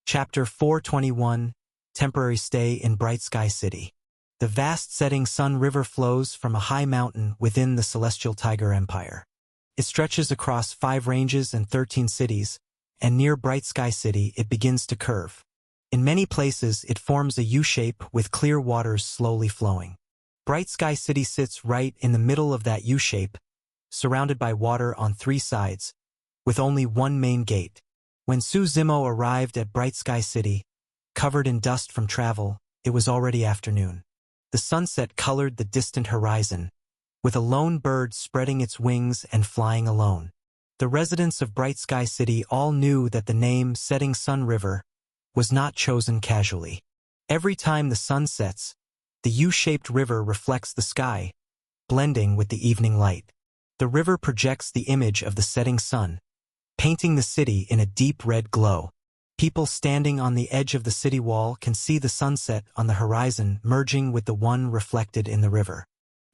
Chapter 421, Temporary Stay in Bright Sky City. The vast setting sun river flows from a high mountain within the Celestial Tiger Empire. It stretches across 5 ranges and 13 cities, and near Bright Sky City it begins to curve. In many places it forms a U-shape with clear waters slowly flowing. Bright Sky City sits right in the middle of that U-shape, surrounded by water on 3 sides, with only one main gate. When Su Zimo arrived at Bright Sky City, covered in dust from travel, it was already afternoon. The sunset colored the distant horizon, with a lone bird spreading its wings and flying alone. The residents of Bright Sky City all knew that the name Setting Sun River was not chosen casually. Every time the sun sets, the U-shaped river reflects the sky, blending with the evening light. The river projects the image of the setting sun, painting the city in a deep red glow. People standing on the edge of the city wall can see the sunset on the horizon merging with the one reflected in the river.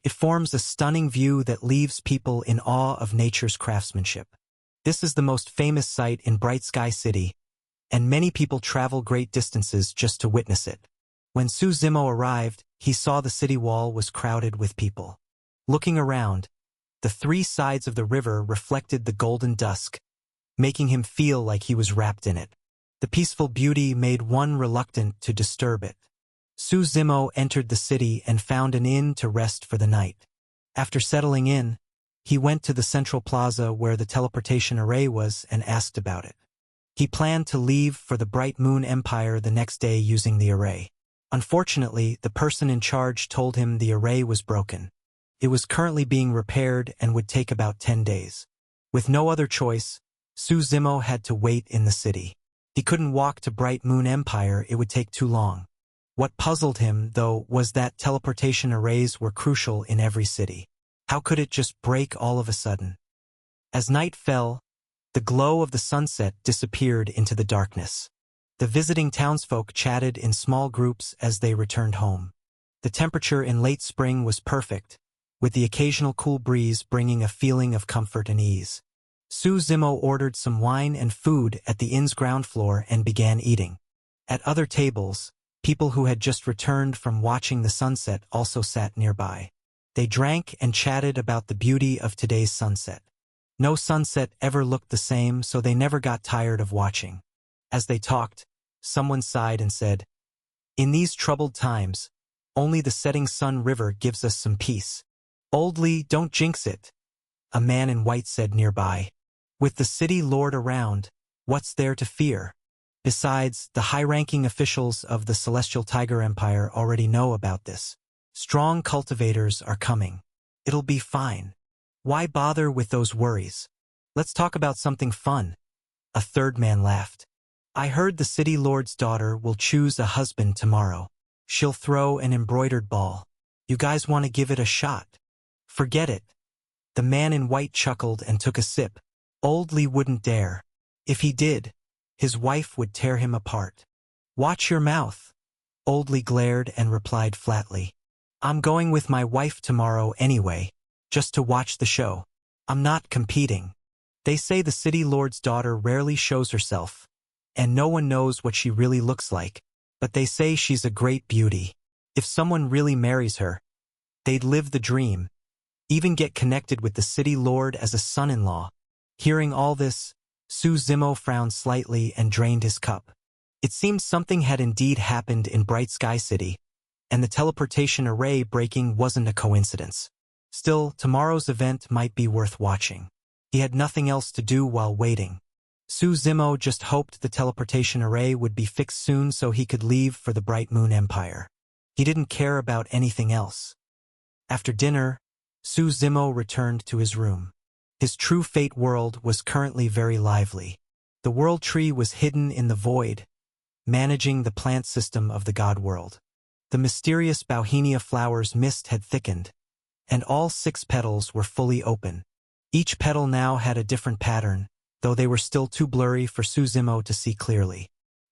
It forms a stunning view that leaves people in awe of nature's craftsmanship. This is the most famous sight in Bright Sky City, and many people travel great distances just to witness it. When Su Zimo arrived, he saw the city wall was crowded with people. Looking around, the 3 sides of the river reflected the golden dusk, making him feel like he was wrapped in it. The peaceful beauty made one reluctant to disturb it. Su Zimo entered the city and found an inn to rest for the night. After settling in, he went to the central plaza where the teleportation array was and asked about it. He planned to leave for the Bright Moon Empire the next day using the array. Unfortunately, the person in charge told him the array was broken. It was currently being repaired and would take about 10 days. With no other choice, Su Zimo had to wait in the city. He couldn't walk to Bright Moon Empire, it would take too long. What puzzled him, though, was that teleportation arrays were crucial in every city. How could it just break all of a sudden? As night fell, the glow of the sunset disappeared into the darkness. The visiting townsfolk chatted in small groups as they returned home. The temperature in late spring was perfect, with the occasional cool breeze bringing a feeling of comfort and ease. Su Zimo ordered some wine and food at the inn's ground floor and began eating. At other tables, people who had just returned from watching the sunset also sat nearby. They drank and chatted about the beauty of today's sunset. No sunset ever looked the same, so they never got tired of watching. As they talked, someone sighed and said, "In these troubled times, only the setting sun river gives us some peace." "Old Lee, don't jinx it," a man in white said nearby. "With the city lord around, what's there to fear? Besides, the high-ranking officials of the Celestial Tiger Empire already know about this. Strong cultivators are coming. It'll be fine. Why bother with those worries? Let's talk about something fun." A third man laughed. "I heard the city lord's daughter will choose a husband tomorrow. She'll throw an embroidered ball. You guys want to give it a shot?" "Forget it." The man in white chuckled and took a sip. Old Lee wouldn't dare. If he did, his wife would tear him apart. "Watch your mouth." Old Lee glared and replied flatly, "I'm going with my wife tomorrow anyway, just to watch the show. I'm not competing. They say the city lord's daughter rarely shows herself, and no one knows what she really looks like, but they say she's a great beauty. If someone really marries her, they'd live the dream, even get connected with the city lord as a son-in-law." Hearing all this, Su Zimo frowned slightly and drained his cup. It seemed something had indeed happened in Bright Sky City, and the teleportation array breaking wasn't a coincidence. Still, tomorrow's event might be worth watching. He had nothing else to do while waiting. Su Zimo just hoped the teleportation array would be fixed soon so he could leave for the Bright Moon Empire. He didn't care about anything else. After dinner, Su Zimo returned to his room. His True Fate world was currently very lively. The world tree was hidden in the void, managing the plant system of the god world. The mysterious Bauhinia flower's mist had thickened, and all 6 petals were fully open. Each petal now had a different pattern, though they were still too blurry for Su Zimo to see clearly.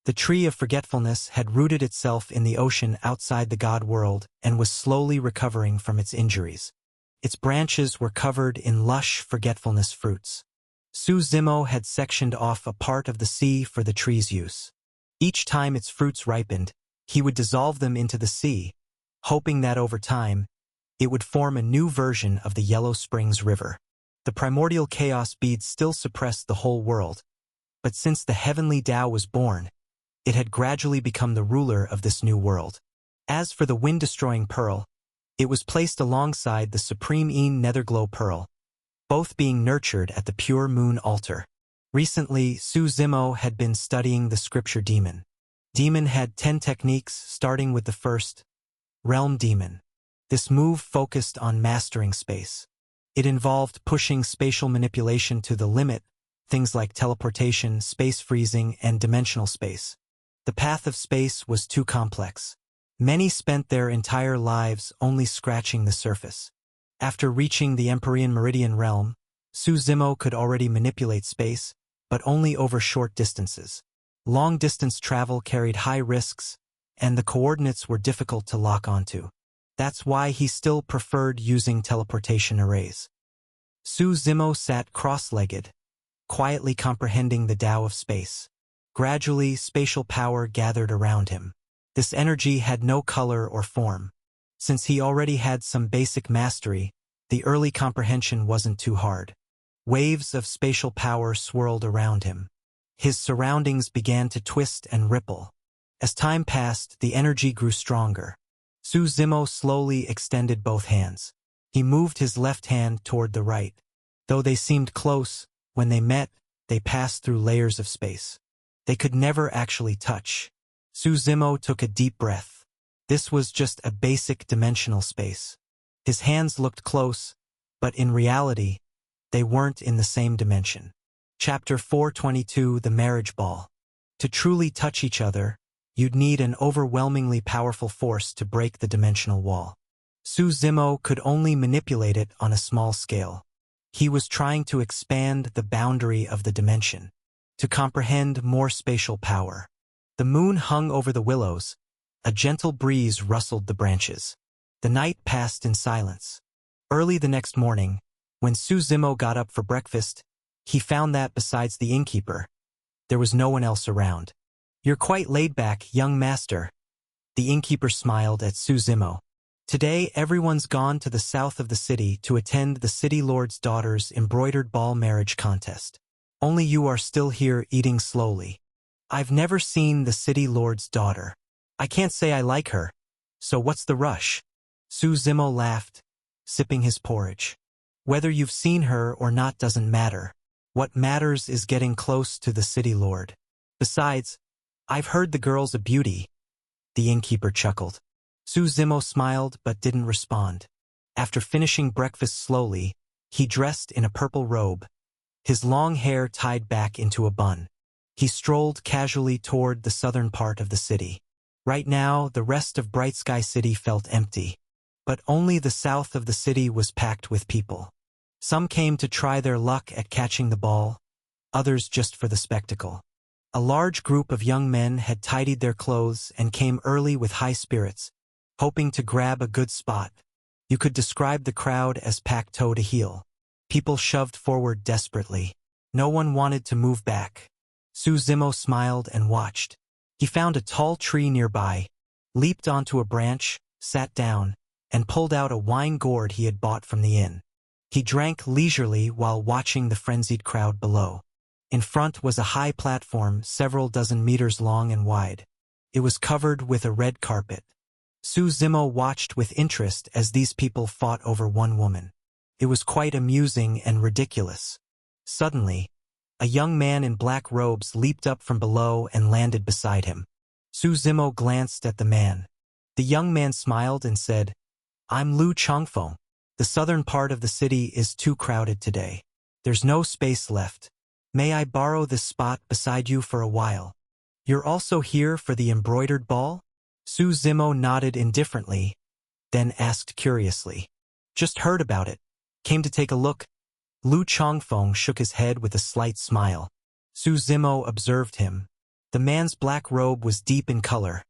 The tree of forgetfulness had rooted itself in the ocean outside the god world and was slowly recovering from its injuries. Its branches were covered in lush forgetfulness fruits. Su Zimo had sectioned off a part of the sea for the tree's use. Each time its fruits ripened, he would dissolve them into the sea, hoping that over time, it would form a new version of the Yellow Springs River. The primordial chaos beads still suppressed the whole world, but since the heavenly Tao was born, it had gradually become the ruler of this new world. As for the wind-destroying pearl, it was placed alongside the supreme Een Netherglow pearl, both being nurtured at the pure moon altar. Recently, Su Zimo had been studying the scripture demon. Demon had 10 techniques, starting with the first, Realm Demon. This move focused on mastering space. It involved pushing spatial manipulation to the limit, things like teleportation, space freezing, and dimensional space. The path of space was too complex. Many spent their entire lives only scratching the surface. After reaching the Empyrean Meridian realm, Su Zimo could already manipulate space, but only over short distances. Long-distance travel carried high risks, and the coordinates were difficult to lock onto. That's why he still preferred using teleportation arrays. Su Zimo sat cross-legged, quietly comprehending the Tao of space. Gradually, spatial power gathered around him. This energy had no color or form. Since he already had some basic mastery, the early comprehension wasn't too hard. Waves of spatial power swirled around him. His surroundings began to twist and ripple. As time passed, the energy grew stronger. Su Zimo slowly extended both hands. He moved his left hand toward the right. Though they seemed close, when they met, they passed through layers of space. They could never actually touch. Su Zimo took a deep breath. This was just a basic dimensional space. His hands looked close, but in reality, they weren't in the same dimension. Chapter 422, The Marriage Ball. To truly touch each other, you'd need an overwhelmingly powerful force to break the dimensional wall. Su Zimo could only manipulate it on a small scale. He was trying to expand the boundary of the dimension, to comprehend more spatial power. The moon hung over the willows. A gentle breeze rustled the branches. The night passed in silence. Early the next morning, when Su Zimo got up for breakfast, he found that besides the innkeeper, there was no one else around. "You're quite laid back, young master." The innkeeper smiled at Su Zimo. "Today everyone's gone to the south of the city to attend the city lord's daughter's embroidered ball marriage contest. Only you are still here eating slowly. I've never seen the city lord's daughter. I can't say I like her. So what's the rush?" Su Zimo laughed, sipping his porridge. "Whether you've seen her or not doesn't matter. What matters is getting close to the city lord. Besides, I've heard the girl's a beauty." The innkeeper chuckled. Su Zimo smiled but didn't respond. After finishing breakfast slowly, he dressed in a purple robe, his long hair tied back into a bun. He strolled casually toward the southern part of the city. Right now, the rest of Bright Sky City felt empty. But only the south of the city was packed with people. Some came to try their luck at catching the ball, others just for the spectacle. A large group of young men had tidied their clothes and came early with high spirits, hoping to grab a good spot. You could describe the crowd as packed toe to heel. People shoved forward desperately. No one wanted to move back. Su Zimo smiled and watched. He found a tall tree nearby, leaped onto a branch, sat down, and pulled out a wine gourd he had bought from the inn. He drank leisurely while watching the frenzied crowd below. In front was a high platform several dozen meters long and wide. It was covered with a red carpet. Su Zimo watched with interest as these people fought over one woman. It was quite amusing and ridiculous. Suddenly, a young man in black robes leaped up from below and landed beside him. Su Zimo glanced at the man. The young man smiled and said, "I'm Lu Chongfeng. The southern part of the city is too crowded today. There's no space left. May I borrow this spot beside you for a while? You're also here for the embroidered ball?" Su Zimo nodded indifferently, then asked curiously, "Just heard about it. Came to take a look." Lu Chongfeng shook his head with a slight smile. Su Zimo observed him. The man's black robe was deep in color.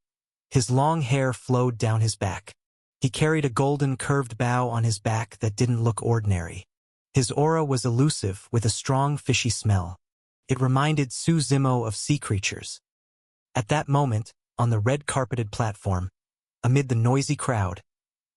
His long hair flowed down his back. He carried a golden curved bow on his back that didn't look ordinary. His aura was elusive with a strong fishy smell. It reminded Su Zimo of sea creatures. At that moment, on the red-carpeted platform, amid the noisy crowd,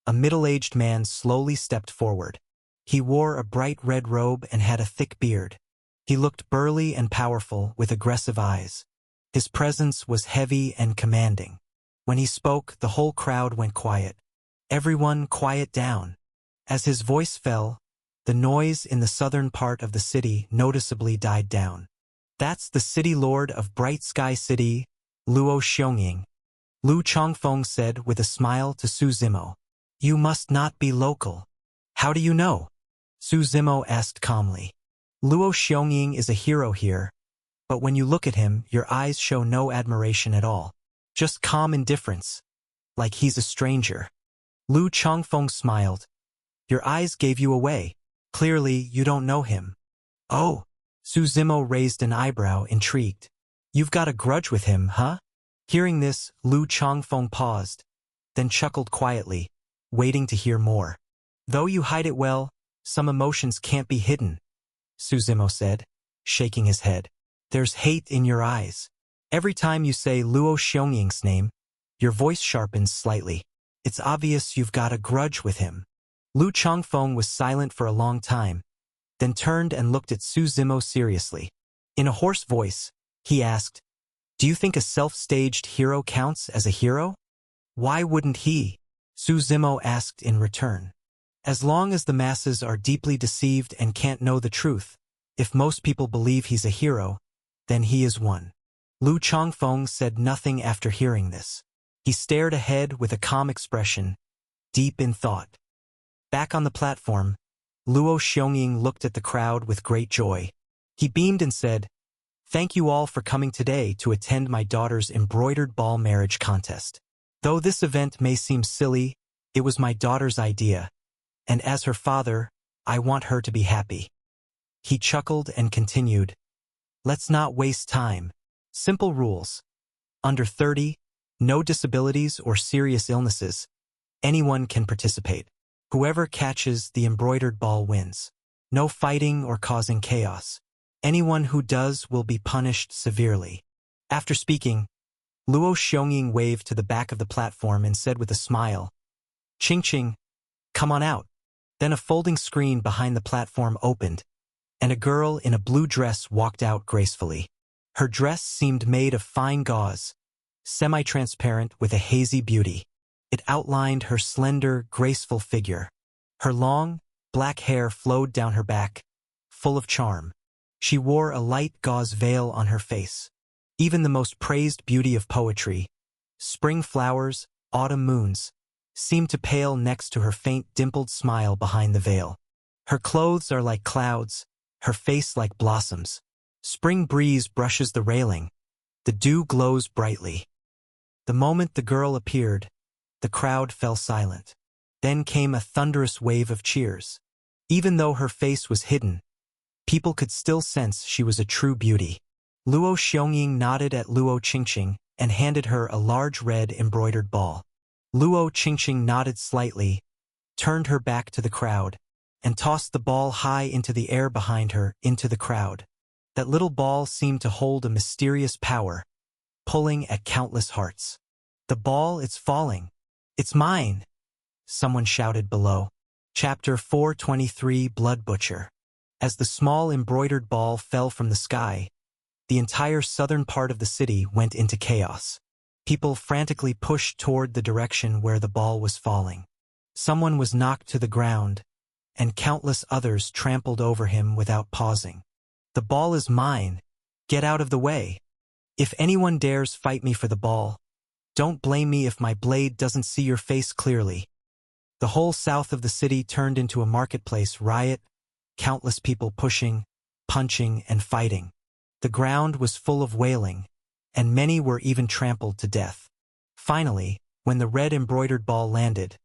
a middle-aged man slowly stepped forward. He wore a bright red robe and had a thick beard. He looked burly and powerful with aggressive eyes. His presence was heavy and commanding. When he spoke, the whole crowd went quiet. Everyone quiet down. As his voice fell, the noise in the southern part of the city noticeably died down. That's the city lord of Bright Sky City, Luo Xiongying. Lu Chongfeng said with a smile to Su Zimo. You must not be local. How do you know? Su Zimo asked calmly. Luo Xiongying is a hero here, but when you look at him, your eyes show no admiration at all. Just calm indifference, like he's a stranger. Lu Chongfeng smiled. Your eyes gave you away. Clearly, you don't know him. Oh, Su Zimo raised an eyebrow, intrigued. You've got a grudge with him, huh? Hearing this, Lu Chongfeng paused, then chuckled quietly, waiting to hear more. Though you hide it well, some emotions can't be hidden, Su Zimo said, shaking his head. There's hate in your eyes. Every time you say Luo Xiongying's name, your voice sharpens slightly. It's obvious you've got a grudge with him. Lu Chongfeng was silent for a long time, then turned and looked at Su Zimo seriously. In a hoarse voice, he asked, Do you think a self-staged hero counts as a hero? Why wouldn't he? Su Zimo asked in return. As long as the masses are deeply deceived and can't know the truth, if most people believe he's a hero, then he is one. Lu Chongfeng said nothing after hearing this. He stared ahead with a calm expression, deep in thought. Back on the platform, Luo Xiongying looked at the crowd with great joy. He beamed and said, Thank you all for coming today to attend my daughter's embroidered ball marriage contest. Though this event may seem silly, it was my daughter's idea, and as her father, I want her to be happy. He chuckled and continued, Let's not waste time. Simple rules. Under 30, no disabilities or serious illnesses. Anyone can participate. Whoever catches the embroidered ball wins. No fighting or causing chaos. Anyone who does will be punished severely. After speaking, Luo Xiongying waved to the back of the platform and said with a smile, Ching Ching, come on out. Then a folding screen behind the platform opened, and a girl in a blue dress walked out gracefully. Her dress seemed made of fine gauze, semi-transparent with a hazy beauty. It outlined her slender, graceful figure. Her long, black hair flowed down her back, full of charm. She wore a light gauze veil on her face. Even the most praised beauty of poetry, spring flowers, autumn moons, seemed to pale next to her faint dimpled smile behind the veil. Her clothes are like clouds, her face like blossoms. Spring breeze brushes the railing. The dew glows brightly. The moment the girl appeared, the crowd fell silent. Then came a thunderous wave of cheers. Even though her face was hidden, people could still sense she was a true beauty. Luo Xiongying nodded at Luo Qingqing and handed her a large red embroidered ball. Luo Qingqing nodded slightly, turned her back to the crowd, and tossed the ball high into the air behind her, into the crowd. That little ball seemed to hold a mysterious power, pulling at countless hearts. The ball, it's falling. It's mine, someone shouted below. Chapter 423, Blood Butcher. As the small embroidered ball fell from the sky, the entire southern part of the city went into chaos. People frantically pushed toward the direction where the ball was falling. Someone was knocked to the ground, and countless others trampled over him without pausing. The ball is mine. Get out of the way. If anyone dares fight me for the ball, don't blame me if my blade doesn't see your face clearly. The whole south of the city turned into a marketplace riot, countless people pushing, punching, and fighting. The ground was full of wailing, and many were even trampled to death. Finally, when the red embroidered ball landed,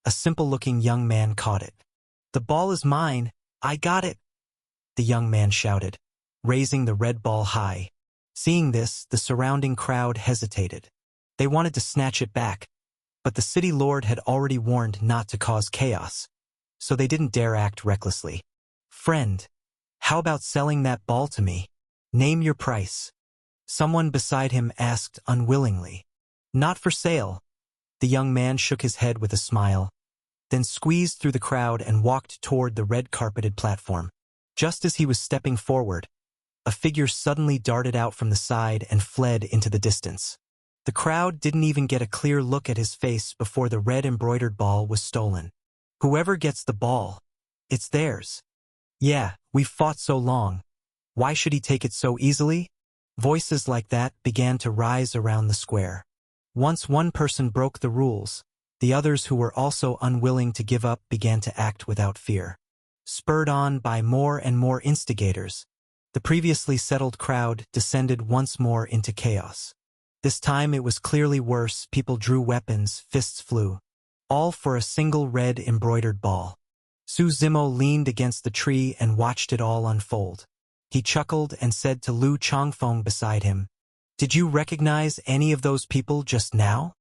a simple-looking young man caught it. The ball is mine. I got it, the young man shouted, raising the red ball high. Seeing this, the surrounding crowd hesitated. They wanted to snatch it back, but the city lord had already warned not to cause chaos, so they didn't dare act recklessly. Friend, how about selling that ball to me? Name your price. Someone beside him asked unwillingly. Not for sale. The young man shook his head with a smile, then squeezed through the crowd and walked toward the red-carpeted platform. Just as he was stepping forward, a figure suddenly darted out from the side and fled into the distance. The crowd didn't even get a clear look at his face before the red embroidered ball was stolen. Whoever gets the ball, it's theirs. Yeah, we've fought so long. Why should he take it so easily? Voices like that began to rise around the square. Once one person broke the rules, the others who were also unwilling to give up began to act without fear. Spurred on by more and more instigators, the previously settled crowd descended once more into chaos. This time it was clearly worse. People drew weapons, fists flew, all for a single red embroidered ball. Su Zimo leaned against the tree and watched it all unfold. He chuckled and said to Lu Changfeng beside him, "Did you recognize any of those people just now?"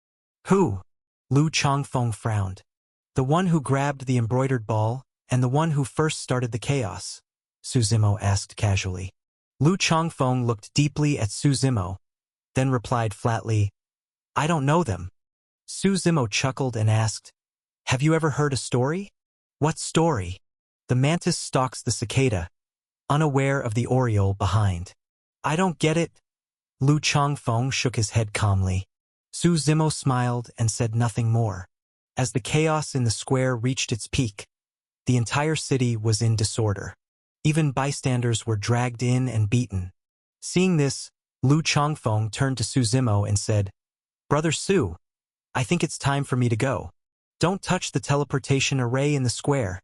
"Who?" Lu Changfeng frowned. "The one who grabbed the embroidered ball, and the one who first started the chaos," Su Zimo asked casually. Lu Changfeng looked deeply at Su Zimo, then replied flatly, "I don't know them." Su Zimo chuckled and asked, "Have you ever heard a story?" "What story?" "The mantis stalks the cicada, unaware of the oriole behind." "I don't get it." Lu Changfeng shook his head calmly. Su Zimo smiled and said nothing more. As the chaos in the square reached its peak, the entire city was in disorder. Even bystanders were dragged in and beaten. Seeing this, Lu Changfeng turned to Su Zimo and said, "Brother Su, I think it's time for me to go. Don't touch the teleportation array in the square."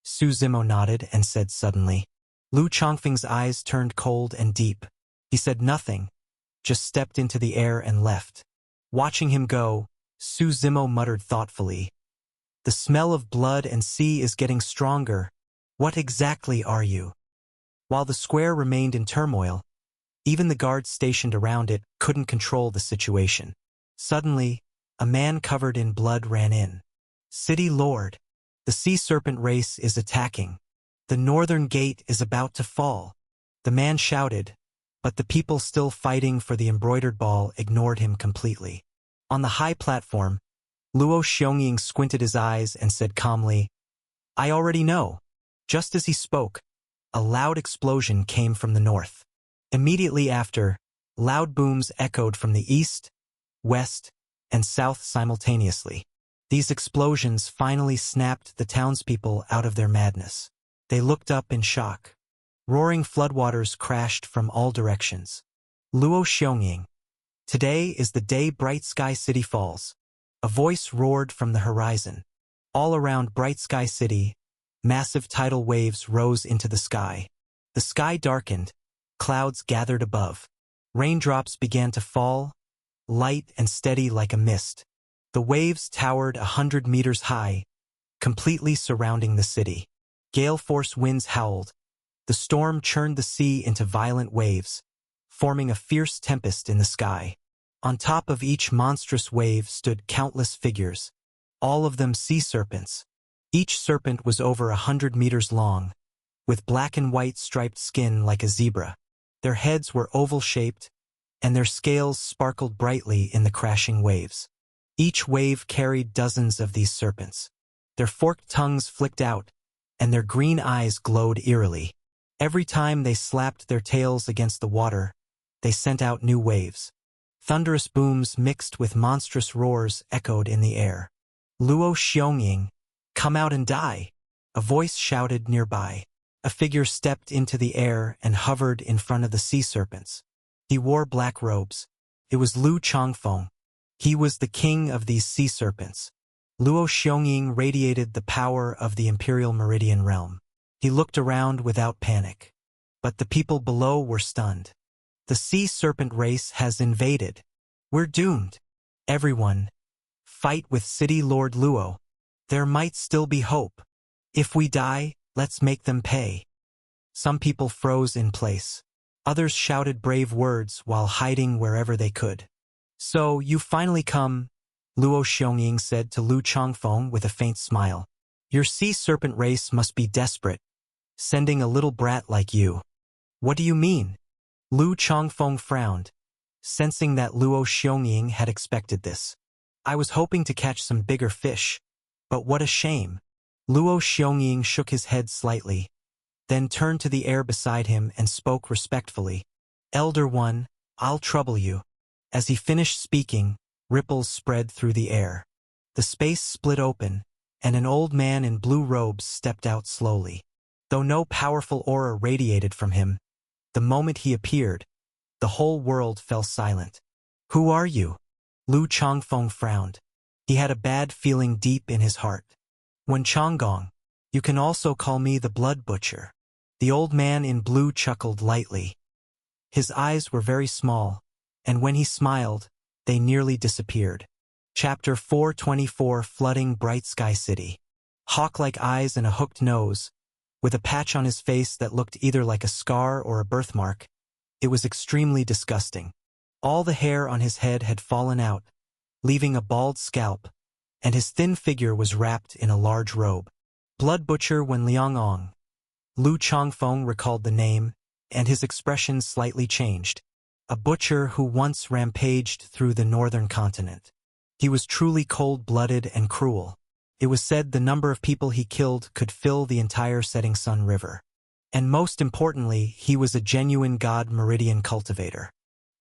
Su Zimo nodded and said suddenly. Lu Changfeng's eyes turned cold and deep. He said nothing, just stepped into the air and left. Watching him go, Su Zimo muttered thoughtfully, "The smell of blood and sea is getting stronger. What exactly are you?" While the square remained in turmoil, even the guards stationed around it couldn't control the situation. Suddenly, a man covered in blood ran in. "City Lord, the sea serpent race is attacking. The northern gate is about to fall." The man shouted, but the people still fighting for the embroidered ball ignored him completely. On the high platform, Luo Xiongying squinted his eyes and said calmly, "I already know." Just as he spoke, a loud explosion came from the north. Immediately after, loud booms echoed from the east, west, and south simultaneously. These explosions finally snapped the townspeople out of their madness. They looked up in shock. Roaring floodwaters crashed from all directions. Luo Xiongying. "Today is the day Bright Sky City falls." A voice roared from the horizon. All around Bright Sky City, massive tidal waves rose into the sky. The sky darkened, clouds gathered above. Raindrops began to fall, light and steady like a mist. The waves towered 100 meters high, completely surrounding the city. Gale-force winds howled. The storm churned the sea into violent waves, forming a fierce tempest in the sky. On top of each monstrous wave stood countless figures, all of them sea serpents. Each serpent was over 100 meters long, with black and white striped skin like a zebra. Their heads were oval-shaped, and their scales sparkled brightly in the crashing waves. Each wave carried dozens of these serpents. Their forked tongues flicked out, and their green eyes glowed eerily. Every time they slapped their tails against the water, they sent out new waves. Thunderous booms mixed with monstrous roars echoed in the air. "Luo Xiongying, come out and die!" a voice shouted nearby. A figure stepped into the air and hovered in front of the sea serpents. He wore black robes. It was Lu Changfeng. He was the king of these sea serpents. Luo Xiongying radiated the power of the Imperial Meridian realm. He looked around without panic. But the people below were stunned. "The sea serpent race has invaded. We're doomed. Everyone, fight with City Lord Luo. There might still be hope. If we die, let's make them pay." Some people froze in place. Others shouted brave words while hiding wherever they could. "So, you finally come," Luo Xiongying said to Lu Changfeng with a faint smile. "Your sea serpent race must be desperate, sending a little brat like you." "What do you mean?" Lu Changfeng frowned. sensing that Luo Xiongying had expected this. I was hoping to catch some bigger fish, but what a shame. Luo Xiongying shook his head slightly, then turned to the air beside him and spoke respectfully. Elder One, I'll trouble you. As he finished speaking, ripples spread through the air. The space split open, and an old man in blue robes stepped out slowly. Though no powerful aura radiated from him, the moment he appeared, the whole world fell silent. Who are you? Lu Changfeng frowned. He had a bad feeling deep in his heart. Wen Changgong, you can also call me the Blood Butcher. The old man in blue chuckled lightly. His eyes were very small, and when he smiled, they nearly disappeared. Chapter 424 Flooding Bright Sky City. Hawk-like eyes and a hooked nose, with a patch on his face that looked either like a scar or a birthmark. It was extremely disgusting. All the hair on his head had fallen out, leaving a bald scalp, and his thin figure was wrapped in a large robe. Blood Butcher Wen Liangong. Lu Changfeng recalled the name, and his expression slightly changed. A butcher who once rampaged through the northern continent. He was truly cold-blooded and cruel. It was said the number of people he killed could fill the entire Setting Sun River. And most importantly, he was a genuine God Meridian cultivator.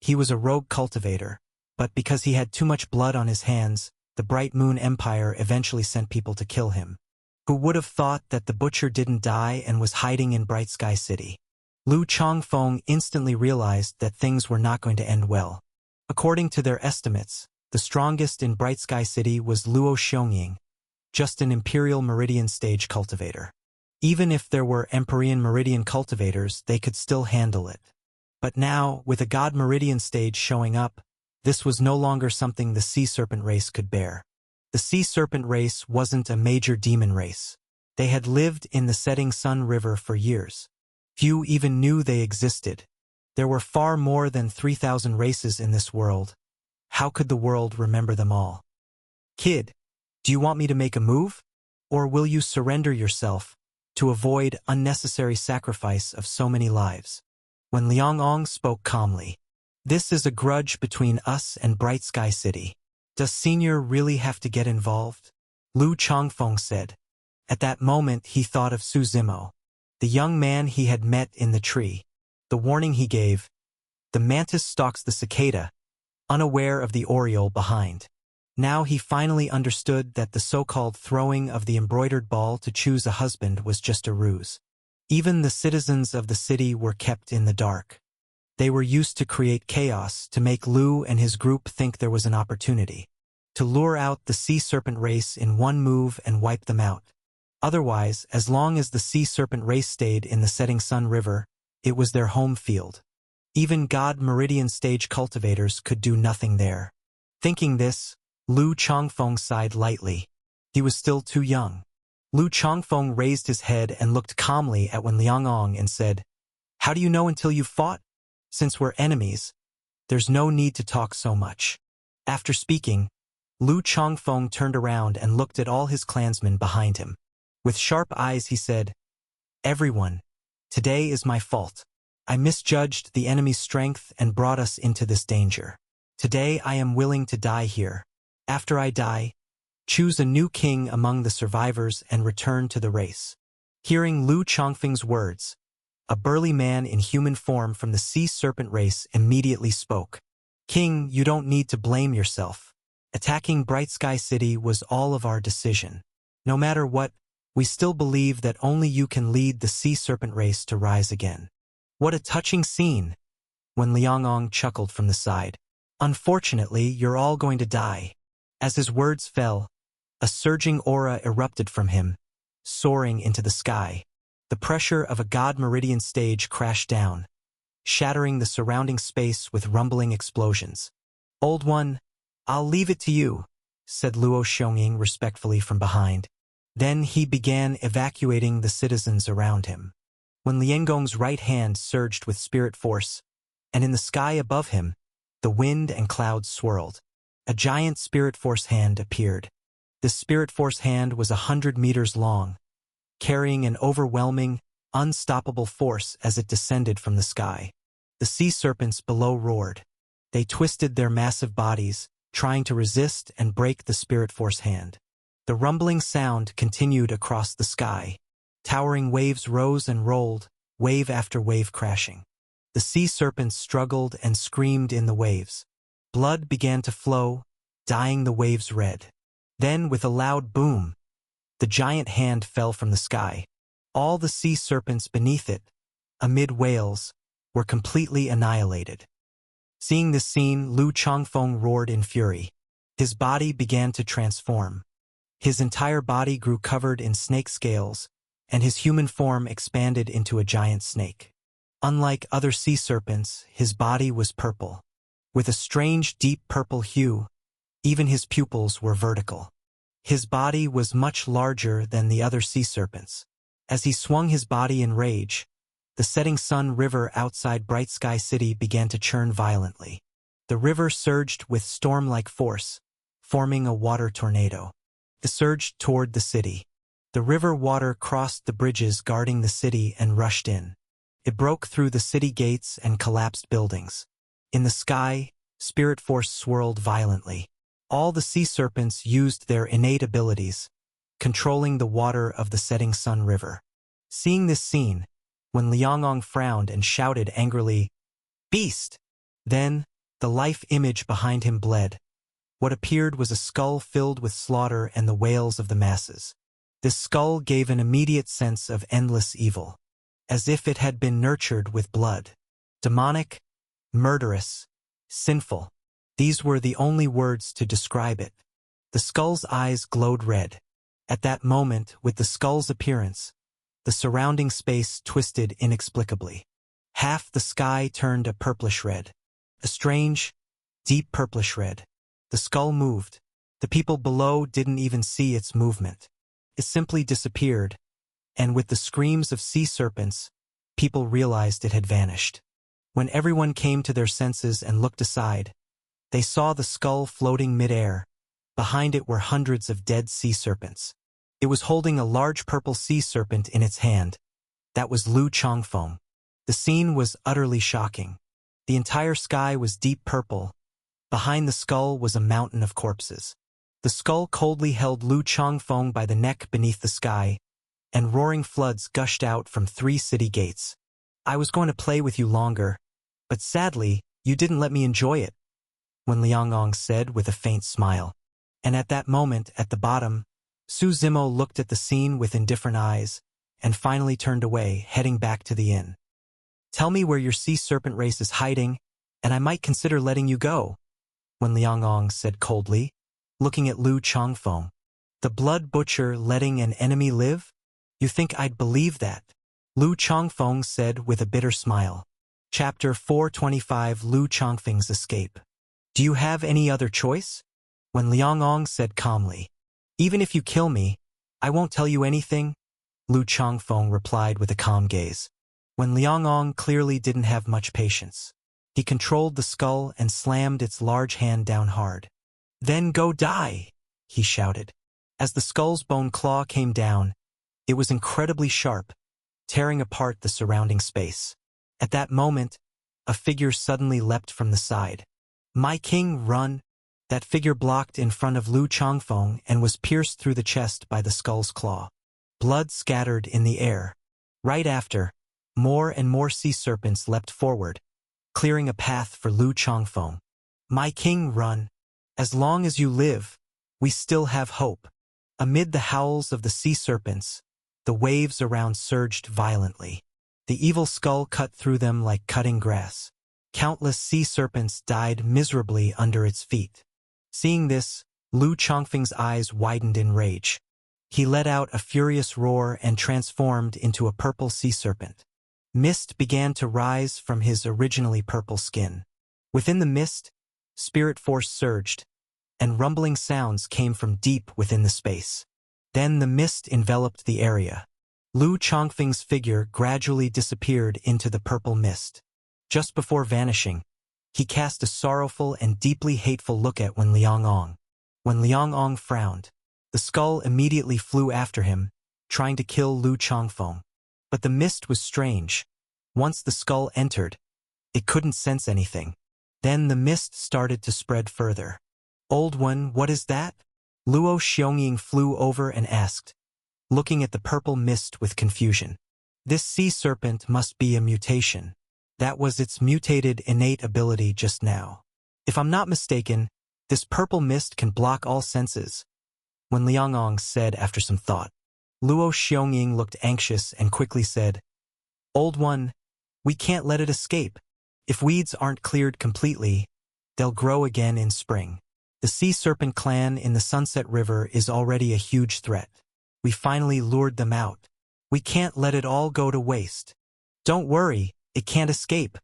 He was a rogue cultivator, but because he had too much blood on his hands, the Bright Moon Empire eventually sent people to kill him. Who would have thought that the butcher didn't die and was hiding in Bright Sky City? Lu Changfeng instantly realized that things were not going to end well. According to their estimates, the strongest in Bright Sky City was Luo Xiongying, just an Imperial Meridian stage cultivator. Even if there were Empyrean Meridian cultivators, they could still handle it. But now, with a God Meridian stage showing up, this was no longer something the Sea Serpent race could bear. The Sea Serpent race wasn't a major demon race. They had lived in the Setting Sun River for years. Few even knew they existed. There were far more than 3,000 races in this world. How could the world remember them all? Kid, do you want me to make a move? Or will you surrender yourself to avoid unnecessary sacrifice of so many lives? Wen Liangong spoke calmly. This is a grudge between us and Bright Sky City. Does Senior really have to get involved? Lu Changfeng said. At that moment he thought of Su Zimo, the young man he had met in the tree. The warning he gave. The mantis stalks the cicada, unaware of the oriole behind. Now he finally understood that the so-called throwing of the embroidered ball to choose a husband was just a ruse. Even the citizens of the city were kept in the dark. They were used to create chaos to make Lu and his group think there was an opportunity to lure out the Sea Serpent race in one move and wipe them out. Otherwise, as long as the Sea Serpent race stayed in the Setting Sun River, it was their home field. Even God Meridian stage cultivators could do nothing there. Thinking this, Lu Changfeng sighed lightly. He was still too young. Lu Changfeng raised his head and looked calmly at Wen Liangong and said, "How do you know until you've fought? Since we're enemies, there's no need to talk so much." After speaking, Lu Changfeng turned around and looked at all his clansmen behind him. With sharp eyes he said, "Everyone, today is my fault. I misjudged the enemy's strength and brought us into this danger. Today I am willing to die here. After I die, choose a new king among the survivors and return to the race." Hearing Lu Changfeng's words, a burly man in human form from the Sea Serpent race immediately spoke. "King, you don't need to blame yourself. Attacking Bright Sky City was all of our decision. No matter what, we still believe that only you can lead the Sea Serpent race to rise again." What a touching scene! Wen Liangong chuckled from the side. "Unfortunately, you're all going to die." As his words fell, a surging aura erupted from him, soaring into the sky. The pressure of a God Meridian stage crashed down, shattering the surrounding space with rumbling explosions. "Old One, I'll leave it to you," said Luo Xiongying respectfully from behind. Then he began evacuating the citizens around him. When Liangong's right hand surged with spirit force, and in the sky above him, the wind and clouds swirled. A giant spirit force hand appeared. This spirit force hand was 100 meters long, carrying an overwhelming, unstoppable force as it descended from the sky. The sea serpents below roared. They twisted their massive bodies, trying to resist and break the spirit force hand. The rumbling sound continued across the sky. Towering waves rose and rolled, wave after wave crashing. The sea serpents struggled and screamed in the waves. Blood began to flow, dyeing the waves red. Then, with a loud boom, the giant hand fell from the sky. All the sea serpents beneath it, amid wails, were completely annihilated. Seeing this scene, Lu Changfeng roared in fury. His body began to transform. His entire body grew covered in snake scales, and his human form expanded into a giant snake. Unlike other sea serpents, his body was purple. With a strange deep purple hue, even his pupils were vertical. His body was much larger than the other sea serpents. As he swung his body in rage, the setting sun river outside Bright Sky City began to churn violently. The river surged with storm-like force, forming a water tornado. It surged toward the city. The river water crossed the bridges guarding the city and rushed in. It broke through the city gates and collapsed buildings. In the sky, spirit force swirled violently. All the sea serpents used their innate abilities, controlling the water of the setting sun river. Seeing this scene, when Liangong frowned and shouted angrily, "Beast!" Then, the life image behind him bled. What appeared was a skull filled with slaughter and the wails of the masses. This skull gave an immediate sense of endless evil, as if it had been nurtured with blood. Demonic, murderous, sinful. These were the only words to describe it. The skull's eyes glowed red. At that moment, with the skull's appearance, the surrounding space twisted inexplicably. Half the sky turned a purplish red. A strange, deep purplish red. The skull moved. The people below didn't even see its movement. It simply disappeared, and with the screams of sea serpents, people realized it had vanished. When everyone came to their senses and looked aside, they saw the skull floating mid-air. Behind it were hundreds of dead sea serpents. It was holding a large purple sea serpent in its hand. That was Lu Changfeng. The scene was utterly shocking. The entire sky was deep purple. Behind the skull was a mountain of corpses. The skull coldly held Lu Changfeng by the neck beneath the sky, and roaring floods gushed out from 3 city gates. "I was going to play with you longer, but sadly, you didn't let me enjoy it," Wen Liangong said with a faint smile. And at that moment, at the bottom, Su Zimo looked at the scene with indifferent eyes, and finally turned away, heading back to the inn. "Tell me where your sea serpent race is hiding, and I might consider letting you go," Wen Liangong said coldly, looking at Lu Changfeng. "The blood butcher letting an enemy live? You think I'd believe that?" Lu Changfeng said with a bitter smile. Chapter 425 Lu Changfeng's Escape. "Do you have any other choice?" Wen Liangong said calmly. "Even if you kill me, I won't tell you anything," Lu Changfeng replied with a calm gaze. Wen Liangong clearly didn't have much patience. He controlled the skull and slammed its large hand down hard. "Then go die!" he shouted. As the skull's bone claw came down, it was incredibly sharp, tearing apart the surrounding space. At that moment, a figure suddenly leapt from the side. "My king, run!" That figure blocked in front of Lu Changfeng and was pierced through the chest by the skull's claw. Blood scattered in the air. Right after, more and more sea serpents leapt forward, clearing a path for Lu Changfeng. "My king, run! As long as you live, we still have hope." Amid the howls of the sea serpents, the waves around surged violently. The evil skull cut through them like cutting grass. Countless sea serpents died miserably under its feet. Seeing this, Lu Changfeng's eyes widened in rage. He let out a furious roar and transformed into a purple sea serpent. Mist began to rise from his originally purple skin. Within the mist, spirit force surged, and rumbling sounds came from deep within the space. Then the mist enveloped the area. Lu Changfeng's figure gradually disappeared into the purple mist. Just before vanishing, he cast a sorrowful and deeply hateful look at Wen Liangong. When Liangong frowned, the skull immediately flew after him, trying to kill Lu Changfeng. But the mist was strange. Once the skull entered, it couldn't sense anything. Then the mist started to spread further. Old One, what is that? Luo Xiongying flew over and asked, looking at the purple mist with confusion. This sea serpent must be a mutation. That was its mutated innate ability just now. If I'm not mistaken, this purple mist can block all senses. When Liangong said after some thought. Luo Xiongying looked anxious and quickly said, Old One, we can't let it escape. If weeds aren't cleared completely, they'll grow again in spring. The Sea Serpent clan in the Sunset River is already a huge threat. We finally lured them out. We can't let it all go to waste. Don't worry, it can't escape.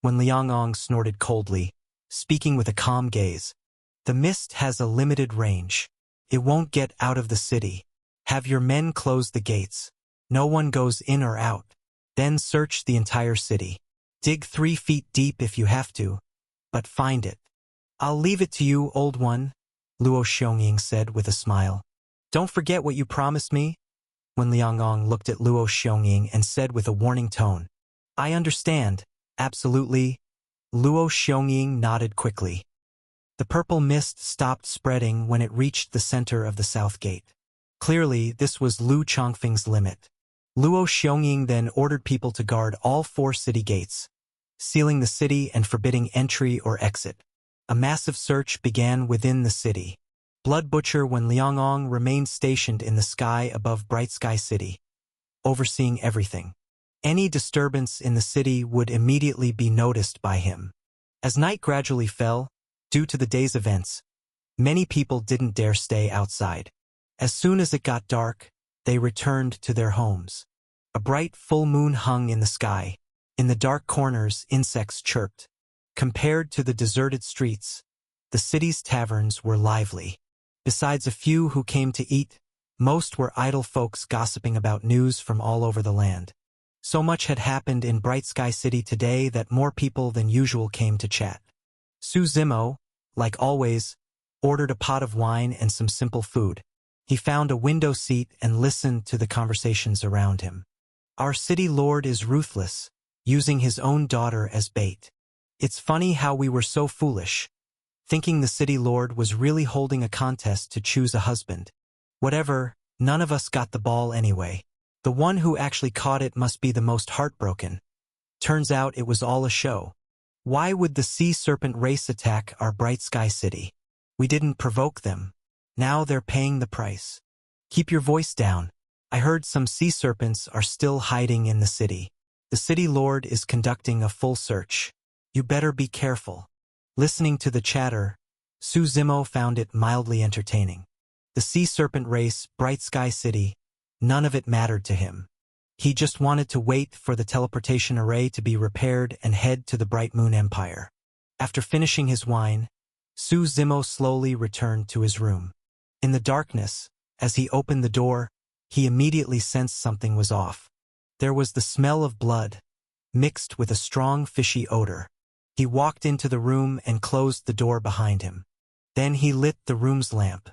When Liangong snorted coldly, speaking with a calm gaze, the mist has a limited range. It won't get out of the city. Have your men close the gates. No one goes in or out. Then search the entire city. Dig 3 feet deep if you have to, but find it. I'll leave it to you, Old One, Luo Xiongying said with a smile. Don't forget what you promised me. When Liangong looked at Luo Xiongying and said with a warning tone, I understand, absolutely. Luo Xiongying nodded quickly. The purple mist stopped spreading when it reached the center of the south gate. Clearly, this was Lu Chongfeng's limit. Luo Xiongying then ordered people to guard all 4 city gates, sealing the city and forbidding entry or exit. A massive search began within the city. Blood Butcher Wen Liangong remained stationed in the sky above Bright Sky City, overseeing everything. Any disturbance in the city would immediately be noticed by him. As night gradually fell, due to the day's events, many people didn't dare stay outside. As soon as it got dark, they returned to their homes. A bright full moon hung in the sky. In the dark corners, insects chirped. Compared to the deserted streets, the city's taverns were lively. Besides a few who came to eat, most were idle folks gossiping about news from all over the land. So much had happened in Bright Sky City today that more people than usual came to chat. Su Zimo, like always, ordered a pot of wine and some simple food. He found a window seat and listened to the conversations around him. Our city lord is ruthless, using his own daughter as bait. It's funny how we were so foolish, thinking the city lord was really holding a contest to choose a husband. Whatever, none of us got the ball anyway. The one who actually caught it must be the most heartbroken. Turns out it was all a show. Why would the Sea Serpent race attack our Bright Sky City? We didn't provoke them. Now they're paying the price. Keep your voice down. I heard some sea serpents are still hiding in the city. The city lord is conducting a full search. You better be careful. Listening to the chatter, Su Zimo found it mildly entertaining. The Sea Serpent race, Bright Sky City, none of it mattered to him. He just wanted to wait for the teleportation array to be repaired and head to the Bright Moon Empire. After finishing his wine, Su Zimo slowly returned to his room. In the darkness, as he opened the door, he immediately sensed something was off. There was the smell of blood, mixed with a strong fishy odor. He walked into the room and closed the door behind him. Then he lit the room's lamp.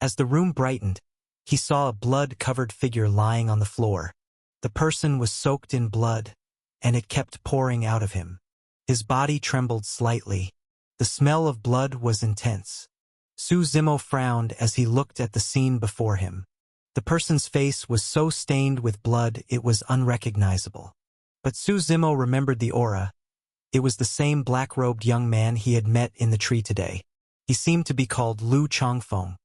As the room brightened, he saw a blood-covered figure lying on the floor. The person was soaked in blood, and it kept pouring out of him. His body trembled slightly. The smell of blood was intense. Su Zimo frowned as he looked at the scene before him. The person's face was so stained with blood it was unrecognizable. But Su Zimo remembered the aura. It was the same black-robed young man he had met in the tree today. He seemed to be called Lu Chongfeng.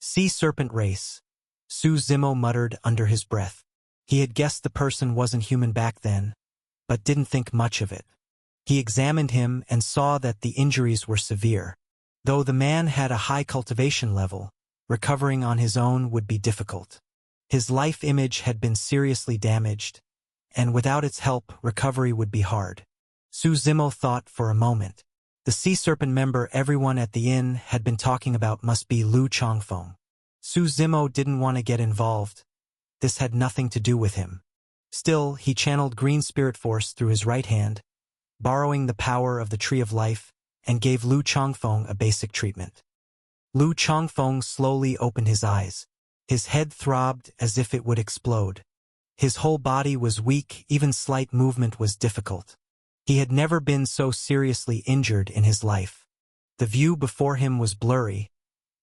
Sea Serpent race, Su Zimo muttered under his breath. He had guessed the person wasn't human back then, but didn't think much of it. He examined him and saw that the injuries were severe. Though the man had a high cultivation level, recovering on his own would be difficult. His life image had been seriously damaged, and without its help, recovery would be hard. Su Zimo thought for a moment. The Sea Serpent member everyone at the inn had been talking about must be Lu Chongfeng. Su Zimo didn't want to get involved. This had nothing to do with him. Still, he channeled Green Spirit Force through his right hand, borrowing the power of the Tree of Life, and gave Lu Chongfeng a basic treatment. Lu Chongfeng slowly opened his eyes. His head throbbed as if it would explode. His whole body was weak, even slight movement was difficult. He had never been so seriously injured in his life. The view before him was blurry,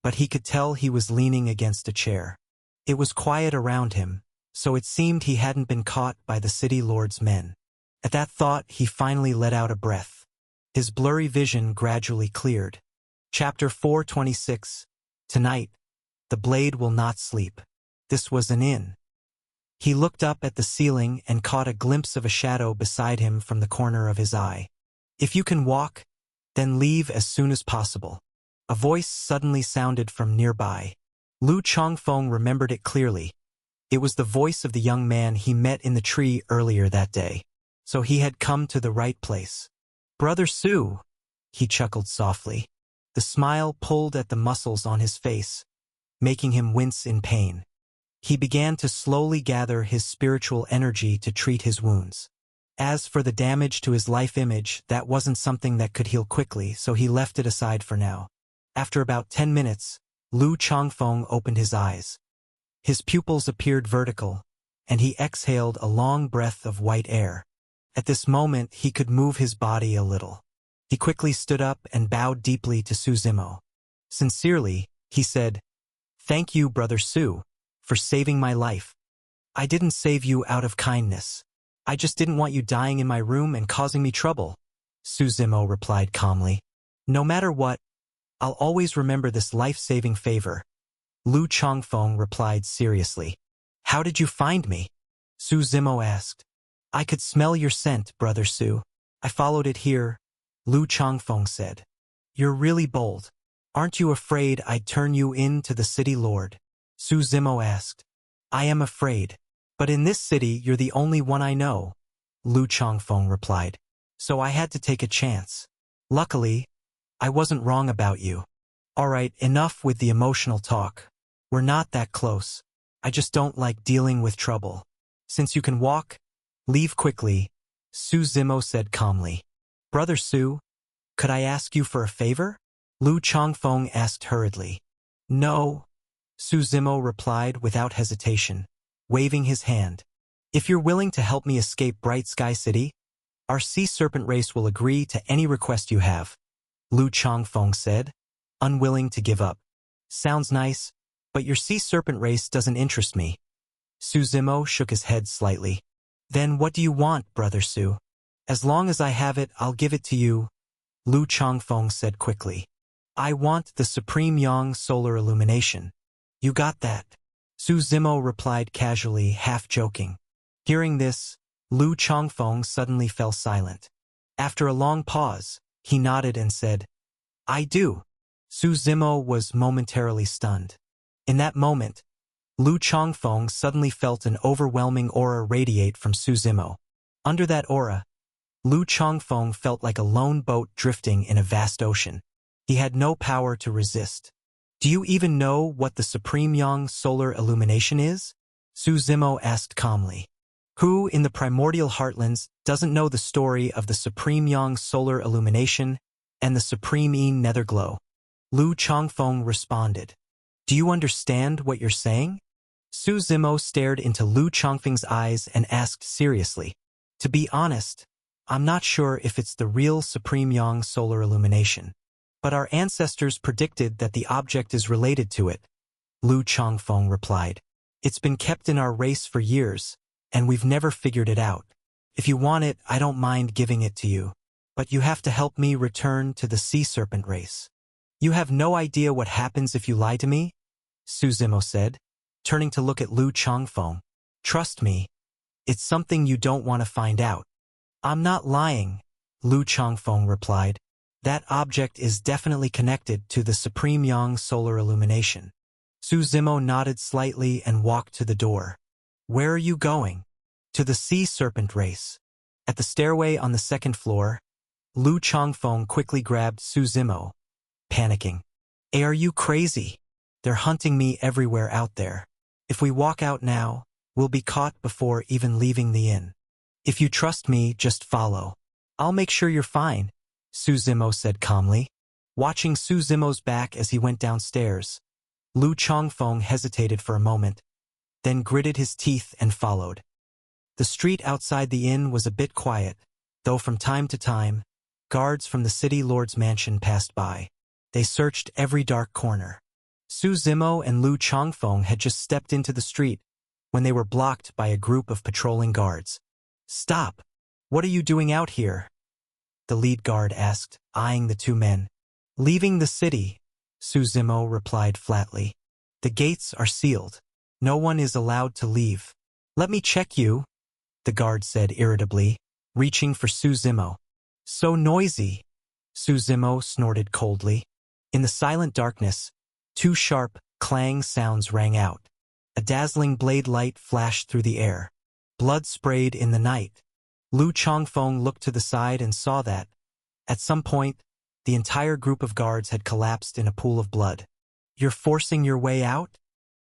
but he could tell he was leaning against a chair. It was quiet around him, so it seemed he hadn't been caught by the city lord's men. At that thought, he finally let out a breath. His blurry vision gradually cleared. Chapter 426. Tonight, the blade will not sleep. This was an inn. He looked up at the ceiling and caught a glimpse of a shadow beside him from the corner of his eye. If you can walk, then leave as soon as possible. A voice suddenly sounded from nearby. Lu Chongfeng remembered it clearly. It was the voice of the young man he met in the tree earlier that day. So he had come to the right place. "Brother Su," he chuckled softly. The smile pulled at the muscles on his face, making him wince in pain. He began to slowly gather his spiritual energy to treat his wounds. As for the damage to his life image, that wasn't something that could heal quickly, so he left it aside for now. After about 10 minutes, Lu Chongfeng opened his eyes. His pupils appeared vertical, and he exhaled a long breath of white air. At this moment, he could move his body a little. He quickly stood up and bowed deeply to Su Zimo. Sincerely, he said, "Thank you, Brother Su, for saving my life. I didn't save you out of kindness. I just didn't want you dying in my room and causing me trouble," Su Zimo replied calmly. "No matter what, I'll always remember this life-saving favor," Lu Chongfeng replied seriously. "How did you find me?" Su Zimo asked. "I could smell your scent, Brother Su. I followed it here," Lu Chongfeng said. "You're really bold. Aren't you afraid I'd turn you in to the city lord?" Su Zimo asked. "I am afraid. But in this city, you're the only one I know," Lu Chongfeng replied. "So I had to take a chance. Luckily, I wasn't wrong about you." "All right, enough with the emotional talk. We're not that close. I just don't like dealing with trouble. Since you can walk, leave quickly," Su Zimo said calmly. "Brother Su, could I ask you for a favor?" Lu Chongfeng asked hurriedly. "No," Su Zimo replied without hesitation, waving his hand. "If you're willing to help me escape Bright Sky City, our sea serpent race will agree to any request you have," Lu Chongfeng said, unwilling to give up. "Sounds nice, but your sea serpent race doesn't interest me." Su Zimo shook his head slightly. "Then what do you want, Brother Su?" "As long as I have it, I'll give it to you," Lu Chongfeng said quickly. "I want the Supreme Yang solar illumination." "You got that," Su Zimo replied casually, half joking. Hearing this, Lu Chongfeng suddenly fell silent. After a long pause, he nodded and said, "I do." Su Zimo was momentarily stunned. In that moment, Lu Chongfeng suddenly felt an overwhelming aura radiate from Su Zimo. Under that aura, Lu Chongfeng felt like a lone boat drifting in a vast ocean. He had no power to resist. "Do you even know what the Supreme Yang solar illumination is?" Su Zimo asked calmly. Who in the primordial heartlands doesn't know the story of the Supreme Yang solar illumination and the Supreme Yin netherglow? Lu Chongfeng responded. "Do you understand what you're saying?" Su Zimo stared into Lu Chongfeng's eyes and asked seriously. "To be honest, I'm not sure if it's the real Supreme Yang solar illumination. But our ancestors predicted that the object is related to it," Lu Chongfeng replied. "It's been kept in our race for years, and we've never figured it out. If you want it, I don't mind giving it to you. But you have to help me return to the sea serpent race." "You have no idea what happens if you lie to me?" Su Zimo said, turning to look at Lu Chongfeng. "Trust me, it's something you don't want to find out." "I'm not lying," Lu Chongfeng replied. "That object is definitely connected to the Supreme Yang solar illumination." Su Zimo nodded slightly and walked to the door. "Where are you going?" "To the sea serpent race." At the stairway on the second floor, Lu Chongfeng quickly grabbed Su Zimo, panicking. "Hey, are you crazy? They're hunting me everywhere out there. If we walk out now, we'll be caught before even leaving the inn. If you trust me, just follow. I'll make sure you're fine," Su Zimo said calmly. Watching Su Zimo's back as he went downstairs, Lu Chongfeng hesitated for a moment, then gritted his teeth and followed. The street outside the inn was a bit quiet, though from time to time, guards from the city lord's mansion passed by. They searched every dark corner. Su Zimo and Lu Chongfeng had just stepped into the street when they were blocked by a group of patrolling guards. "Stop! What are you doing out here?" the lead guard asked, eyeing the two men. "Leaving the city," Su Zimo replied flatly. "The gates are sealed. No one is allowed to leave." "Let me check you," the guard said irritably, reaching for Su Zimo. "So noisy," Su Zimo snorted coldly. In the silent darkness, two sharp, clang sounds rang out. A dazzling blade light flashed through the air. Blood sprayed in the night. Lu Chongfeng looked to the side and saw that, at some point, the entire group of guards had collapsed in a pool of blood. "You're forcing your way out?"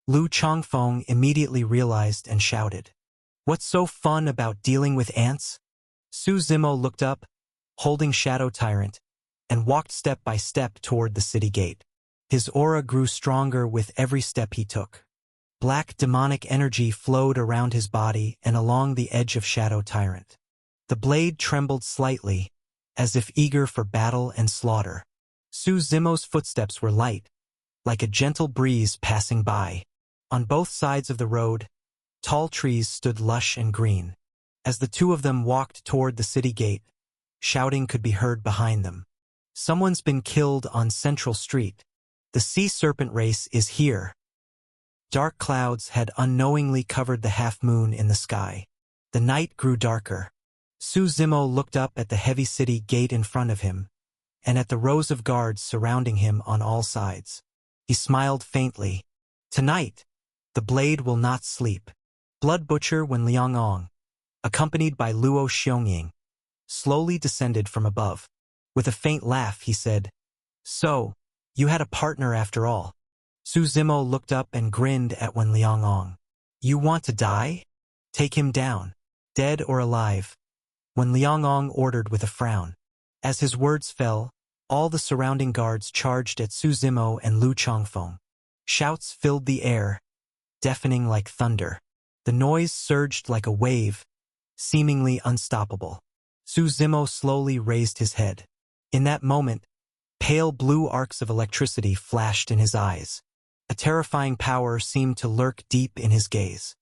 Lu Chongfeng immediately realized and shouted. "What's so fun about dealing with ants?" Su Zimo looked up, holding Shadow Tyrant, and walked step by step toward the city gate. His aura grew stronger with every step he took. Black demonic energy flowed around his body and along the edge of Shadow Tyrant. The blade trembled slightly, as if eager for battle and slaughter. Su Zimo's footsteps were light, like a gentle breeze passing by. On both sides of the road, tall trees stood lush and green. As the two of them walked toward the city gate, shouting could be heard behind them. "Someone's been killed on Central Street. The sea serpent race is here." Dark clouds had unknowingly covered the half-moon in the sky. The night grew darker. Su Zimo looked up at the heavy city gate in front of him, and at the rows of guards surrounding him on all sides. He smiled faintly. "Tonight, the blade will not sleep." Blood Butcher Wen Liangong, accompanied by Luo Xiongying, slowly descended from above. With a faint laugh, he said, "So, you had a partner after all." Su Zimo looked up and grinned at Wen Liangong. "You want to die? Take him down, dead or alive," Wen Liangong ordered with a frown. As his words fell, all the surrounding guards charged at Su Zimo and Lu Chongfeng. Shouts filled the air, deafening like thunder. The noise surged like a wave, seemingly unstoppable. Su Zimo slowly raised his head. In that moment, pale blue arcs of electricity flashed in his eyes. A terrifying power seemed to lurk deep in his gaze.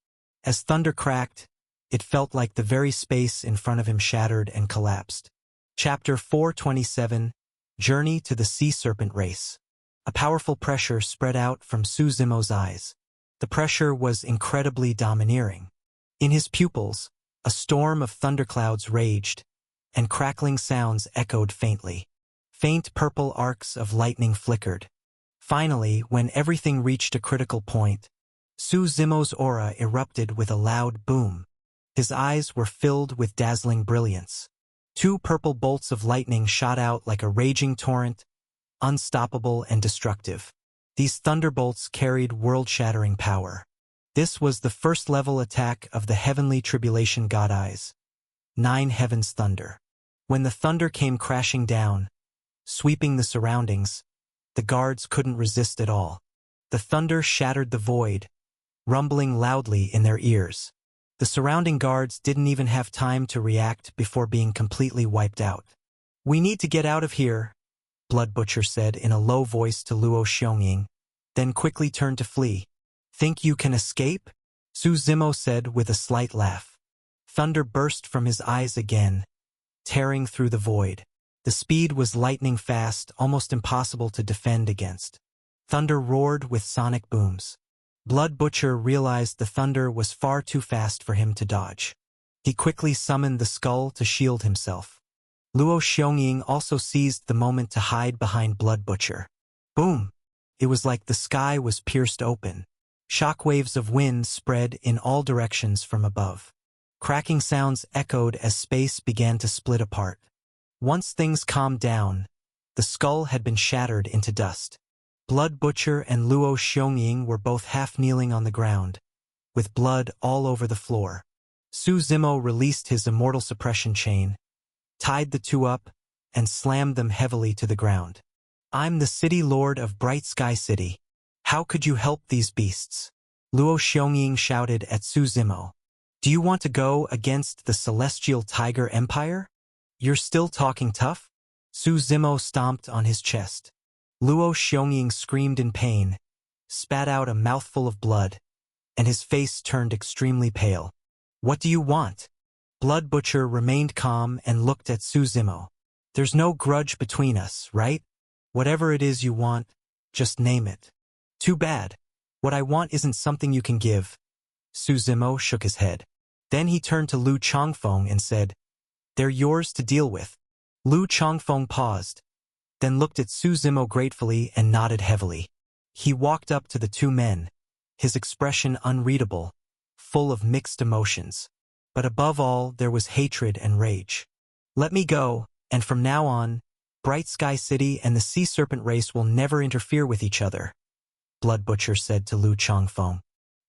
As thunder cracked, it felt like the very space in front of him shattered and collapsed. Chapter 427, Journey to the Sea Serpent Race. A powerful pressure spread out from Su Zimo's eyes. The pressure was incredibly domineering. In his pupils, a storm of thunderclouds raged, and crackling sounds echoed faintly. Faint purple arcs of lightning flickered. Finally, when everything reached a critical point, Su Zimo's aura erupted with a loud boom. His eyes were filled with dazzling brilliance. Two purple bolts of lightning shot out like a raging torrent, unstoppable and destructive. These thunderbolts carried world-shattering power. This was the first-level attack of the heavenly tribulation god eyes. 9 Heavens Thunder. When the thunder came crashing down, sweeping the surroundings, the guards couldn't resist at all. The thunder shattered the void, rumbling loudly in their ears. The surrounding guards didn't even have time to react before being completely wiped out. "We need to get out of here," Blood Butcher said in a low voice to Luo Xiongying, then quickly turned to flee. "Think you can escape?" Su Zimo said with a slight laugh. Thunder burst from his eyes again, tearing through the void. The speed was lightning fast, almost impossible to defend against. Thunder roared with sonic booms. Blood Butcher realized the thunder was far too fast for him to dodge. He quickly summoned the skull to shield himself. Luo Xiongying also seized the moment to hide behind Blood Butcher. Boom! It was like the sky was pierced open. Shockwaves of wind spread in all directions from above. Cracking sounds echoed as space began to split apart. Once things calmed down, the skull had been shattered into dust. Blood Butcher and Luo Xiongying were both half-kneeling on the ground, with blood all over the floor. Su Zimo released his immortal suppression chain, tied the two up, and slammed them heavily to the ground. "I'm the City Lord of Bright Sky City. How could you help these beasts?" Luo Xiongying shouted at Su Zimo. "Do you want to go against the Celestial Tiger Empire?" You're still talking tough? Su Zimo stomped on his chest. Luo Xiongying screamed in pain, spat out a mouthful of blood, and his face turned extremely pale. What do you want? Blood Butcher remained calm and looked at Su Zimo. There's no grudge between us, right? Whatever it is you want, just name it. Too bad. What I want isn't something you can give. Su Zimo shook his head. Then he turned to Lu Chongfeng and said, They're yours to deal with. Lu Chongfeng paused, then looked at Su Zimo gratefully and nodded heavily. He walked up to the two men, his expression unreadable, full of mixed emotions. But above all, there was hatred and rage. Let me go, and from now on, Bright Sky City and the Sea Serpent race will never interfere with each other, Blood Butcher said to Lu Chongfeng.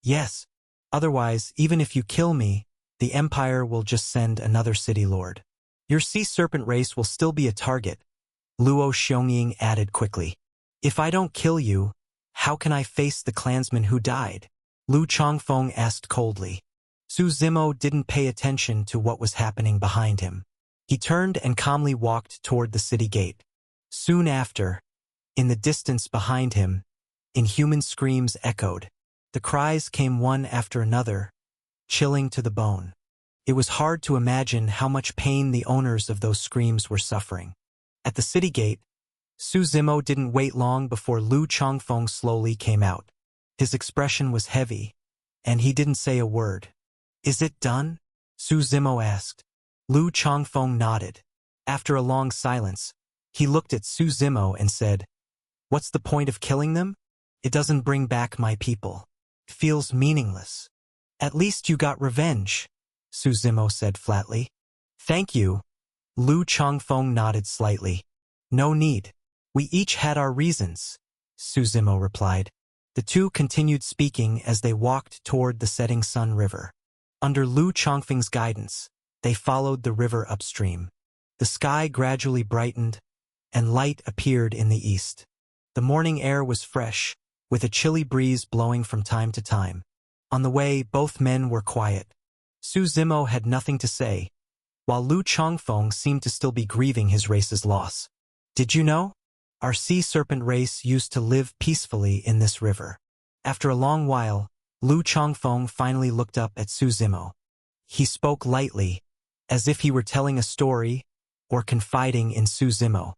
Yes. Otherwise, even if you kill me, the Empire will just send another city lord. Your Sea Serpent race will still be a target, Luo Xiongying added quickly. If I don't kill you, how can I face the clansmen who died? Lu Chongfeng asked coldly. Su Zimo didn't pay attention to what was happening behind him. He turned and calmly walked toward the city gate. Soon after, in the distance behind him, inhuman screams echoed. The cries came one after another, chilling to the bone. It was hard to imagine how much pain the owners of those screams were suffering. At the city gate, Su Zimo didn't wait long before Lu Chongfeng slowly came out. His expression was heavy, and he didn't say a word. Is it done? Su Zimo asked. Lu Chongfeng nodded. After a long silence, he looked at Su Zimo and said, What's the point of killing them? It doesn't bring back my people. It feels meaningless. At least you got revenge, Su Zimo said flatly. Thank you. Lu Chongfeng nodded slightly. No need. We each had our reasons, Su Zimo replied. The two continued speaking as they walked toward the setting Sun River. Under Lu Chongfeng's guidance, they followed the river upstream. The sky gradually brightened, and light appeared in the east. The morning air was fresh, with a chilly breeze blowing from time to time. On the way, both men were quiet. Su Zimo had nothing to say, while Lu Chongfeng seemed to still be grieving his race's loss. Did you know? Our Sea Serpent race used to live peacefully in this river. After a long while, Lu Chongfeng finally looked up at Su Zimo. He spoke lightly, as if he were telling a story or confiding in Su Zimo.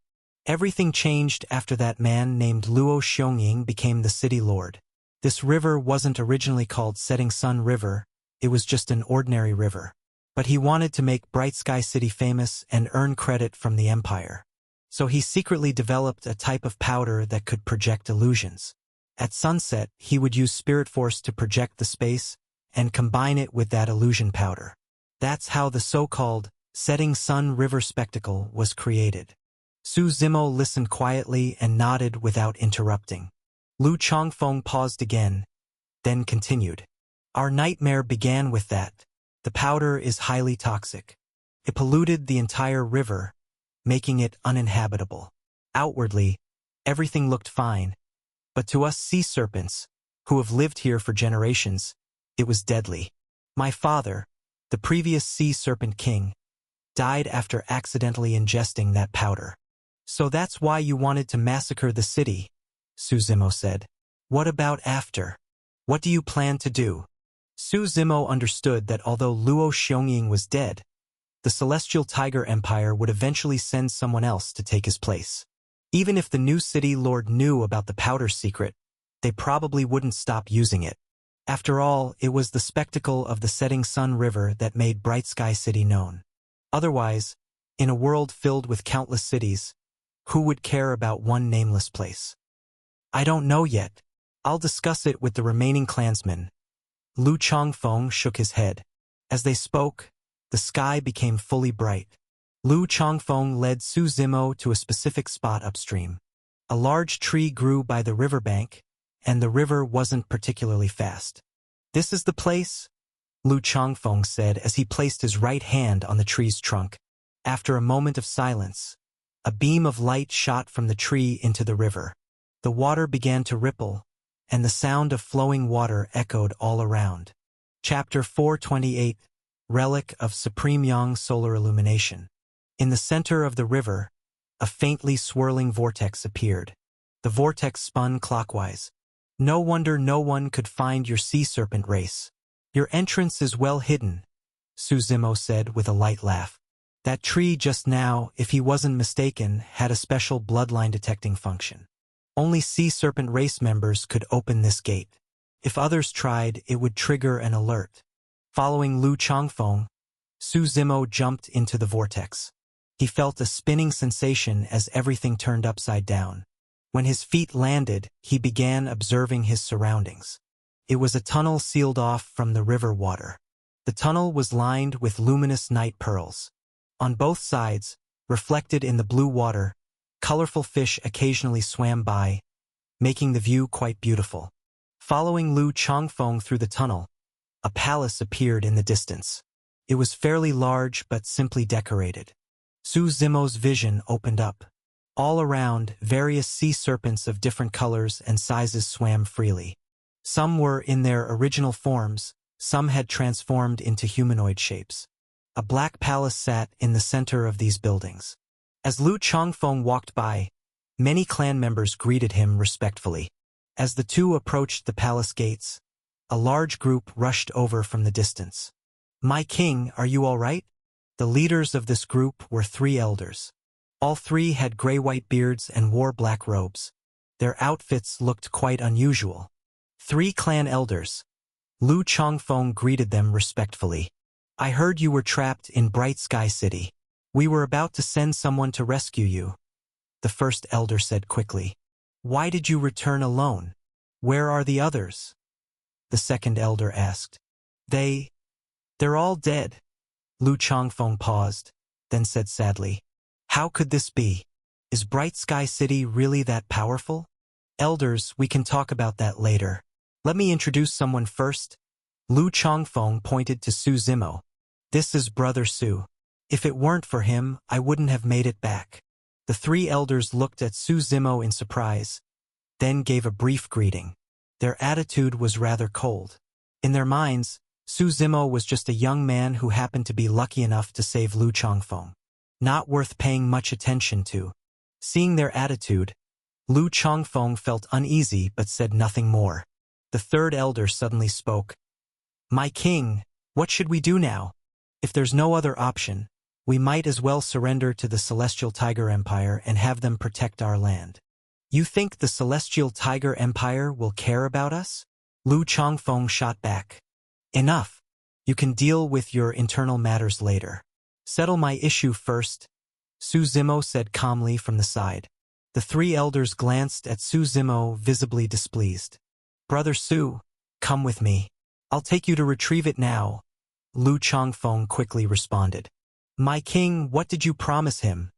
Everything changed after that man named Luo Xiongying became the city lord. This river wasn't originally called Setting Sun River, it was just an ordinary river. But he wanted to make Bright Sky City famous and earn credit from the Empire. So he secretly developed a type of powder that could project illusions. At sunset, he would use Spirit Force to project the space and combine it with that illusion powder. That's how the so-called Setting Sun River spectacle was created. Su Zimo listened quietly and nodded without interrupting. Lu Chongfeng paused again, then continued. Our nightmare began with that. The powder is highly toxic. It polluted the entire river, making it uninhabitable. Outwardly, everything looked fine, but to us sea serpents, who have lived here for generations, it was deadly. My father, the previous sea serpent king, died after accidentally ingesting that powder. So that's why you wanted to massacre the city, Su Zimo said. What about after? What do you plan to do? Su Zimo understood that although Luo Xiongying was dead, the Celestial Tiger Empire would eventually send someone else to take his place. Even if the new city lord knew about the powder secret, they probably wouldn't stop using it. After all, it was the spectacle of the setting Sun River that made Bright Sky City known. Otherwise, in a world filled with countless cities, who would care about one nameless place? I don't know yet. I'll discuss it with the remaining clansmen. Lu Chongfeng shook his head. As they spoke, the sky became fully bright. Lu Chongfeng led Su Zimo to a specific spot upstream. A large tree grew by the riverbank, and the river wasn't particularly fast. This is the place? Lu Chongfeng said as he placed his right hand on the tree's trunk. After a moment of silence, a beam of light shot from the tree into the river. The water began to ripple, and the sound of flowing water echoed all around. Chapter 428, Relic of Supreme Yang Solar Illumination. In the center of the river, a faintly swirling vortex appeared. The vortex spun clockwise. No wonder no one could find your sea serpent race. Your entrance is well hidden, Suzimo said with a light laugh. That tree just now, if he wasn't mistaken, had a special bloodline detecting function. Only sea serpent race members could open this gate. If others tried, it would trigger an alert. Following Lu Changfeng, Suzimo jumped into the vortex. He felt a spinning sensation as everything turned upside down. When his feet landed, he began observing his surroundings. It was a tunnel sealed off from the river water. The tunnel was lined with luminous night pearls. On both sides, reflected in the blue water, colorful fish occasionally swam by, making the view quite beautiful. Following Lu Changfeng through the tunnel, a palace appeared in the distance. It was fairly large but simply decorated. Suzimo's vision opened up. All around, various sea serpents of different colors and sizes swam freely. Some were in their original forms, some had transformed into humanoid shapes. A black palace sat in the center of these buildings. As Lu Changfeng walked by, many clan members greeted him respectfully. As the two approached the palace gates, a large group rushed over from the distance. "My king, are you all right?" The leaders of this group were 3 elders. All 3 had gray-white beards and wore black robes. Their outfits looked quite unusual. 3 clan elders. Lu Changfeng greeted them respectfully. "I heard you were trapped in Bright Sky City. We were about to send someone to rescue you," the first elder said quickly. "Why did you return alone? Where are the others?" the second elder asked. They're all dead." Lu Changfeng paused, then said sadly, "How could this be? Is Bright Sky City really that powerful?" "Elders, we can talk about that later. Let me introduce someone first." Lu Changfeng pointed to Suzimo. "This is Brother Su. If it weren't for him, I wouldn't have made it back." The 3 elders looked at Suzimo in surprise, then gave a brief greeting. Their attitude was rather cold. In their minds, Suzimo was just a young man who happened to be lucky enough to save Lu Changfeng. Not worth paying much attention to. Seeing their attitude, Lu Changfeng felt uneasy but said nothing more. The third elder suddenly spoke. "My king, what should we do now? If there's no other option, we might as well surrender to the Celestial Tiger Empire and have them protect our land." "You think the Celestial Tiger Empire will care about us?" Lu Changfeng shot back. "Enough. You can deal with your internal matters later. Settle my issue first," Suzimo said calmly from the side. The 3 elders glanced at Suzimo, visibly displeased. "Brother Su, come with me. I'll take you to retrieve it now," Lu Changfeng quickly responded. "My king, what did you promise him?"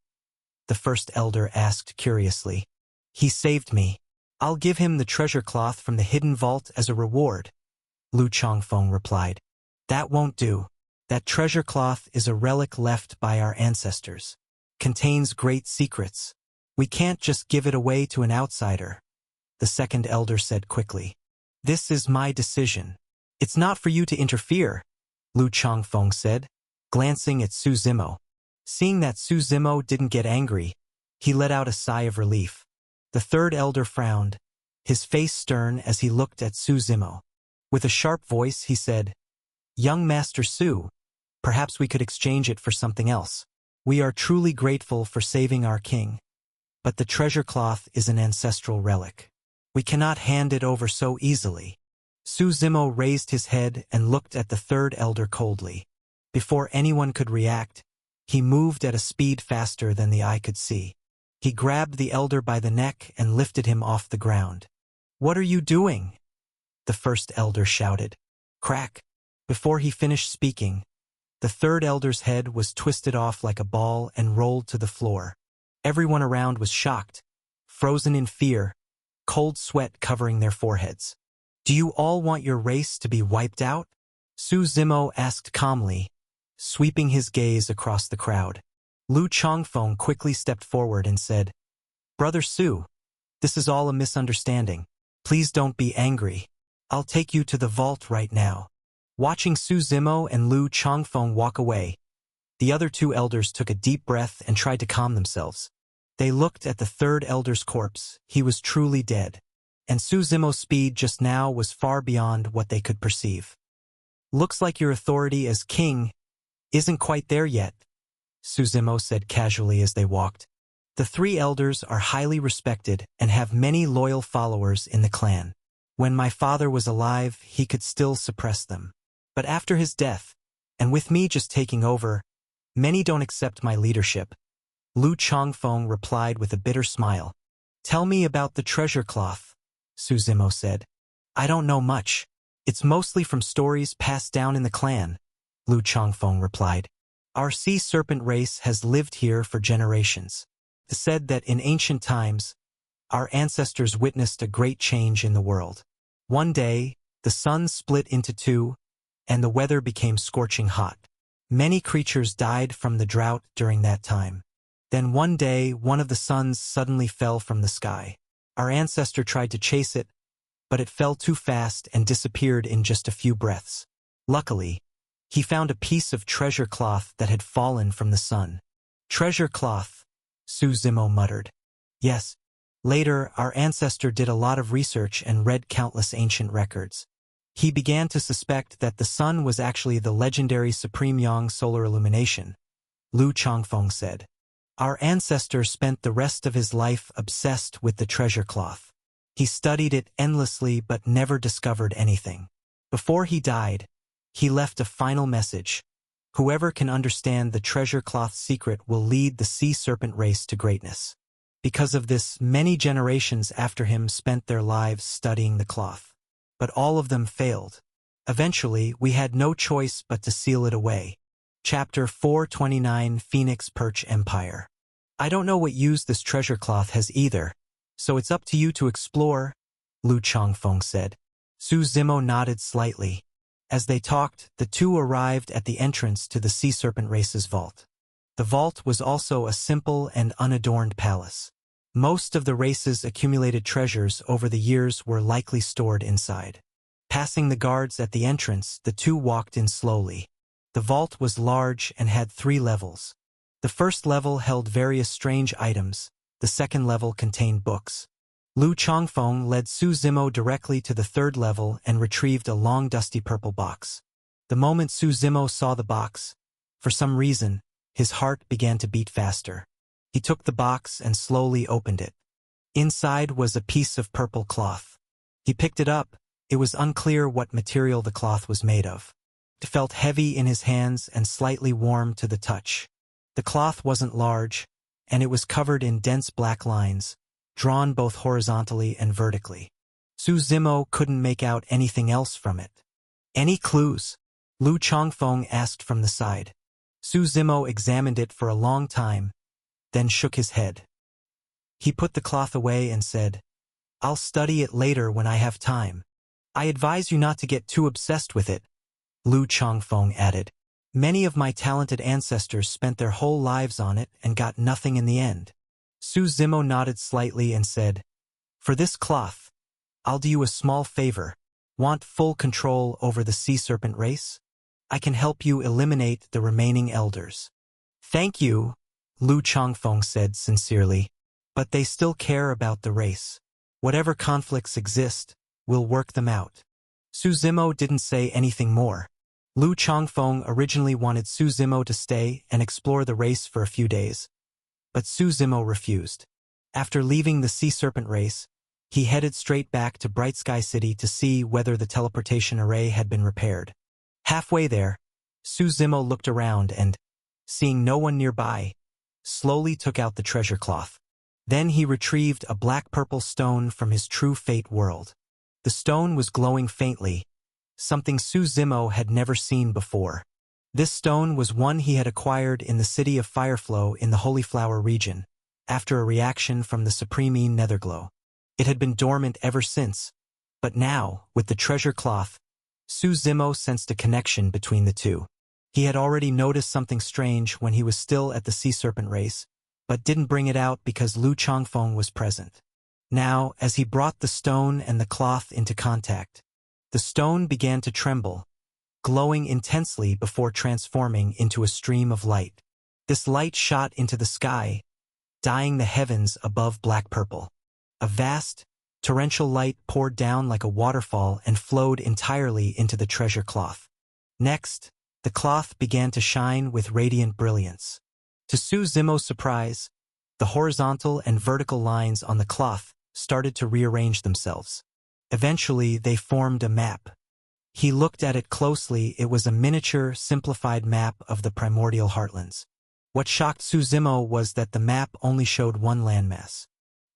the first elder asked curiously. "He saved me. I'll give him the treasure cloth from the hidden vault as a reward," Lu Changfeng replied. "That won't do. That treasure cloth is a relic left by our ancestors. Contains great secrets. We can't just give it away to an outsider," the second elder said quickly. "This is my decision. It's not for you to interfere," Lu Changfeng said, glancing at Suzimo. Seeing that Suzimo didn't get angry, he let out a sigh of relief. The third elder frowned, his face stern as he looked at Suzimo. With a sharp voice, he said, "Young Master Su, perhaps we could exchange it for something else. We are truly grateful for saving our king. But the treasure cloth is an ancestral relic. We cannot hand it over so easily." Suzimo raised his head and looked at the third elder coldly. Before anyone could react, he moved at a speed faster than the eye could see. He grabbed the elder by the neck and lifted him off the ground. "What are you doing?" the first elder shouted. Crack! Before he finished speaking, the third elder's head was twisted off like a ball and rolled to the floor. Everyone around was shocked, frozen in fear, cold sweat covering their foreheads. "Do you all want your race to be wiped out?" Suzimo asked calmly, sweeping his gaze across the crowd. Lu Changfeng quickly stepped forward and said, "Brother Su, this is all a misunderstanding. Please don't be angry. I'll take you to the vault right now." Watching Suzimo and Lu Changfeng walk away, The other two elders took a deep breath and tried to calm themselves. They looked at the third elder's corpse. He was truly dead. And Su Zimo's speed just now was far beyond what they could perceive. "Looks like your authority as king isn't quite there yet," Su Zimo said casually as they walked. "The three elders are highly respected and have many loyal followers in the clan. When my father was alive, he could still suppress them. But after his death, and with me just taking over, many don't accept my leadership." Lu Chongfeng replied with a bitter smile. "Tell me about the treasure cloth," Su Zimo said. "I don't know much. It's mostly from stories passed down in the clan," Lu Chongfeng replied. "Our sea serpent race has lived here for generations. It's said that in ancient times, our ancestors witnessed a great change in the world. One day, the sun split into two, and the weather became scorching hot. Many creatures died from the drought during that time. Then one day, one of the suns suddenly fell from the sky. Our ancestor tried to chase it, but it fell too fast and disappeared in just a few breaths. Luckily, he found a piece of treasure cloth that had fallen from the sun." "Treasure cloth," Su Zimo muttered. "Yes. Later, our ancestor did a lot of research and read countless ancient records. He began to suspect that the sun was actually the legendary Supreme Yang solar illumination," Lu Chongfeng said. "Our ancestor spent the rest of his life obsessed with the treasure cloth. He studied it endlessly but never discovered anything. Before he died, he left a final message. Whoever can understand the treasure cloth secret will lead the sea serpent race to greatness. Because of this, many generations after him spent their lives studying the cloth. But all of them failed. Eventually, we had no choice but to seal it away." Chapter 429, Phoenix Perch Empire. "I don't know what use this treasure cloth has either, so it's up to you to explore," Lu Chongfeng said. Su Zimo nodded slightly. As they talked, the two arrived at the entrance to the sea serpent race's vault. The vault was also a simple and unadorned palace. Most of the race's accumulated treasures over the years were likely stored inside. Passing the guards at the entrance, the two walked in slowly. The vault was large and had 3 levels. The first level held various strange items. The second level contained books. Lu Chongfeng led Su Zimo directly to the 3rd level and retrieved a long dusty purple box. The moment Su Zimo saw the box, for some reason, his heart began to beat faster. He took the box and slowly opened it. Inside was a piece of purple cloth. He picked it up. It was unclear what material the cloth was made of. It felt heavy in his hands and slightly warm to the touch. The cloth wasn't large, and it was covered in dense black lines, drawn both horizontally and vertically. Su Zimo couldn't make out anything else from it. "Any clues?" Lu Chongfeng asked from the side. Su Zimo examined it for a long time, then shook his head. He put the cloth away and said, "I'll study it later when I have time. I advise you not to get too obsessed with it," Lu Chongfeng added. "Many of my talented ancestors spent their whole lives on it and got nothing in the end." Su Zimo nodded slightly and said, "For this cloth, I'll do you a small favor. Want full control over the sea serpent race? I can help you eliminate the remaining elders." "Thank you," Lu Chongfeng said sincerely. "But they still care about the race. Whatever conflicts exist, we'll work them out." Su Zimo didn't say anything more. Lu Chongfeng originally wanted Su Zimo to stay and explore the race for a few days, but Su Zimo refused. After leaving the sea serpent race, he headed straight back to Bright Sky City to see whether the teleportation array had been repaired. Halfway there, Su Zimo looked around and, seeing no one nearby, slowly took out the treasure cloth. Then he retrieved a black-purple stone from his True Fate world. The stone was glowing faintly, something Su Zimo had never seen before. This stone was one he had acquired in the city of Fireflow in the Holy Flower region, after a reaction from the Supreme Netherglow. It had been dormant ever since, but now, with the treasure cloth, Su Zimo sensed a connection between the two. He had already noticed something strange when he was still at the sea serpent race, but didn't bring it out because Lu Chongfeng was present. Now, as he brought the stone and the cloth into contact, the stone began to tremble, glowing intensely before transforming into a stream of light. This light shot into the sky, dyeing the heavens above black-purple. A vast, torrential light poured down like a waterfall and flowed entirely into the treasure cloth. Next, the cloth began to shine with radiant brilliance. To Su Zimo's surprise, the horizontal and vertical lines on the cloth started to rearrange themselves. Eventually, they formed a map. He looked at it closely. It was a miniature, simplified map of the primordial heartlands. What shocked Su Zimo was that the map only showed one landmass.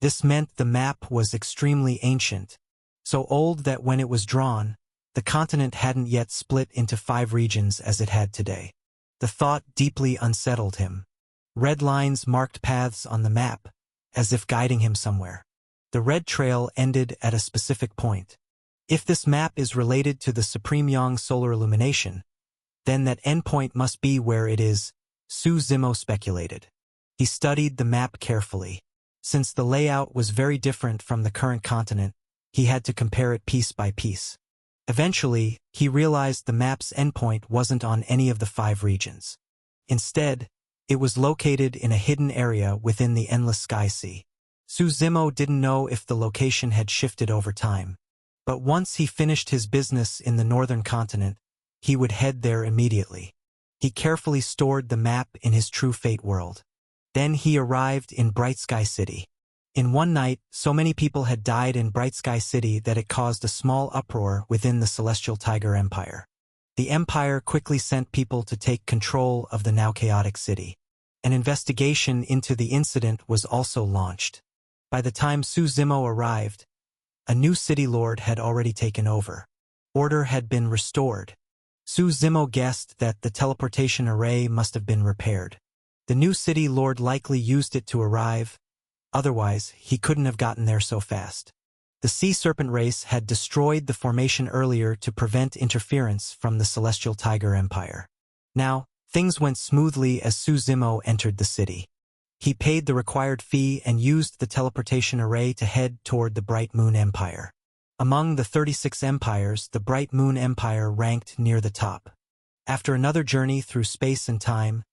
This meant the map was extremely ancient, so old that when it was drawn, the continent hadn't yet split into 5 regions as it had today. The thought deeply unsettled him. Red lines marked paths on the map, as if guiding him somewhere. The red trail ended at a specific point. If this map is related to the Supreme Yang solar illumination, then that endpoint must be where it is, Su Zimo speculated. He studied the map carefully. Since the layout was very different from the current continent, he had to compare it piece by piece. Eventually, he realized the map's endpoint wasn't on any of the 5 regions. Instead, it was located in a hidden area within the endless sky sea. Su Zimo didn't know if the location had shifted over time, but once he finished his business in the northern continent, he would head there immediately. He carefully stored the map in his True Fate world. Then he arrived in Bright Sky City. In one night, so many people had died in Bright Sky City that it caused a small uproar within the Celestial Tiger Empire. The Empire quickly sent people to take control of the now chaotic city. An investigation into the incident was also launched. By the time Su Zimo arrived, a new city lord had already taken over. Order had been restored. Su Zimo guessed that the teleportation array must have been repaired. The new city lord likely used it to arrive, otherwise he couldn't have gotten there so fast. The Sea Serpent race had destroyed the formation earlier to prevent interference from the Celestial Tiger Empire. Now, things went smoothly as Su Zimo entered the city. He paid the required fee and used the teleportation array to head toward the Bright Moon Empire. Among the 36 empires, the Bright Moon Empire ranked near the top. After another journey through space and time,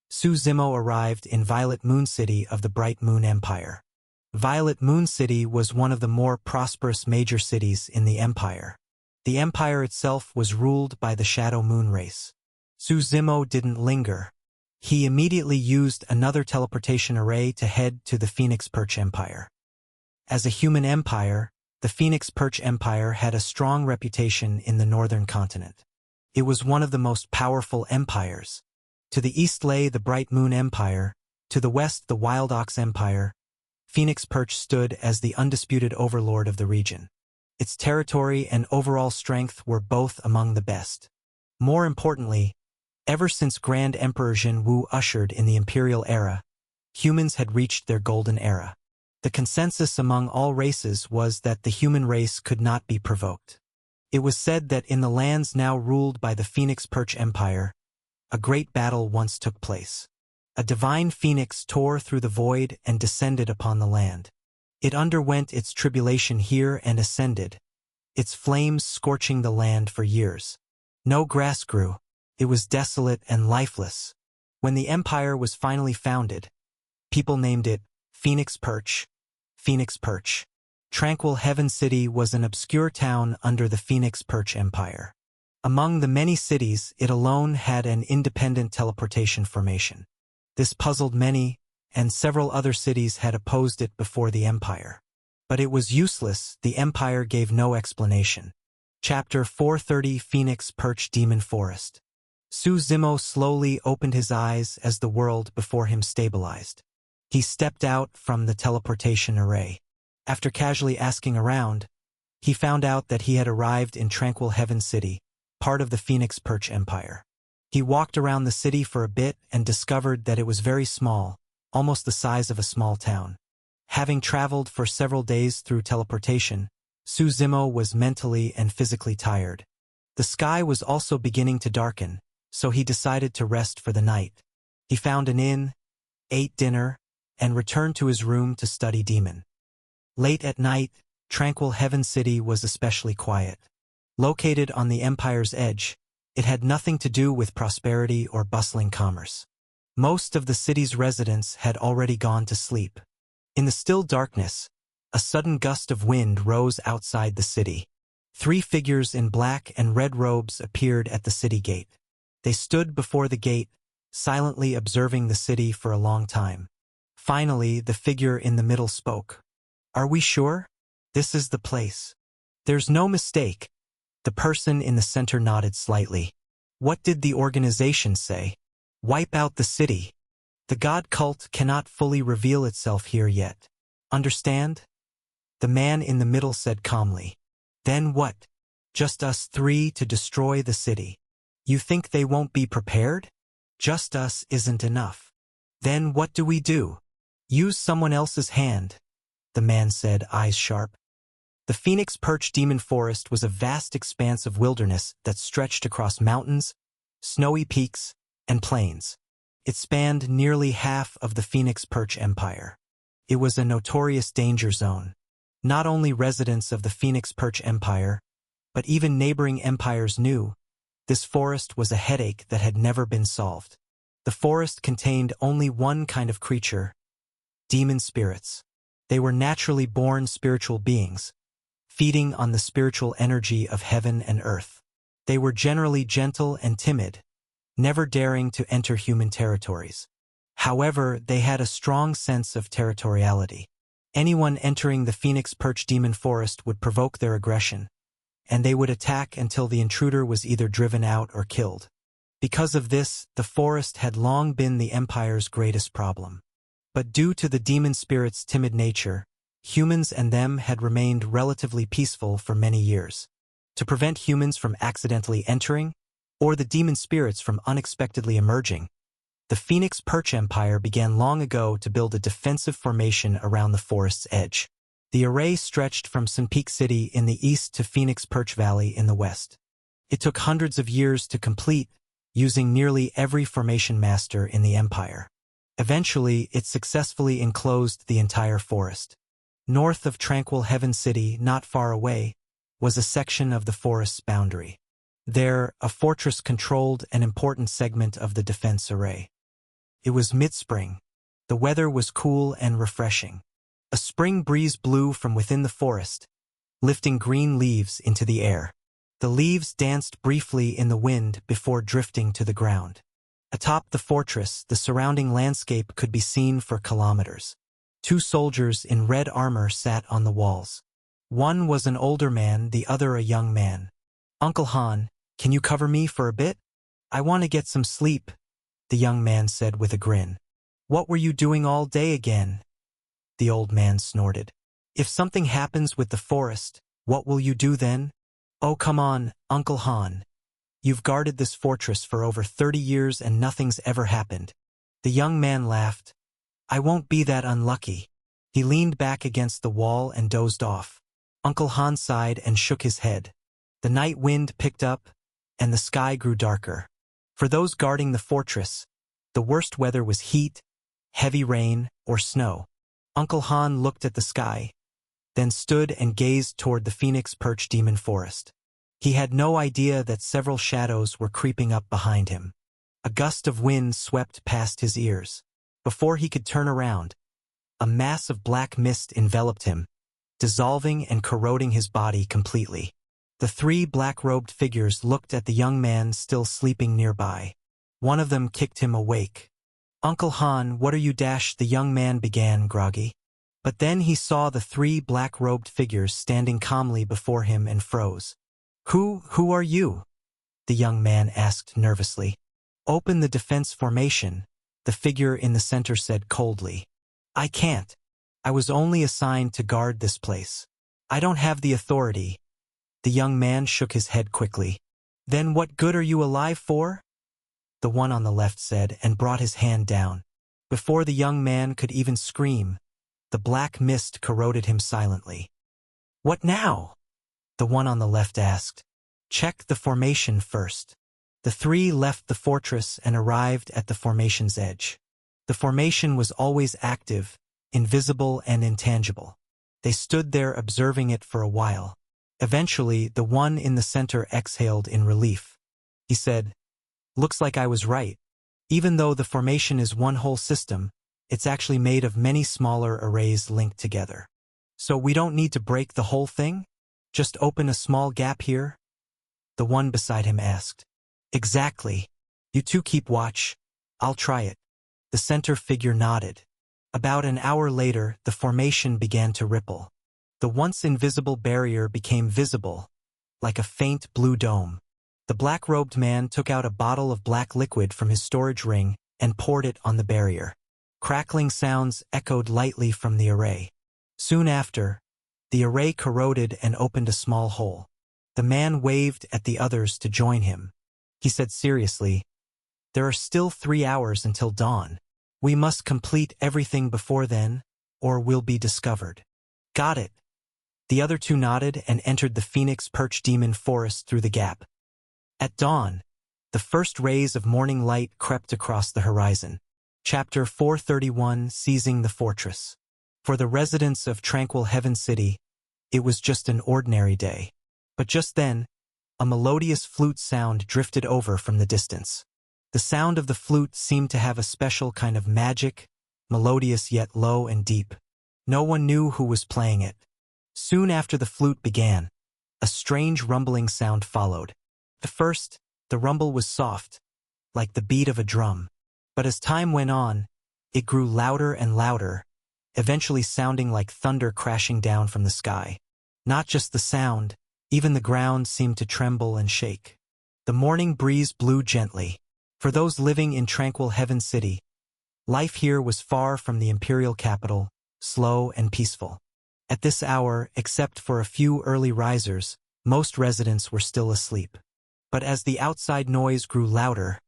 Su Zimo arrived in Violet Moon City of the Bright Moon Empire. Violet Moon City was one of the more prosperous major cities in the empire. The empire itself was ruled by the Shadow Moon race. Su Zimo didn't linger. He immediately used another teleportation array to head to the Phoenix Perch Empire. As a human empire, the Phoenix Perch Empire had a strong reputation in the northern continent. It was one of the most powerful empires. To the east lay the Bright Moon Empire, to the west the Wild Ox Empire. Phoenix Perch stood as the undisputed overlord of the region. Its territory and overall strength were both among the best. More importantly, ever since Grand Emperor Jin Wu ushered in the Imperial Era, humans had reached their golden era. The consensus among all races was that the human race could not be provoked. It was said that in the lands now ruled by the Phoenix Perch Empire, a great battle once took place. A divine phoenix tore through the void and descended upon the land. It underwent its tribulation here and ascended, its flames scorching the land for years. No grass grew. It was desolate and lifeless. When the empire was finally founded, people named it Phoenix Perch. Phoenix Perch. Tranquil Heaven City was an obscure town under the Phoenix Perch Empire. Among the many cities, it alone had an independent teleportation formation. This puzzled many, and several other cities had opposed it before the empire. But it was useless. The empire gave no explanation. Chapter 430 Phoenix Perch Demon Forest. Su Zimo slowly opened his eyes as the world before him stabilized. He stepped out from the teleportation array. After casually asking around, he found out that he had arrived in Tranquil Heaven City, part of the Phoenix Perch Empire. He walked around the city for a bit and discovered that it was very small, almost the size of a small town. Having traveled for several days through teleportation, Su Zimo was mentally and physically tired. The sky was also beginning to darken, so he decided to rest for the night. He found an inn, ate dinner, and returned to his room to study Demon. Late at night, Tranquil Heaven City was especially quiet. Located on the empire's edge, It had nothing to do with prosperity or bustling commerce. Most of the city's residents had already gone to sleep. In the still darkness, a sudden gust of wind rose outside the city. 3 figures in black and red robes appeared at the city gate. They stood before the gate, silently observing the city for a long time. Finally, the figure in the middle spoke. "Are we sure? This is the place. There's no mistake." The person in the center nodded slightly. "What did the organization say?" "Wipe out the city. The god cult cannot fully reveal itself here yet. Understand?" The man in the middle said calmly. "Then what? Just us 3 to destroy the city. You think they won't be prepared? Just us isn't enough. Then what do we do? Use someone else's hand," the man said, eyes sharp. The Phoenix Perch Demon Forest was a vast expanse of wilderness that stretched across mountains, snowy peaks, and plains. It spanned nearly half of the Phoenix Perch Empire. It was a notorious danger zone. Not only residents of the Phoenix Perch Empire, but even neighboring empires knew this forest was a headache that had never been solved. The forest contained only one kind of creature: demon spirits. They were naturally born spiritual beings, feeding on the spiritual energy of heaven and earth. They were generally gentle and timid, never daring to enter human territories. However, they had a strong sense of territoriality. Anyone entering the Phoenix Perch Demon Forest would provoke their aggression, and they would attack until the intruder was either driven out or killed. Because of this, the forest had long been the Empire's greatest problem. But due to the demon spirit's timid nature, humans and them had remained relatively peaceful for many years. To prevent humans from accidentally entering, or the demon spirits from unexpectedly emerging, the Phoenix Perch Empire began long ago to build a defensive formation around the forest's edge. The array stretched from Sun Peak City in the east to Phoenix Perch Valley in the west. It took hundreds of years to complete, using nearly every formation master in the empire. Eventually, it successfully enclosed the entire forest. North of Tranquil Heaven City, not far away, was a section of the forest's boundary. There, a fortress controlled an important segment of the defense array. It was mid-spring. The weather was cool and refreshing. A spring breeze blew from within the forest, lifting green leaves into the air. The leaves danced briefly in the wind before drifting to the ground. Atop the fortress, the surrounding landscape could be seen for kilometers. 2 soldiers in red armor sat on the walls. One was an older man, the other a young man. "Uncle Han, can you cover me for a bit? I want to get some sleep," the young man said with a grin. "What were you doing all day again?" The old man snorted. "If something happens with the forest, what will you do then?" "Oh, come on, Uncle Han. You've guarded this fortress for over 30 years and nothing's ever happened." The young man laughed. "I won't be that unlucky." He leaned back against the wall and dozed off. Uncle Han sighed and shook his head. The night wind picked up, and the sky grew darker. For those guarding the fortress, the worst weather was heat, heavy rain, or snow. Uncle Han looked at the sky, then stood and gazed toward the Phoenix Perch Demon Forest. He had no idea that several shadows were creeping up behind him. A gust of wind swept past his ears. Before he could turn around, a mass of black mist enveloped him, dissolving and corroding his body completely. The 3 black-robed figures looked at the young man still sleeping nearby. One of them kicked him awake. "Uncle Han, what are you?" the young man began, groggy. But then he saw the 3 black-robed figures standing calmly before him and froze. Who are you?" the young man asked nervously. "Open the defense formation," the figure in the center said coldly. "I can't. I was only assigned to guard this place. I don't have the authority." The young man shook his head quickly. "Then what good are you alive for?" the one on the left said, and brought his hand down. Before the young man could even scream, the black mist corroded him silently. "What now?" the one on the left asked. "Check the formation first." The 3 left the fortress and arrived at the formation's edge. The formation was always active, invisible and intangible. They stood there observing it for a while. Eventually, the one in the center exhaled in relief. He said, "Looks like I was right. Even though the formation is one whole system, it's actually made of many smaller arrays linked together. So we don't need to break the whole thing? Just open a small gap here?" The one beside him asked. "Exactly. You two keep watch. I'll try it." The center figure nodded. About an hour later, the formation began to ripple. The once invisible barrier became visible, like a faint blue dome. The black-robed man took out a bottle of black liquid from his storage ring and poured it on the barrier. Crackling sounds echoed lightly from the array. Soon after, the array corroded and opened a small hole. The man waved at the others to join him. He said seriously, "There are still 3 hours until dawn. We must complete everything before then, or we'll be discovered." "Got it." The other two nodded and entered the Phoenix Perch Demon Forest through the gap. At dawn, the first rays of morning light crept across the horizon. Chapter 431, Seizing the Fortress. For the residents of Tranquil Heaven City, it was just an ordinary day. But just then, a melodious flute sound drifted over from the distance. The sound of the flute seemed to have a special kind of magic, melodious yet low and deep. No one knew who was playing it. Soon after the flute began, a strange rumbling sound followed. At first, the rumble was soft, like the beat of a drum. But as time went on, it grew louder and louder, eventually sounding like thunder crashing down from the sky. Not just the sound, even the ground seemed to tremble and shake. The morning breeze blew gently. For those living in Tranquil Heaven City, life here was far from the imperial capital, slow and peaceful. At this hour, except for a few early risers, most residents were still asleep. But as the outside noise grew louder,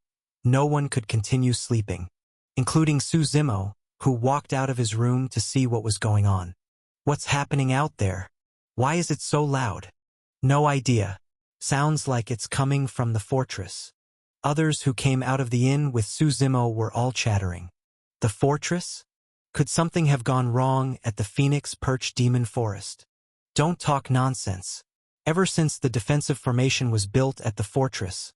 no one could continue sleeping, including Suzimo, who walked out of his room to see what was going on. "What's happening out there? Why is it so loud?" "No idea. Sounds like it's coming from the fortress." Others who came out of the inn with Suzimo were all chattering. The fortress? Could something have gone wrong at the Phoenix Perch Demon Forest? Don't talk nonsense. Ever since the defensive formation was built at the fortress,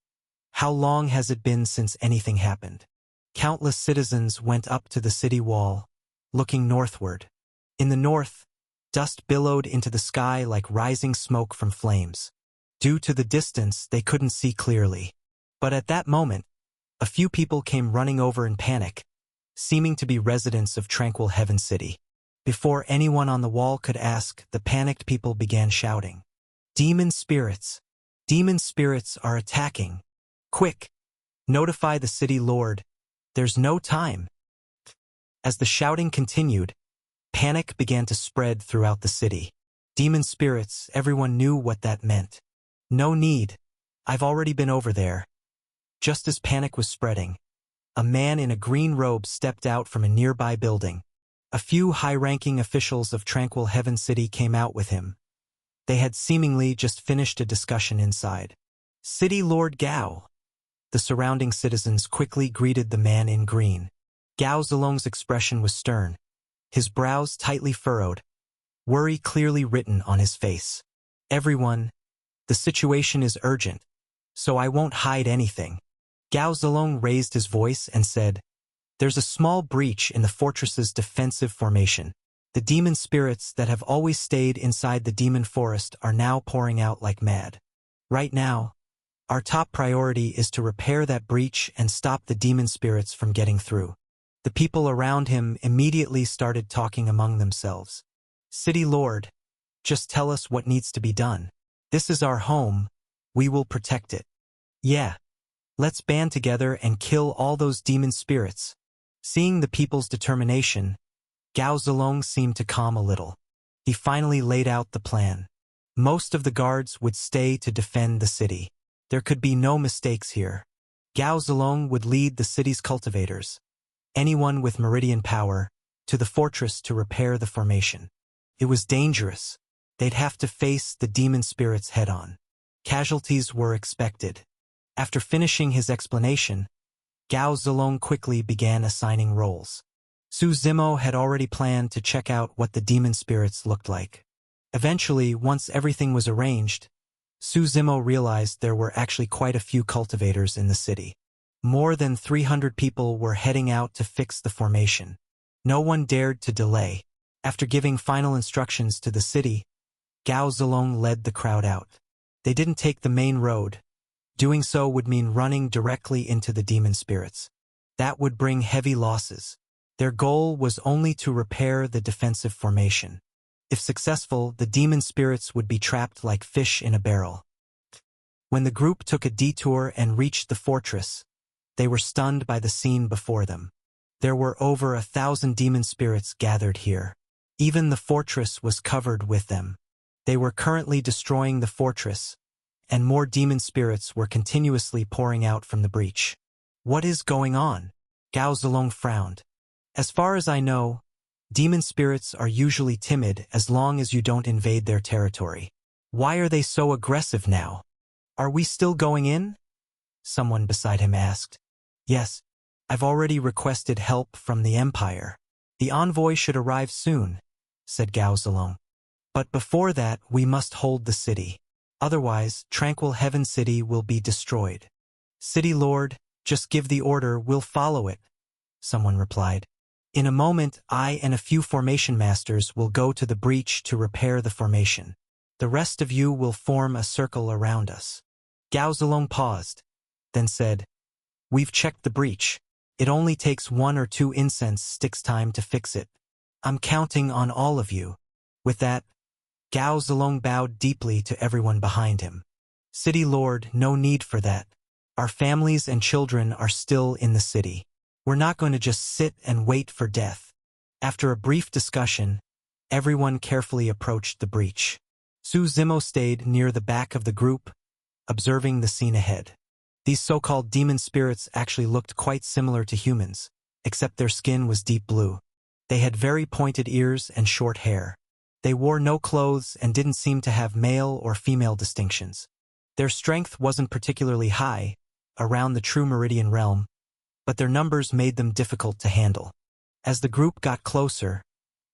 how long has it been since anything happened? Countless citizens went up to the city wall, looking northward. In the north, dust billowed into the sky like rising smoke from flames. Due to the distance, they couldn't see clearly. But at that moment, a few people came running over in panic, seeming to be residents of Tranquil Heaven City. Before anyone on the wall could ask, the panicked people began shouting, "Demon spirits! Demon spirits are attacking! Quick! Notify the city lord! There's no time!" As the shouting continued, panic began to spread throughout the city. Demon spirits, everyone knew what that meant. "No need. I've already been over there." Just as panic was spreading, a man in a green robe stepped out from a nearby building. A few high-ranking officials of Tranquil Heaven City came out with him. They had seemingly just finished a discussion inside. "City Lord Gao." The surrounding citizens quickly greeted the man in green. Gao Zilong's expression was stern, his brows tightly furrowed, worry clearly written on his face. "Everyone, the situation is urgent, so I won't hide anything." Gao Zilong raised his voice and said, "There's a small breach in the fortress's defensive formation. The demon spirits that have always stayed inside the demon forest are now pouring out like mad. Right now, our top priority is to repair that breach and stop the demon spirits from getting through." The people around him immediately started talking among themselves. "City Lord, just tell us what needs to be done. This is our home, we will protect it." "Yeah. Let's band together and kill all those demon spirits." Seeing the people's determination, Gao Zilong seemed to calm a little. He finally laid out the plan. Most of the guards would stay to defend the city. There could be no mistakes here. Gao Zilong would lead the city's cultivators, anyone with meridian power, to the fortress to repair the formation. It was dangerous. They'd have to face the demon spirits head-on. Casualties were expected. After finishing his explanation, Gao Zilong quickly began assigning roles. Suzimo had already planned to check out what the demon spirits looked like. Eventually, once everything was arranged, Su Zimo realized there were actually quite a few cultivators in the city. More than 300 people were heading out to fix the formation. No one dared to delay. After giving final instructions to the city, Gao Zilong led the crowd out. They didn't take the main road. Doing so would mean running directly into the demon spirits. That would bring heavy losses. Their goal was only to repair the defensive formation. If successful, the demon spirits would be trapped like fish in a barrel. When the group took a detour and reached the fortress, they were stunned by the scene before them. There were over 1,000 demon spirits gathered here. Even the fortress was covered with them. They were currently destroying the fortress, and more demon spirits were continuously pouring out from the breach. What is going on? Gao Zilong frowned. As far as I know, demon spirits are usually timid as long as you don't invade their territory. Why are they so aggressive now? Are we still going in? Someone beside him asked. Yes, I've already requested help from the Empire. The envoy should arrive soon, said Gao Zilong. But before that, we must hold the city. Otherwise, Tranquil Heaven City will be destroyed. City Lord, just give the order, we'll follow it, someone replied. In a moment, I and a few formation masters will go to the breach to repair the formation. The rest of you will form a circle around us. Gao Zilong paused, then said, We've checked the breach. It only takes 1 or 2 incense sticks time to fix it. I'm counting on all of you. With that, Gao Zilong bowed deeply to everyone behind him. City Lord, no need for that. Our families and children are still in the city. We're not going to just sit and wait for death. After a brief discussion, everyone carefully approached the breach. Su Zimo stayed near the back of the group, observing the scene ahead. These so-called demon spirits actually looked quite similar to humans, except their skin was deep blue. They had very pointed ears and short hair. They wore no clothes and didn't seem to have male or female distinctions. Their strength wasn't particularly high, around the true Meridian realm, but their numbers made them difficult to handle. As the group got closer,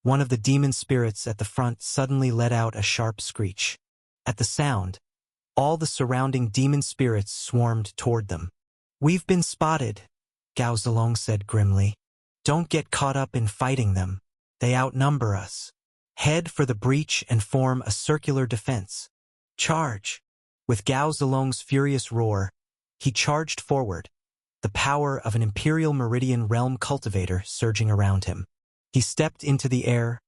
one of the demon spirits at the front suddenly let out a sharp screech. At the sound, all the surrounding demon spirits swarmed toward them. We've been spotted, Gao Zilong said grimly. Don't get caught up in fighting them. They outnumber us. Head for the breach and form a circular defense. Charge! With Gao Zilong's furious roar, he charged forward, the power of an Imperial Meridian Realm cultivator surging around him. He stepped into the air,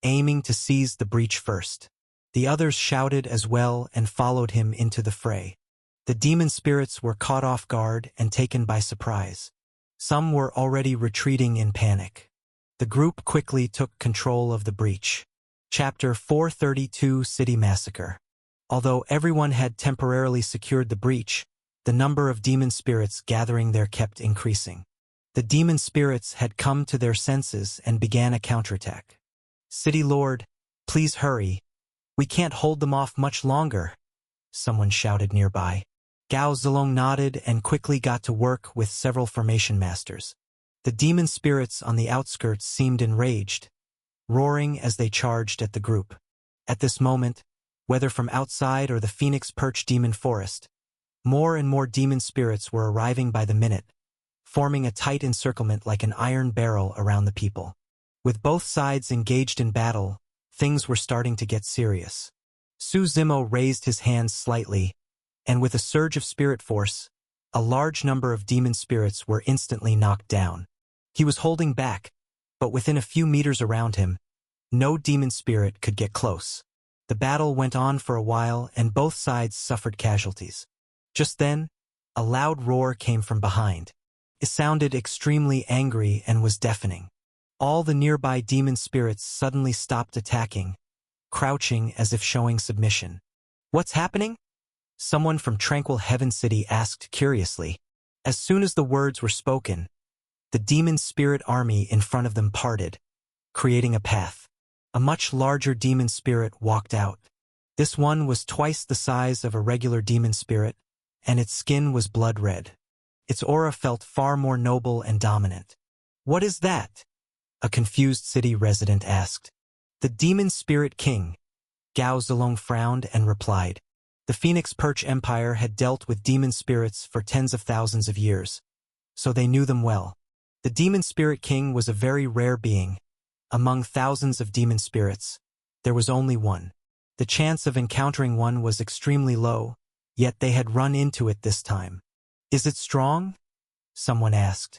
aiming to seize the breach first. The others shouted as well and followed him into the fray. The demon spirits were caught off guard and taken by surprise. Some were already retreating in panic. The group quickly took control of the breach. Chapter 432 City Massacre. Although everyone had temporarily secured the breach, the number of demon spirits gathering there kept increasing. The demon spirits had come to their senses and began a counterattack. City Lord, please hurry. We can't hold them off much longer, someone shouted nearby. Gao Zilong nodded and quickly got to work with several formation masters. The demon spirits on the outskirts seemed enraged, roaring as they charged at the group. At this moment, whether from outside or the Phoenix Perch Demon Forest, more and more demon spirits were arriving by the minute, forming a tight encirclement like an iron barrel around the people. With both sides engaged in battle, things were starting to get serious. Su Zimo raised his hands slightly, and with a surge of spirit force, a large number of demon spirits were instantly knocked down. He was holding back, but within a few meters around him, no demon spirit could get close. The battle went on for a while and both sides suffered casualties. Just then, a loud roar came from behind. It sounded extremely angry and was deafening. All the nearby demon spirits suddenly stopped attacking, crouching as if showing submission. What's happening? Someone from Tranquil Heaven City asked curiously. As soon as the words were spoken, the demon spirit army in front of them parted, creating a path. A much larger demon spirit walked out. This one was twice the size of a regular demon spirit, and its skin was blood red. Its aura felt far more noble and dominant. What is that? A confused city resident asked. The demon spirit king. Gao Zilong frowned and replied. The Phoenix Perch Empire had dealt with demon spirits for tens of thousands of years, so they knew them well. The Demon Spirit King was a very rare being. Among thousands of demon spirits, there was only one. The chance of encountering one was extremely low, yet they had run into it this time. "Is it strong?" someone asked.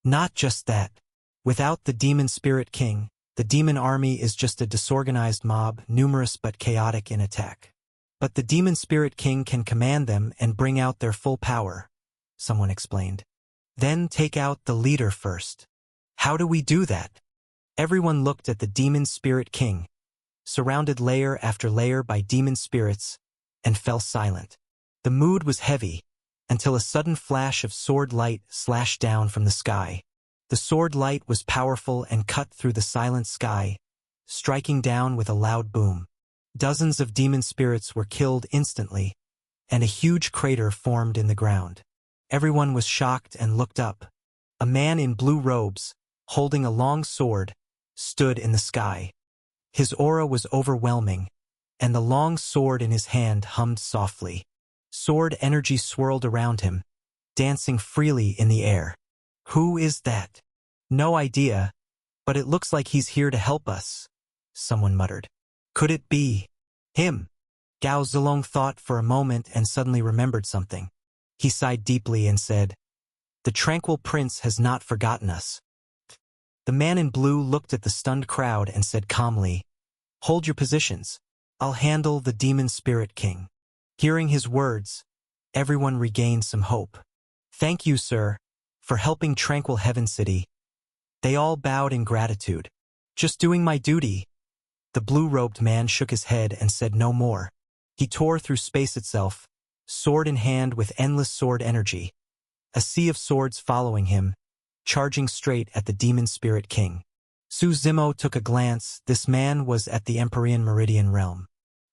"Not just that. Without the Demon Spirit King, the demon army is just a disorganized mob, numerous but chaotic in attack. But the Demon Spirit King can command them and bring out their full power," someone explained. "Then take out the leader first." "How do we do that?" Everyone looked at the Demon Spirit King, surrounded layer after layer by demon spirits, and fell silent. The mood was heavy, until a sudden flash of sword light slashed down from the sky. The sword light was powerful and cut through the silent sky, striking down with a loud boom. Dozens of demon spirits were killed instantly, and a huge crater formed in the ground. Everyone was shocked and looked up. A man in blue robes, holding a long sword, stood in the sky. His aura was overwhelming, and the long sword in his hand hummed softly. Sword energy swirled around him, dancing freely in the air. "Who is that?" "No idea, but it looks like he's here to help us," someone muttered. "Could it be him?" Gao Zilong thought for a moment and suddenly remembered something. He sighed deeply and said, "The Tranquil Prince has not forgotten us." The man in blue looked at the stunned crowd and said calmly, "Hold your positions. I'll handle the Demon Spirit King." Hearing his words, everyone regained some hope. "Thank you, sir, for helping Tranquil Heaven City." They all bowed in gratitude. "Just doing my duty." The blue-robed man shook his head and said no more. He tore through space itself, sword in hand with endless sword energy. A sea of swords following him, charging straight at the Demon Spirit King. Su Zimo took a glance. This man was at the Empyrean Meridian realm.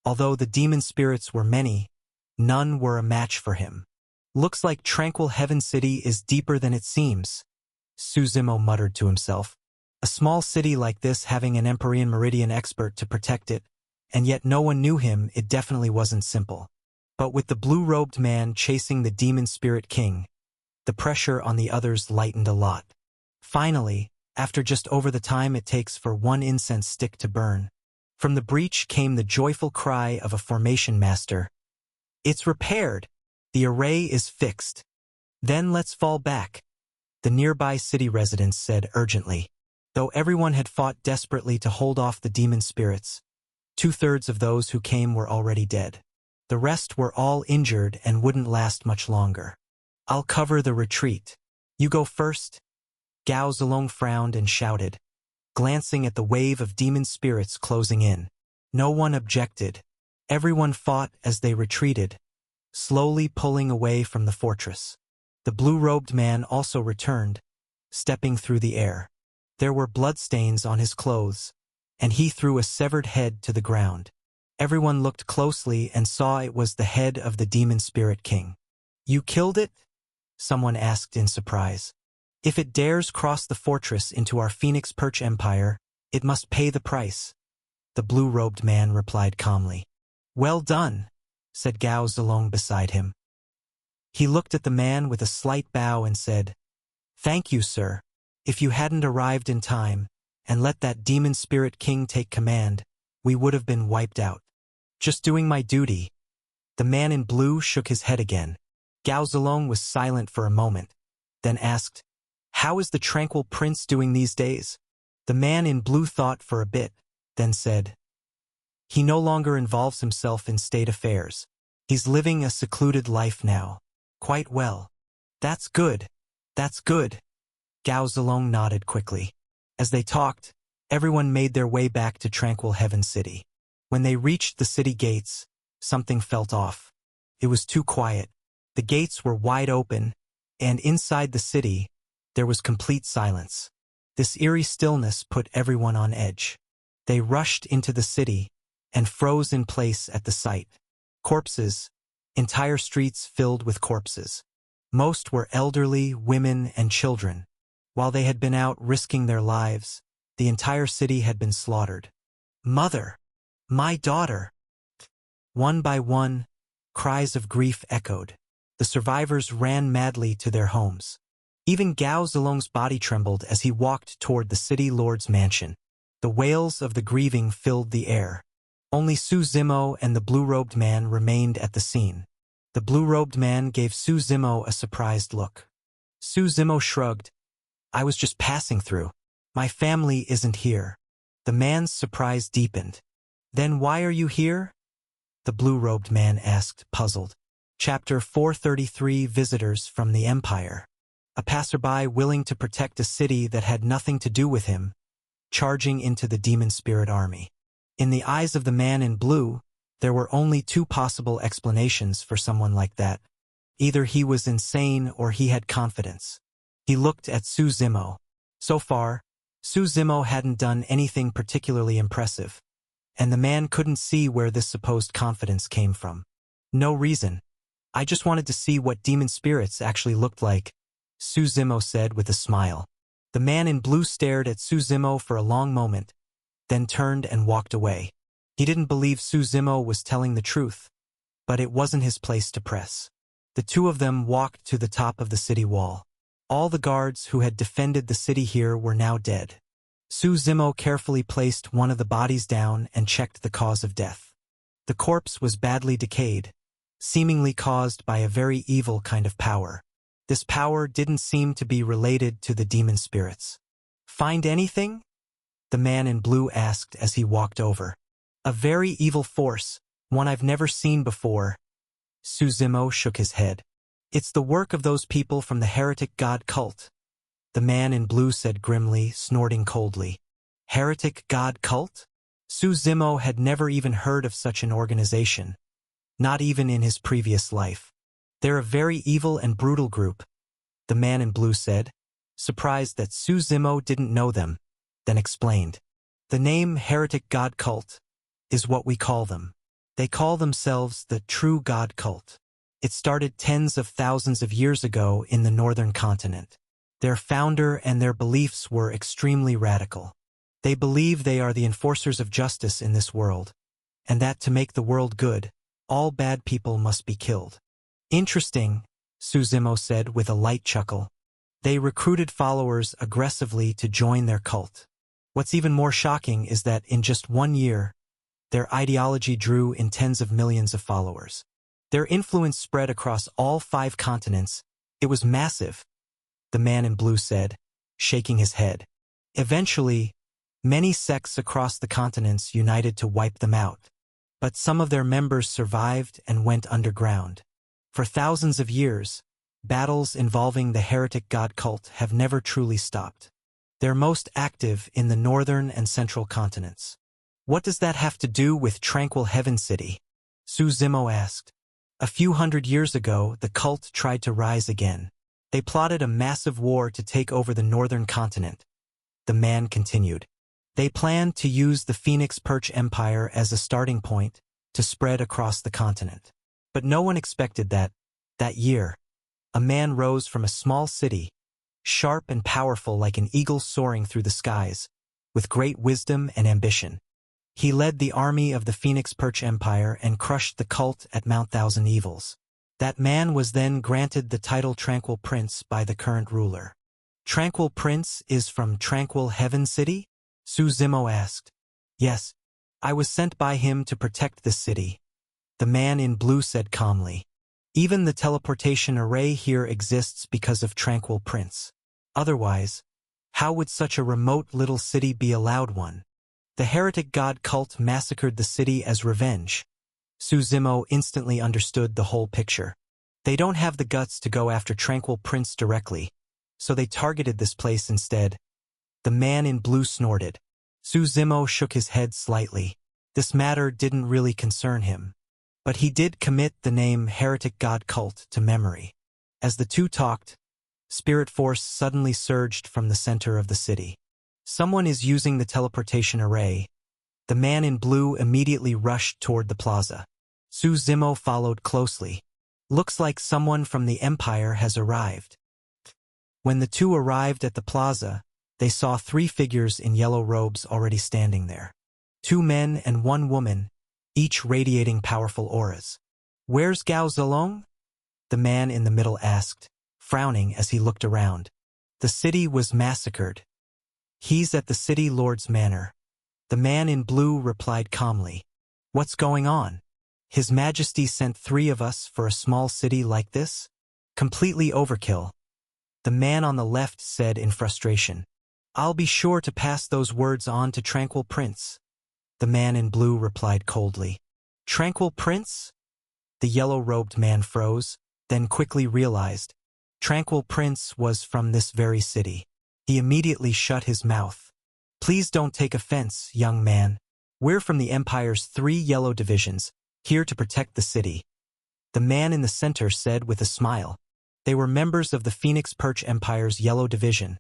Although the demon spirits were many, none were a match for him. "Looks like Tranquil Heaven City is deeper than it seems," Su Zimo muttered to himself. A small city like this having an Empyrean Meridian expert to protect it, and yet no one knew him, it definitely wasn't simple. But with the blue-robed man chasing the Demon Spirit King, the pressure on the others lightened a lot. Finally, after just over the time it takes for one incense stick to burn, from the breach came the joyful cry of a formation master. "It's repaired! The array is fixed. Then let's fall back," the nearby city residents said urgently. Though everyone had fought desperately to hold off the demon spirits, 2/3 of those who came were already dead. The rest were all injured and wouldn't last much longer. "I'll cover the retreat. You go first." Gao Zilong frowned and shouted, glancing at the wave of demon spirits closing in. No one objected. Everyone fought as they retreated, slowly pulling away from the fortress. The blue-robed man also returned, stepping through the air. There were bloodstains on his clothes, and he threw a severed head to the ground. Everyone looked closely and saw it was the head of the Demon Spirit King. "You killed it?" someone asked in surprise. "If it dares cross the fortress into our Phoenix Perch Empire, it must pay the price," the blue-robed man replied calmly. "Well done," said Gao Zilong beside him. He looked at the man with a slight bow and said, "Thank you, sir. If you hadn't arrived in time and let that Demon Spirit King take command, we would have been wiped out." "Just doing my duty." The man in blue shook his head again. Gao Zilong was silent for a moment, then asked, "How is the Tranquil Prince doing these days?" The man in blue thought for a bit, then said, "He no longer involves himself in state affairs. He's living a secluded life now. Quite well." "That's good. That's good." Gao Zilong nodded quickly. As they talked, everyone made their way back to Tranquil Heaven City. When they reached the city gates, something felt off. It was too quiet. The gates were wide open, and inside the city, there was complete silence. This eerie stillness put everyone on edge. They rushed into the city and froze in place at the sight. Corpses, entire streets filled with corpses. Most were elderly, women, and children. While they had been out risking their lives, the entire city had been slaughtered. "Mother! My daughter!" One by one, Cries of grief echoed. The survivors ran madly to their homes. Even Gao Zilong's body trembled as he walked toward the city lord's mansion. The wails of the grieving filled the air. Only Su Zimo and the blue-robed man remained at the scene. The blue-robed man gave Su Zimo a surprised look. Su Zimo shrugged. I was just passing through. My family isn't here. The man's surprise deepened. Then why are you here? The blue-robed man asked, puzzled. Chapter 433 Visitors from the Empire. A passerby willing to protect a city that had nothing to do with him, charging into the demon spirit army. In the eyes of the man in blue, there were only two possible explanations for someone like that. Either he was insane or he had confidence. He looked at Su Zimo. So far, Su Zimo hadn't done anything particularly impressive, and the man couldn't see where this supposed confidence came from. No reason. I just wanted to see what demon spirits actually looked like, Su Zimo said with a smile. The man in blue stared at Su Zimo for a long moment, then turned and walked away. He didn't believe Su Zimo was telling the truth, but it wasn't his place to press. The two of them walked to the top of the city wall. All the guards who had defended the city here were now dead. Su Zimo carefully placed one of the bodies down and checked the cause of death. The corpse was badly decayed, seemingly caused by a very evil kind of power. This power didn't seem to be related to the demon spirits. Find anything? The man in blue asked as he walked over. A very evil force, one I've never seen before. Su Zimo shook his head. It's the work of those people from the heretic god cult. The man in blue said grimly, snorting coldly. Heretic god cult? Su Zimo had never even heard of such an organization. Not even in his previous life. They're a very evil and brutal group, the man in blue said, surprised that Su Zimo didn't know them, then explained. The name Heretic God Cult is what we call them. They call themselves the True God Cult. It started tens of thousands of years ago in the northern continent. Their founder and their beliefs were extremely radical. They believe they are the enforcers of justice in this world, and that to make the world good, all bad people must be killed. Interesting, Su Zimo said with a light chuckle. They recruited followers aggressively to join their cult. What's even more shocking is that in just 1 year, their ideology drew in tens of millions of followers. Their influence spread across all 5 continents. It was massive, the man in blue said, shaking his head. Eventually, many sects across the continents united to wipe them out. But some of their members survived and went underground. For thousands of years, battles involving the heretic god cult have never truly stopped. They're most active in the northern and central continents. What does that have to do with Tranquil Heaven City? Su Zimo asked. A few hundred years ago, the cult tried to rise again. They plotted a massive war to take over the northern continent. The man continued. They planned to use the Phoenix Perch Empire as a starting point to spread across the continent. But no one expected that year, a man rose from a small city, sharp and powerful like an eagle soaring through the skies, with great wisdom and ambition. He led the army of the Phoenix Perch Empire and crushed the cult at Mount Thousand Evils. That man was then granted the title Tranquil Prince by the current ruler. Tranquil Prince is from Tranquil Heaven City? Su Zimo asked. Yes, I was sent by him to protect this city, the man in blue said calmly. Even the teleportation array here exists because of Tranquil Prince. Otherwise, how would such a remote little city be allowed one? The heretic god cult massacred the city as revenge. Su Zimo instantly understood the whole picture. They don't have the guts to go after Tranquil Prince directly, so they targeted this place instead. The man in blue snorted. Su Zimo shook his head slightly. This matter didn't really concern him. But he did commit the name Heretic God Cult to memory. As the two talked, spirit force suddenly surged from the center of the city. Someone is using the teleportation array. The man in blue immediately rushed toward the plaza. Su Zimo followed closely. Looks like someone from the Empire has arrived. When the two arrived at the plaza, they saw 3 figures in yellow robes already standing there. 2 men and 1 woman, each radiating powerful auras. Where's Gao Zilong? The man in the middle asked, frowning as he looked around. The city was massacred. He's at the city lord's manor. The man in blue replied calmly. What's going on? His Majesty sent 3 of us for a small city like this? Completely overkill. The man on the left said in frustration. I'll be sure to pass those words on to Tranquil Prince. The man in blue replied coldly. Tranquil Prince? The yellow-robed man froze, then quickly realized. Tranquil Prince was from this very city. He immediately shut his mouth. Please don't take offense, young man. We're from the Empire's 3 yellow divisions, here to protect the city. The man in the center said with a smile. They were members of the Phoenix Perch Empire's Yellow Division,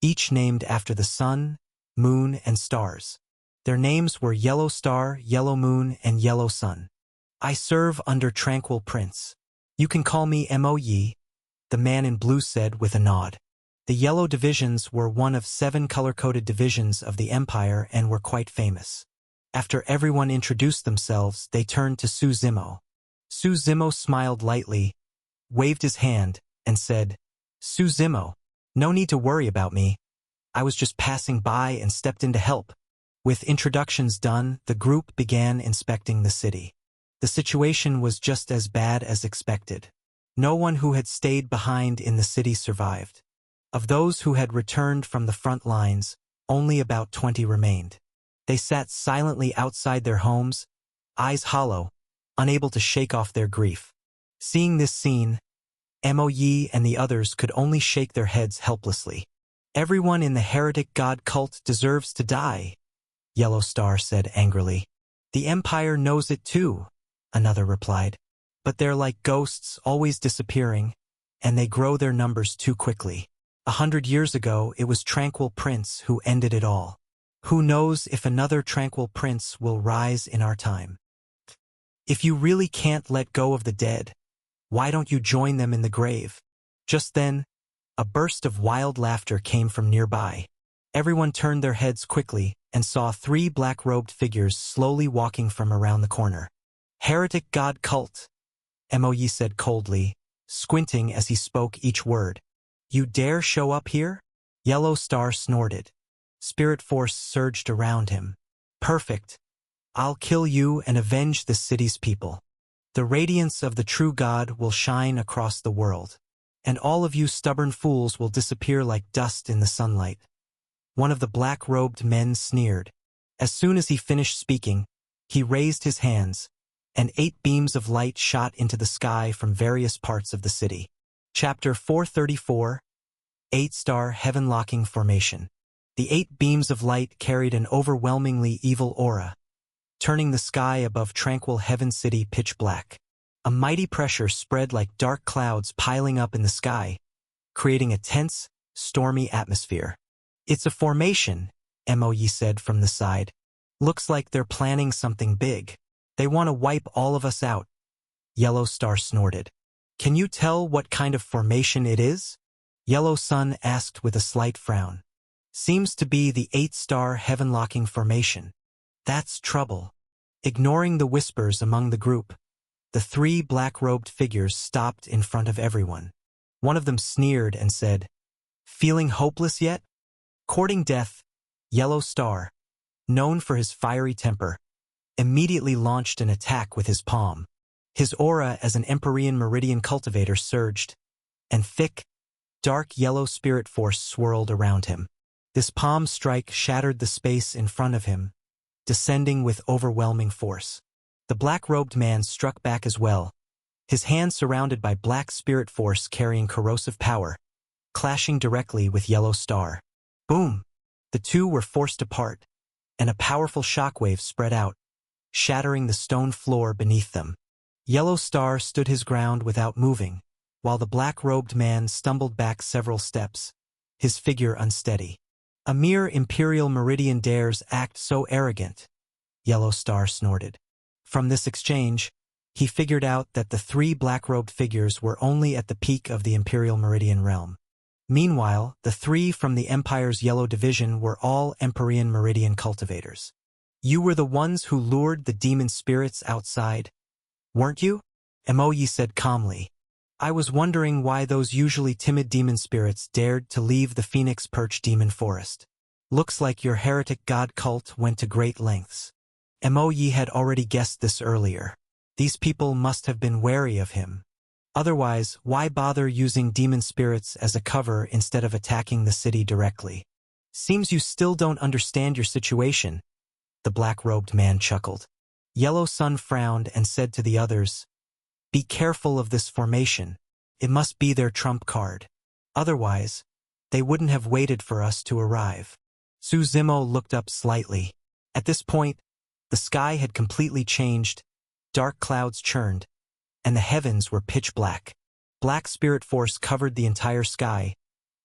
each named after the sun, moon, and stars. Their names were Yellow Star, Yellow Moon, and Yellow Sun. I serve under Tranquil Prince. You can call me Mo Yi, the man in blue said with a nod. The Yellow Divisions were one of 7 color-coded divisions of the Empire and were quite famous. After everyone introduced themselves, they turned to Su Zimo. Su Zimo smiled lightly, waved his hand, and said, Su Zimo, no need to worry about me. I was just passing by and stepped in to help. With introductions done, the group began inspecting the city. The situation was just as bad as expected. No one who had stayed behind in the city survived. Of those who had returned from the front lines, only about 20 remained. They sat silently outside their homes, eyes hollow, unable to shake off their grief. Seeing this scene, Mo Yi and the others could only shake their heads helplessly. Everyone in the heretic god cult deserves to die, Yellow Star said angrily. The Empire knows it too, another replied. But they're like ghosts always disappearing, and they grow their numbers too quickly. 100 years ago, it was Tranquil Prince who ended it all. Who knows if another Tranquil Prince will rise in our time? If you really can't let go of the dead, why don't you join them in the grave? Just then, a burst of wild laughter came from nearby. Everyone turned their heads quickly and saw 3 black-robed figures slowly walking from around the corner. Heretic God Cult, Mo Yi said coldly, squinting as he spoke each word. You dare show up here? Yellow Star snorted. Spirit force surged around him. Perfect. I'll kill you and avenge the city's people. The radiance of the true God will shine across the world, and all of you stubborn fools will disappear like dust in the sunlight. One of the black-robed men sneered. As soon as he finished speaking, he raised his hands, and 8 beams of light shot into the sky from various parts of the city. Chapter 434, 8-Star Heaven-Locking Formation. The 8 beams of light carried an overwhelmingly evil aura, turning the sky above tranquil Heaven City pitch black. A mighty pressure spread like dark clouds piling up in the sky, creating a tense, stormy atmosphere. It's a formation, Mo Yi said from the side. Looks like they're planning something big. They want to wipe all of us out. Yellow Star snorted. Can you tell what kind of formation it is? Yellow Sun asked with a slight frown. Seems to be the 8-Star Heaven-Locking Formation. That's trouble. Ignoring the whispers among the group, the 3 black-robed figures stopped in front of everyone. One of them sneered and said, Feeling hopeless yet? Courting death, Yellow Star, known for his fiery temper, immediately launched an attack with his palm. His aura as an Empyrean Meridian cultivator surged, and thick, dark yellow spirit force swirled around him. This palm strike shattered the space in front of him, descending with overwhelming force. The black-robed man struck back as well, his hand surrounded by black spirit force carrying corrosive power, clashing directly with Yellow Star. Boom! The two were forced apart, and a powerful shockwave spread out, shattering the stone floor beneath them. Yellow Star stood his ground without moving, while the black-robed man stumbled back several steps, his figure unsteady. A mere Imperial Meridian dares act so arrogant, Yellow Star snorted. From this exchange, he figured out that the 3 black-robed figures were only at the peak of the Imperial Meridian realm. Meanwhile, the 3 from the Empire's Yellow Division were all Empyrean Meridian cultivators. You were the ones who lured the demon spirits outside, weren't you? Emoyi said calmly. I was wondering why those usually timid demon spirits dared to leave the Phoenix Perch Demon Forest. Looks like your heretic god cult went to great lengths. Emoyi had already guessed this earlier. These people must have been wary of him. Otherwise, why bother using demon spirits as a cover instead of attacking the city directly? Seems you still don't understand your situation. The black-robed man chuckled. Yellow Sun frowned and said to the others, be careful of this formation. It must be their trump card. Otherwise, they wouldn't have waited for us to arrive. Suzimo looked up slightly. At this point, the sky had completely changed, dark clouds churned, and the heavens were pitch black. Black spirit force covered the entire sky,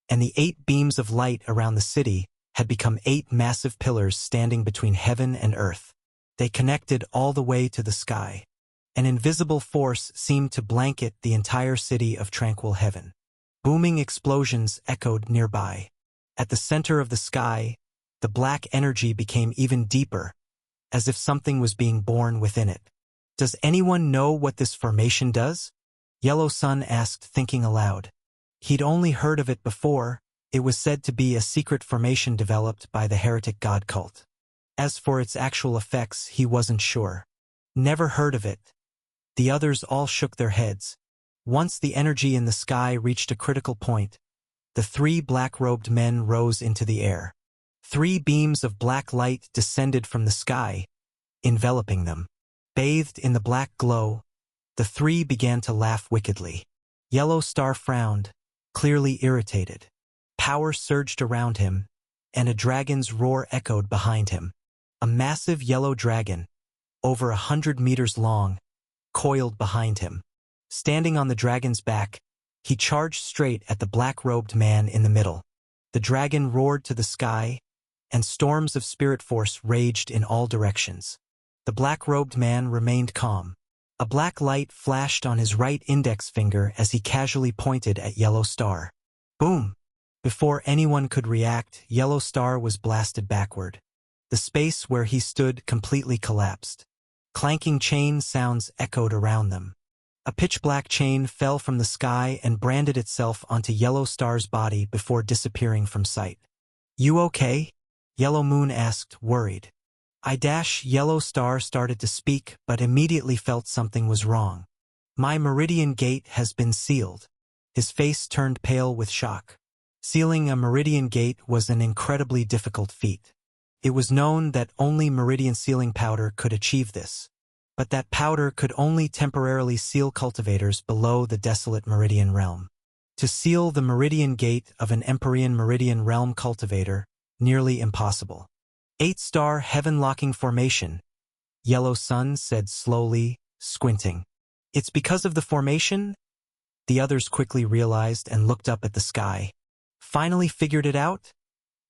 and the 8 beams of light around the city had become 8 massive pillars standing between heaven and earth. They connected all the way to the sky. An invisible force seemed to blanket the entire city of tranquil heaven. Booming explosions echoed nearby. At the center of the sky, the black energy became even deeper, as if something was being born within it. Does anyone know what this formation does? Yellow Sun asked, thinking aloud. He'd only heard of it before. It was said to be a secret formation developed by the heretic god cult. As for its actual effects, he wasn't sure. Never heard of it. The others all shook their heads. Once the energy in the sky reached a critical point, the 3 black-robed men rose into the air. 3 beams of black light descended from the sky, enveloping them. Bathed in the black glow, the 3 began to laugh wickedly. Yellow Star frowned, clearly irritated. Power surged around him, and a dragon's roar echoed behind him. A massive yellow dragon, over 100 meters long, coiled behind him. Standing on the dragon's back, he charged straight at the black-robed man in the middle. The dragon roared to the sky, and storms of spirit force raged in all directions. The black-robed man remained calm. A black light flashed on his right index finger as he casually pointed at Yellow Star. Boom! Before anyone could react, Yellow Star was blasted backward. The space where he stood completely collapsed. Clanking chain sounds echoed around them. A pitch-black chain fell from the sky and branded itself onto Yellow Star's body before disappearing from sight. You okay? Yellow Moon asked, worried. Yellow Star started to speak, but immediately felt something was wrong. My meridian gate has been sealed. His face turned pale with shock. Sealing a meridian gate was an incredibly difficult feat. It was known that only meridian sealing powder could achieve this. But that powder could only temporarily seal cultivators below the desolate meridian realm. To seal the meridian gate of an Empyrean meridian realm cultivator, nearly impossible. 8-star heaven-locking formation, Yellow Sun said slowly, squinting. It's because of the formation? The others quickly realized and looked up at the sky. Finally figured it out?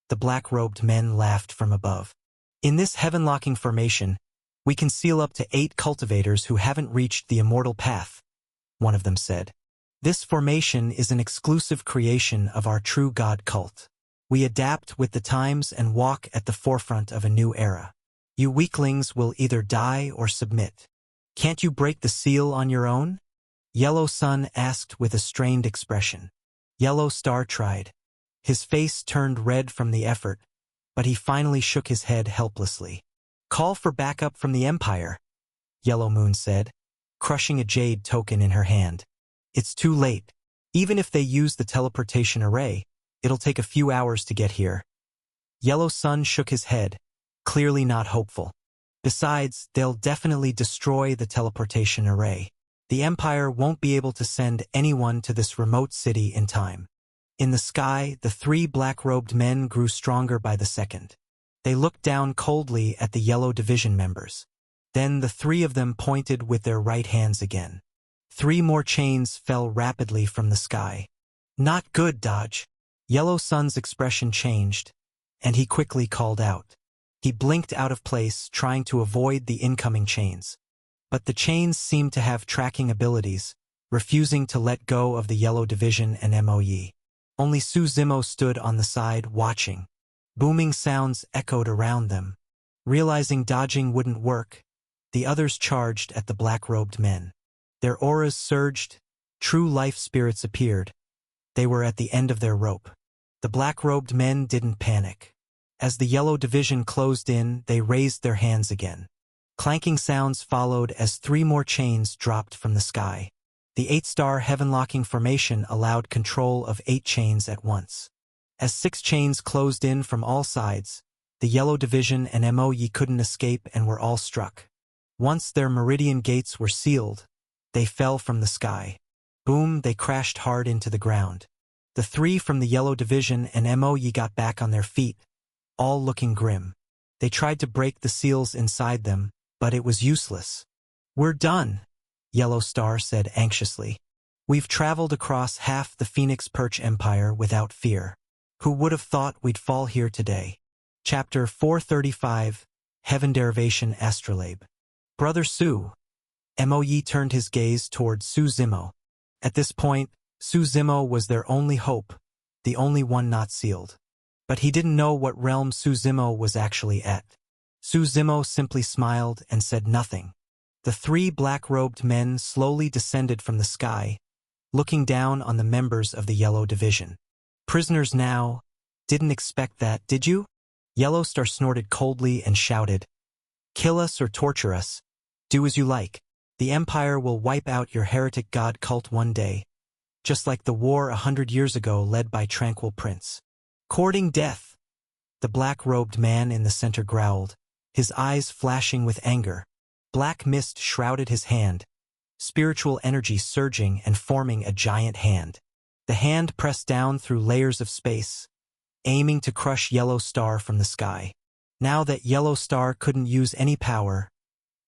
The black-robed men laughed from above. In this heaven-locking formation, we can seal up to 8 cultivators who haven't reached the immortal path, one of them said. This formation is an exclusive creation of our true god cult. We adapt with the times and walk at the forefront of a new era. You weaklings will either die or submit. Can't you break the seal on your own? Yellow Sun asked with a strained expression. Yellow Star tried. His face turned red from the effort, but he finally shook his head helplessly. Call for backup from the Empire, Yellow Moon said, crushing a jade token in her hand. It's too late. Even if they use the teleportation array, it'll take a few hours to get here. Yellow Sun shook his head, clearly not hopeful. Besides, they'll definitely destroy the teleportation array. The Empire won't be able to send anyone to this remote city in time. In the sky, the 3 black-robed men grew stronger by the second. They looked down coldly at the Yellow Division members. Then the 3 of them pointed with their right hands again. 3 more chains fell rapidly from the sky. Not good, Dodge. Yellow Sun's expression changed, and he quickly called out. He blinked out of place, trying to avoid the incoming chains. But the chains seemed to have tracking abilities, refusing to let go of the Yellow Division and MOE. Only Suzimo stood on the side, watching. Booming sounds echoed around them. Realizing dodging wouldn't work, the others charged at the black-robed men. Their auras surged, true life spirits appeared. They were at the end of their rope. The black-robed men didn't panic. As the yellow division closed in, they raised their hands again. Clanking sounds followed as 3 more chains dropped from the sky. The 8-star heaven-locking formation allowed control of 8 chains at once. As 6 chains closed in from all sides, the yellow division and MOE couldn't escape and were all struck. Once their meridian gates were sealed, they fell from the sky. Boom, they crashed hard into the ground. The 3 from the yellow division and MOE got back on their feet, all looking grim. They tried to break the seals inside them, but it was useless. "We're done," Yellow Star said anxiously. "We've traveled across half the Phoenix Perch Empire without fear. Who would have thought we'd fall here today?" Chapter 435, Heaven Derivation Astrolabe. "Brother Su." MOE turned his gaze toward Su Zimo. At this point, Su Zimo was their only hope, the only one not sealed. But he didn't know what realm Su Zimo was actually at. Su Zimo simply smiled and said nothing. The 3 black-robed men slowly descended from the sky, looking down on the members of the Yellow Division. "Prisoners now? Didn't expect that, did you?" Yellow Star snorted coldly and shouted, "Kill us or torture us. Do as you like. The Empire will wipe out your heretic god cult one day, just like the war 100 years ago led by Tranquil Prince." "Courting death," the black-robed man in the center growled, his eyes flashing with anger. Black mist shrouded his hand, spiritual energy surging and forming a giant hand. The hand pressed down through layers of space, aiming to crush Yellow Star from the sky. Now that Yellow Star couldn't use any power,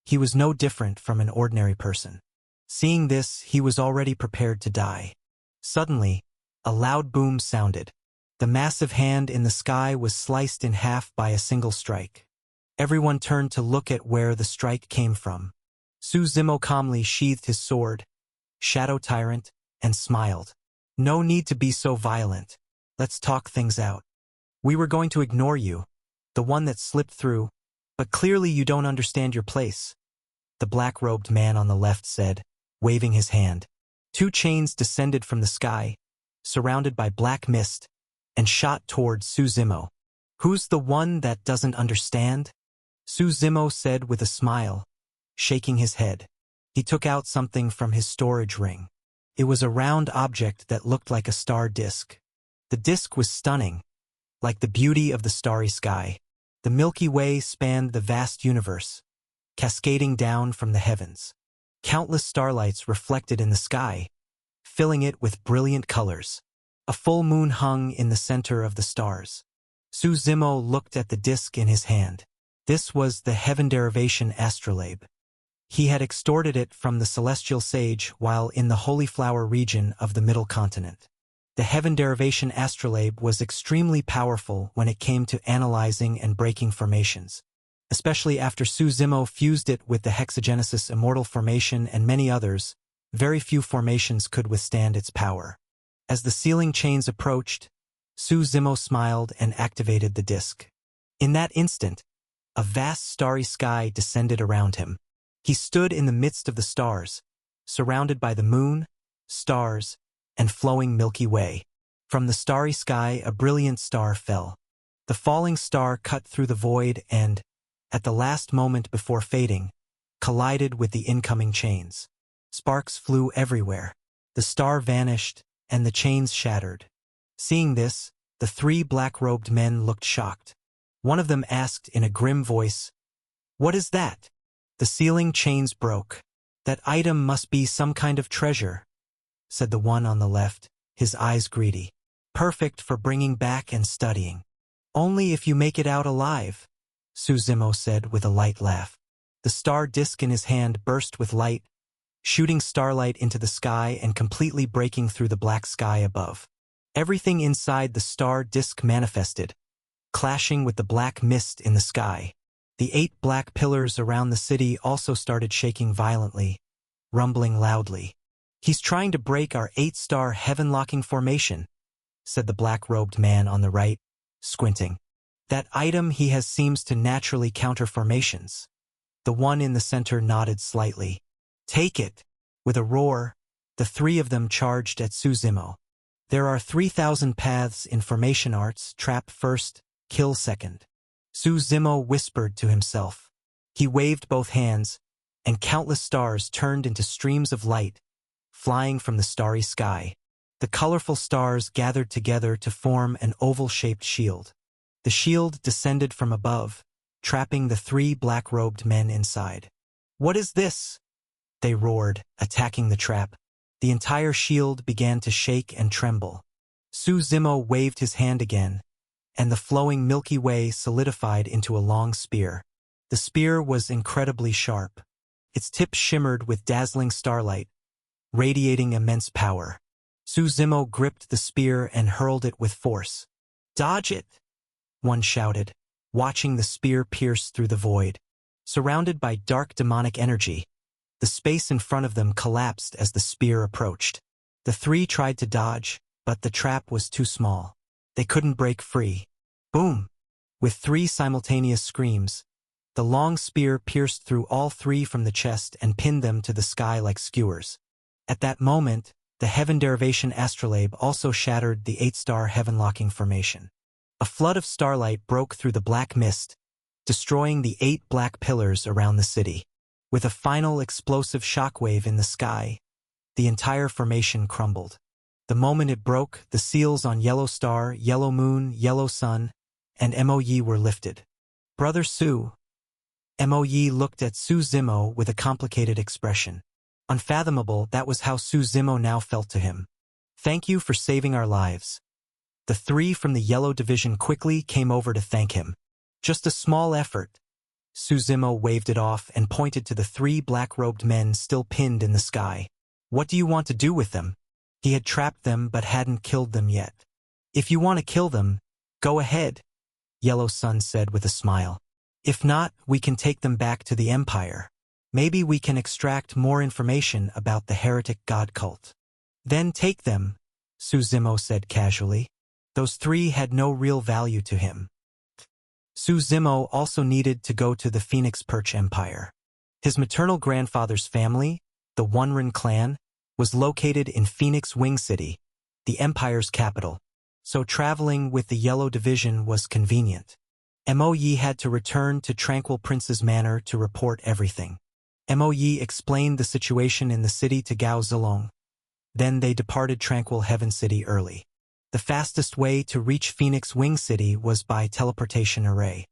he was no different from an ordinary person. Seeing this, he was already prepared to die. Suddenly, a loud boom sounded. The massive hand in the sky was sliced in half by a single strike. Everyone turned to look at where the strike came from. Su Zimo calmly sheathed his sword, Shadow Tyrant, and smiled. "No need to be so violent. Let's talk things out. We were going to ignore you, the one that slipped through, but clearly you don't understand your place," the black-robed man on the left said, waving his hand. 2 chains descended from the sky, surrounded by black mist, and shot toward Su Zimo. "Who's the one that doesn't understand?" Su Zimo said with a smile, shaking his head. He took out something from his storage ring. It was a round object that looked like a star disk. The disk was stunning, like the beauty of the starry sky. The Milky Way spanned the vast universe, cascading down from the heavens. Countless starlights reflected in the sky, filling it with brilliant colors. A full moon hung in the center of the stars. Su Zimo looked at the disk in his hand. This was the Heaven Derivation Astrolabe. He had extorted it from the Celestial Sage while in the Holy Flower region of the Middle Continent. The Heaven Derivation Astrolabe was extremely powerful when it came to analyzing and breaking formations, especially after Su Zimo fused it with the Hexagenesis Immortal Formation and many others. Very few formations could withstand its power. As the sealing chains approached, Su Zimo smiled and activated the disk. In that instant, a vast starry sky descended around him. He stood in the midst of the stars, surrounded by the moon, stars, and flowing Milky Way. From the starry sky, a brilliant star fell. The falling star cut through the void and, at the last moment before fading, collided with the incoming chains. Sparks flew everywhere. The star vanished, and the chains shattered. Seeing this, the 3 black-robed men looked shocked. One of them asked in a grim voice, "What is that?" "The sealing chains broke. That item must be some kind of treasure," said the one on the left, his eyes greedy. "Perfect for bringing back and studying. Only if you make it out alive," Su Zimo said with a light laugh. The star disk in his hand burst with light, shooting starlight into the sky and completely breaking through the black sky above. Everything inside the star disk manifested, clashing with the black mist in the sky. The 8 black pillars around the city also started shaking violently, rumbling loudly. "He's trying to break our 8-star heaven-locking formation," said the black-robed man on the right, squinting. "That item he has seems to naturally counter formations." The one in the center nodded slightly. "Take it. With a roar, the three of them charged at Su Zimo. There are 3,000 paths in formation arts: trap first, kill second. Su Zimo whispered to himself. He waved both hands, and countless stars turned into streams of light, flying from the starry sky. The colorful stars gathered together to form an oval-shaped shield. The shield descended from above, trapping the three black-robed men inside. "What is this?" they roared, attacking the trap. The entire shield began to shake and tremble. Su Zimo waved his hand again, and the flowing Milky Way solidified into a long spear. The spear was incredibly sharp. Its tip shimmered with dazzling starlight, radiating immense power. Su Zimo gripped the spear and hurled it with force. "Dodge it!" one shouted, watching the spear pierce through the void. Surrounded by dark demonic energy, the space in front of them collapsed as the spear approached. The three tried to dodge, but the trap was too small. They couldn't break free. Boom! With three simultaneous screams, the long spear pierced through all three from the chest and pinned them to the sky like skewers. At that moment, the Heaven Derivation astrolabe also shattered the 8-star heaven-locking formation. A flood of starlight broke through the black mist, destroying the 8 black pillars around the city. With a final explosive shockwave in the sky, the entire formation crumbled. The moment it broke, the seals on Yellow Star, Yellow Moon, Yellow Sun, and Moe were lifted. "Brother Su." Moe looked at Su Zimo with a complicated expression. Unfathomable, that was how Su Zimo now felt to him. "Thank you for saving our lives." The three from the Yellow Division quickly came over to thank him. "Just a small effort." Su Zimo waved it off and pointed to the 3 black-robed men still pinned in the sky. "What do you want to do with them?" He had trapped them but hadn't killed them yet. "If you want to kill them, go ahead," Yellow Sun said with a smile. "If not, we can take them back to the Empire. Maybe we can extract more information about the heretic god cult." "Then take them," Su Zimo said casually. Those 3 had no real value to him. Su Zimo also needed to go to the Phoenix Perch Empire. His maternal grandfather's family, the Wunrin clan, was located in Phoenix Wing City, the Empire's capital, so traveling with the Yellow Division was convenient. Moe had to return to Tranquil Prince's manor to report everything. Moe explained the situation in the city to Gao Zilong. Then they departed Tranquil Heaven City early. The fastest way to reach Phoenix Wing City was by teleportation array.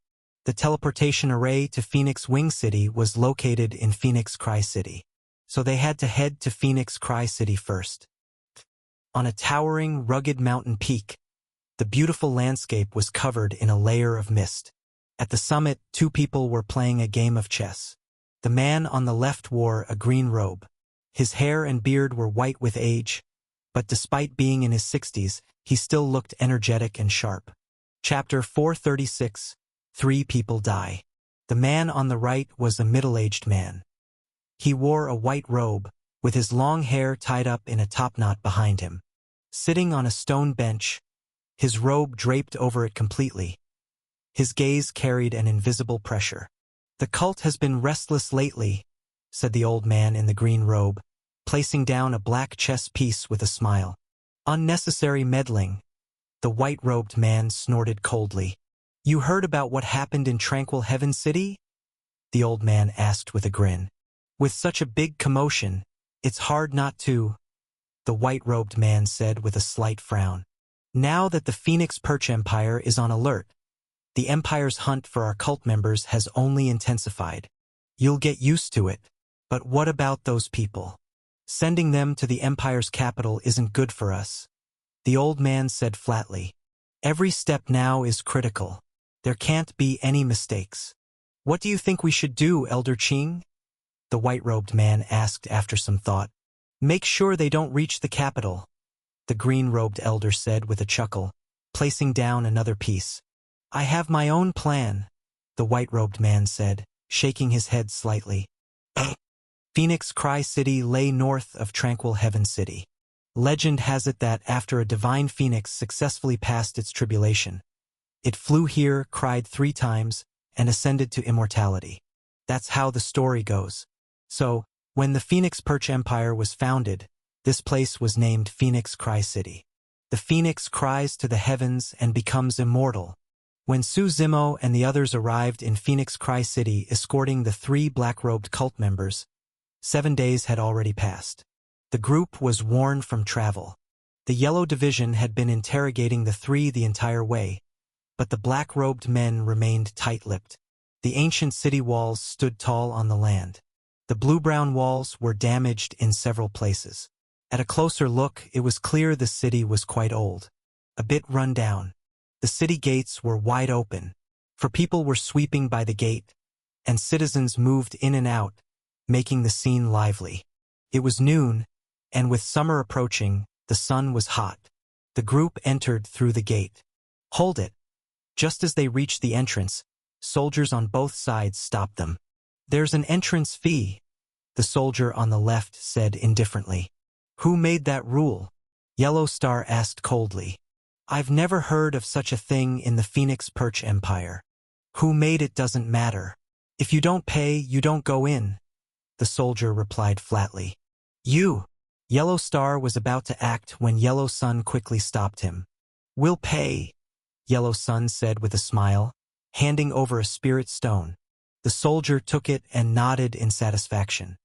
The teleportation array to Phoenix Wing City was located in Phoenix Cry City, so they had to head to Phoenix Cry City first. On a towering, rugged mountain peak, the beautiful landscape was covered in a layer of mist. At the summit, 2 people were playing a game of chess. The man on the left wore a green robe. His hair and beard were white with age, but despite being in his 60s, he still looked energetic and sharp. Chapter 436, 3 People Die. The man on the right was a middle-aged man. He wore a white robe, with his long hair tied up in a topknot behind him. Sitting on a stone bench, his robe draped over it completely. His gaze carried an invisible pressure. "The cult has been restless lately," said the old man in the green robe, placing down a black chess piece with a smile. "Unnecessary meddling," the white-robed man snorted coldly. "You heard about what happened in Tranquil Heaven City?" the old man asked with a grin. "With such a big commotion, it's hard not to," the white-robed man said with a slight frown. "Now that the Phoenix Perch Empire is on alert, the Empire's hunt for our cult members has only intensified. You'll get used to it. But what about those people? Sending them to the Empire's capital isn't good for us," the old man said flatly. "Every step now is critical. There can't be any mistakes." "What do you think we should do, Elder Qing?" the white-robed man asked after some thought. "Make sure they don't reach the capital," the green-robed elder said with a chuckle, placing down another piece. "I have my own plan," the white-robed man said, shaking his head slightly. Phoenix Cry City lay north of Tranquil Heaven City. Legend has it that after a divine phoenix successfully passed its tribulation, it flew here, cried 3 times, and ascended to immortality. That's how the story goes. So, When the Phoenix Perch Empire was founded, this place was named Phoenix Cry City. The phoenix cries to the heavens and becomes immortal. When Su Zimo and the others arrived in Phoenix Cry City escorting the 3 black-robed cult members, 7 days had already passed. The group was warned from travel. The Yellow Division had been interrogating the 3 the entire way, but the black-robed men remained tight-lipped. The ancient city walls stood tall on the land. The blue-brown walls were damaged in several places. At a closer look, it was clear the city was quite old, a bit run down. The city gates were wide open, for people were sweeping by the gate, and citizens moved in and out, making the scene lively. It was noon, and with summer approaching, the sun was hot. The group entered through the gate. "Hold it." Just as they reached the entrance, soldiers on both sides stopped them. "There's an entrance fee," the soldier on the left said indifferently. "Who made that rule?" Yellow Star asked coldly. "I've never heard of such a thing in the Phoenix Perch Empire. Who made it doesn't matter. If you don't pay, you don't go in," the soldier replied flatly. "You!" Yellow Star was about to act when Yellow Sun quickly stopped him. "We'll pay," Yellow Sun said with a smile, handing over a spirit stone. The soldier took it and nodded in satisfaction.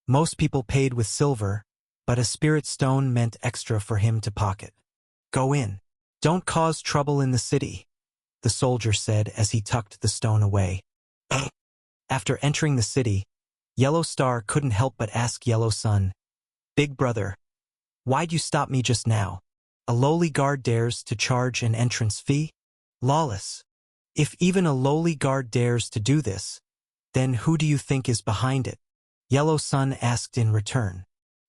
Most people paid with silver, but a spirit stone meant extra for him to pocket. "Go in. Don't cause trouble in the city," the soldier said as he tucked the stone away. After entering the city, Yellow Star couldn't help but ask Yellow Sun, "Big brother, why'd you stop me just now? A lowly guard dares to charge an entrance fee? Lawless. If even a lowly guard dares to do this, then who do you think is behind it?" Yellow Sun asked in return.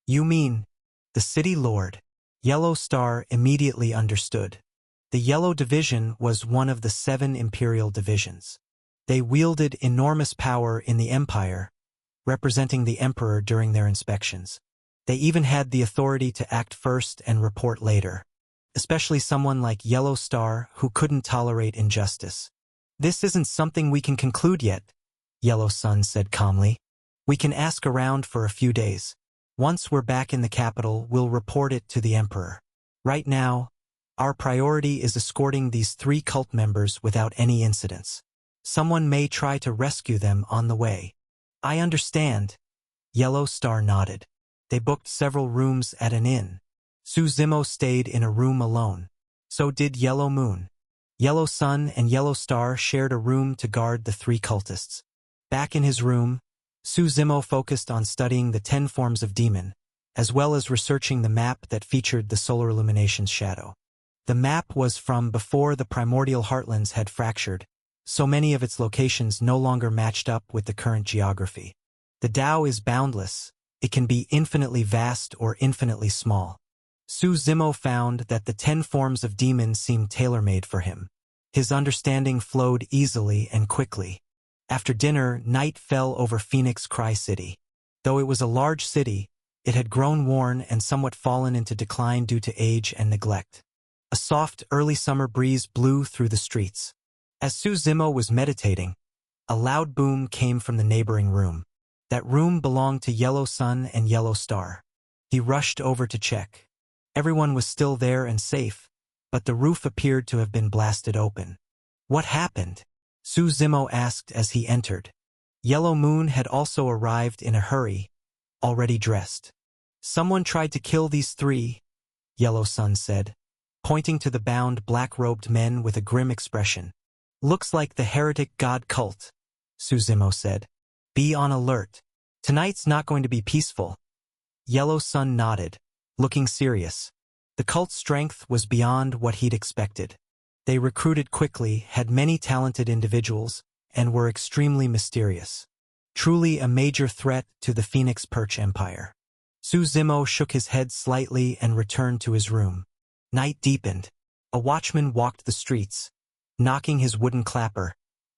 "You mean the city lord?" Yellow Star immediately understood. The Yellow Division was one of the 7 imperial divisions. They wielded enormous power in the empire, representing the emperor during their inspections. They even had the authority to act first and report later, especially someone like Yellow Star who couldn't tolerate injustice. "This isn't something we can conclude yet," Yellow Sun said calmly. "We can ask around for a few days. Once we're back in the capital, we'll report it to the emperor. Right now, our priority is escorting these 3 cult members without any incidents. Someone may try to rescue them on the way." "I understand," Yellow Star nodded. They booked several rooms at an inn. Su Zimo stayed in a room alone. So did Yellow Moon. Yellow Sun and Yellow Star shared a room to guard the 3 cultists. Back in his room, Su Zimo focused on studying the 10 forms of demon, as well as researching the map that featured the solar illumination's shadow. The map was from before the primordial heartlands had fractured, so many of its locations no longer matched up with the current geography. The Tao is boundless. It can be infinitely vast or infinitely small. Su Zimo found that the 10 forms of demon seemed tailor-made for him. His understanding flowed easily and quickly. After dinner, night fell over Phoenix Cry City. Though it was a large city, it had grown worn and somewhat fallen into decline due to age and neglect. A soft, early summer breeze blew through the streets. As Su Zimo was meditating, a loud boom came from the neighboring room. That room belonged to Yellow Sun and Yellow Star. He rushed over to check. Everyone was still there and safe, but the roof appeared to have been blasted open. "What happened?" Su Zimo asked as he entered. Yellow Moon had also arrived in a hurry, already dressed. "Someone tried to kill these 3, Yellow Sun said, pointing to the bound black-robed men with a grim expression. "Looks like the heretic god cult," Su Zimo said. "Be on alert. Tonight's not going to be peaceful." Yellow Sun nodded, looking serious. The cult's strength was beyond what he'd expected. They recruited quickly, had many talented individuals, and were extremely mysterious. Truly a major threat to the Phoenix Perch Empire. Su Zimo shook his head slightly and returned to his room. Night deepened. A watchman walked the streets, knocking his wooden clapper,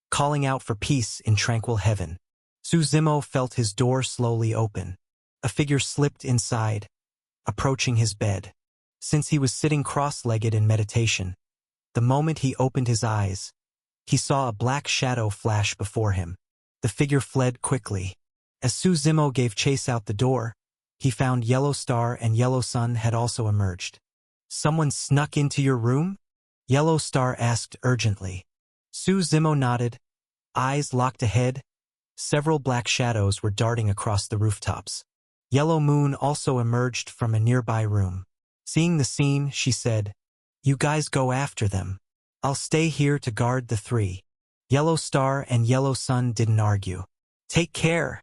calling out for peace in tranquil heaven. Su Zimo felt his door slowly open. A figure slipped inside, approaching his bed. Since he was sitting cross-legged in meditation, the moment he opened his eyes, he saw a black shadow flash before him. The figure fled quickly. As Su Zimo gave chase out the door, he found Yellow Star and Yellow Sun had also emerged. "Someone snuck into your room?" Yellow Star asked urgently. Su Zimo nodded, eyes locked ahead. Several black shadows were darting across the rooftops. Yellow Moon also emerged from a nearby room. Seeing the scene, she said, "You guys go after them. I'll stay here to guard the three." Yellow Star and Yellow Sun didn't argue. "Take care,"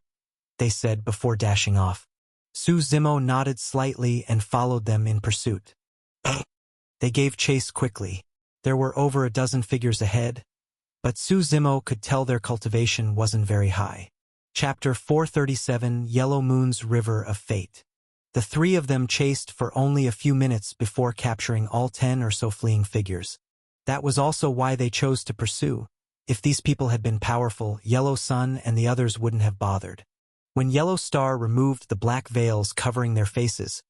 they said before dashing off. Su Zimo nodded slightly and followed them in pursuit. They gave chase quickly. There were over a dozen figures ahead, but Su Zimo could tell their cultivation wasn't very high. Chapter 437, Yellow Moon's River of Fate. The three of them chased for only a few minutes before capturing all 10 or so fleeing figures. That was also why they chose to pursue. If these people had been powerful, Yellow Sun and the others wouldn't have bothered. When Yellow Star removed the black veils covering their faces,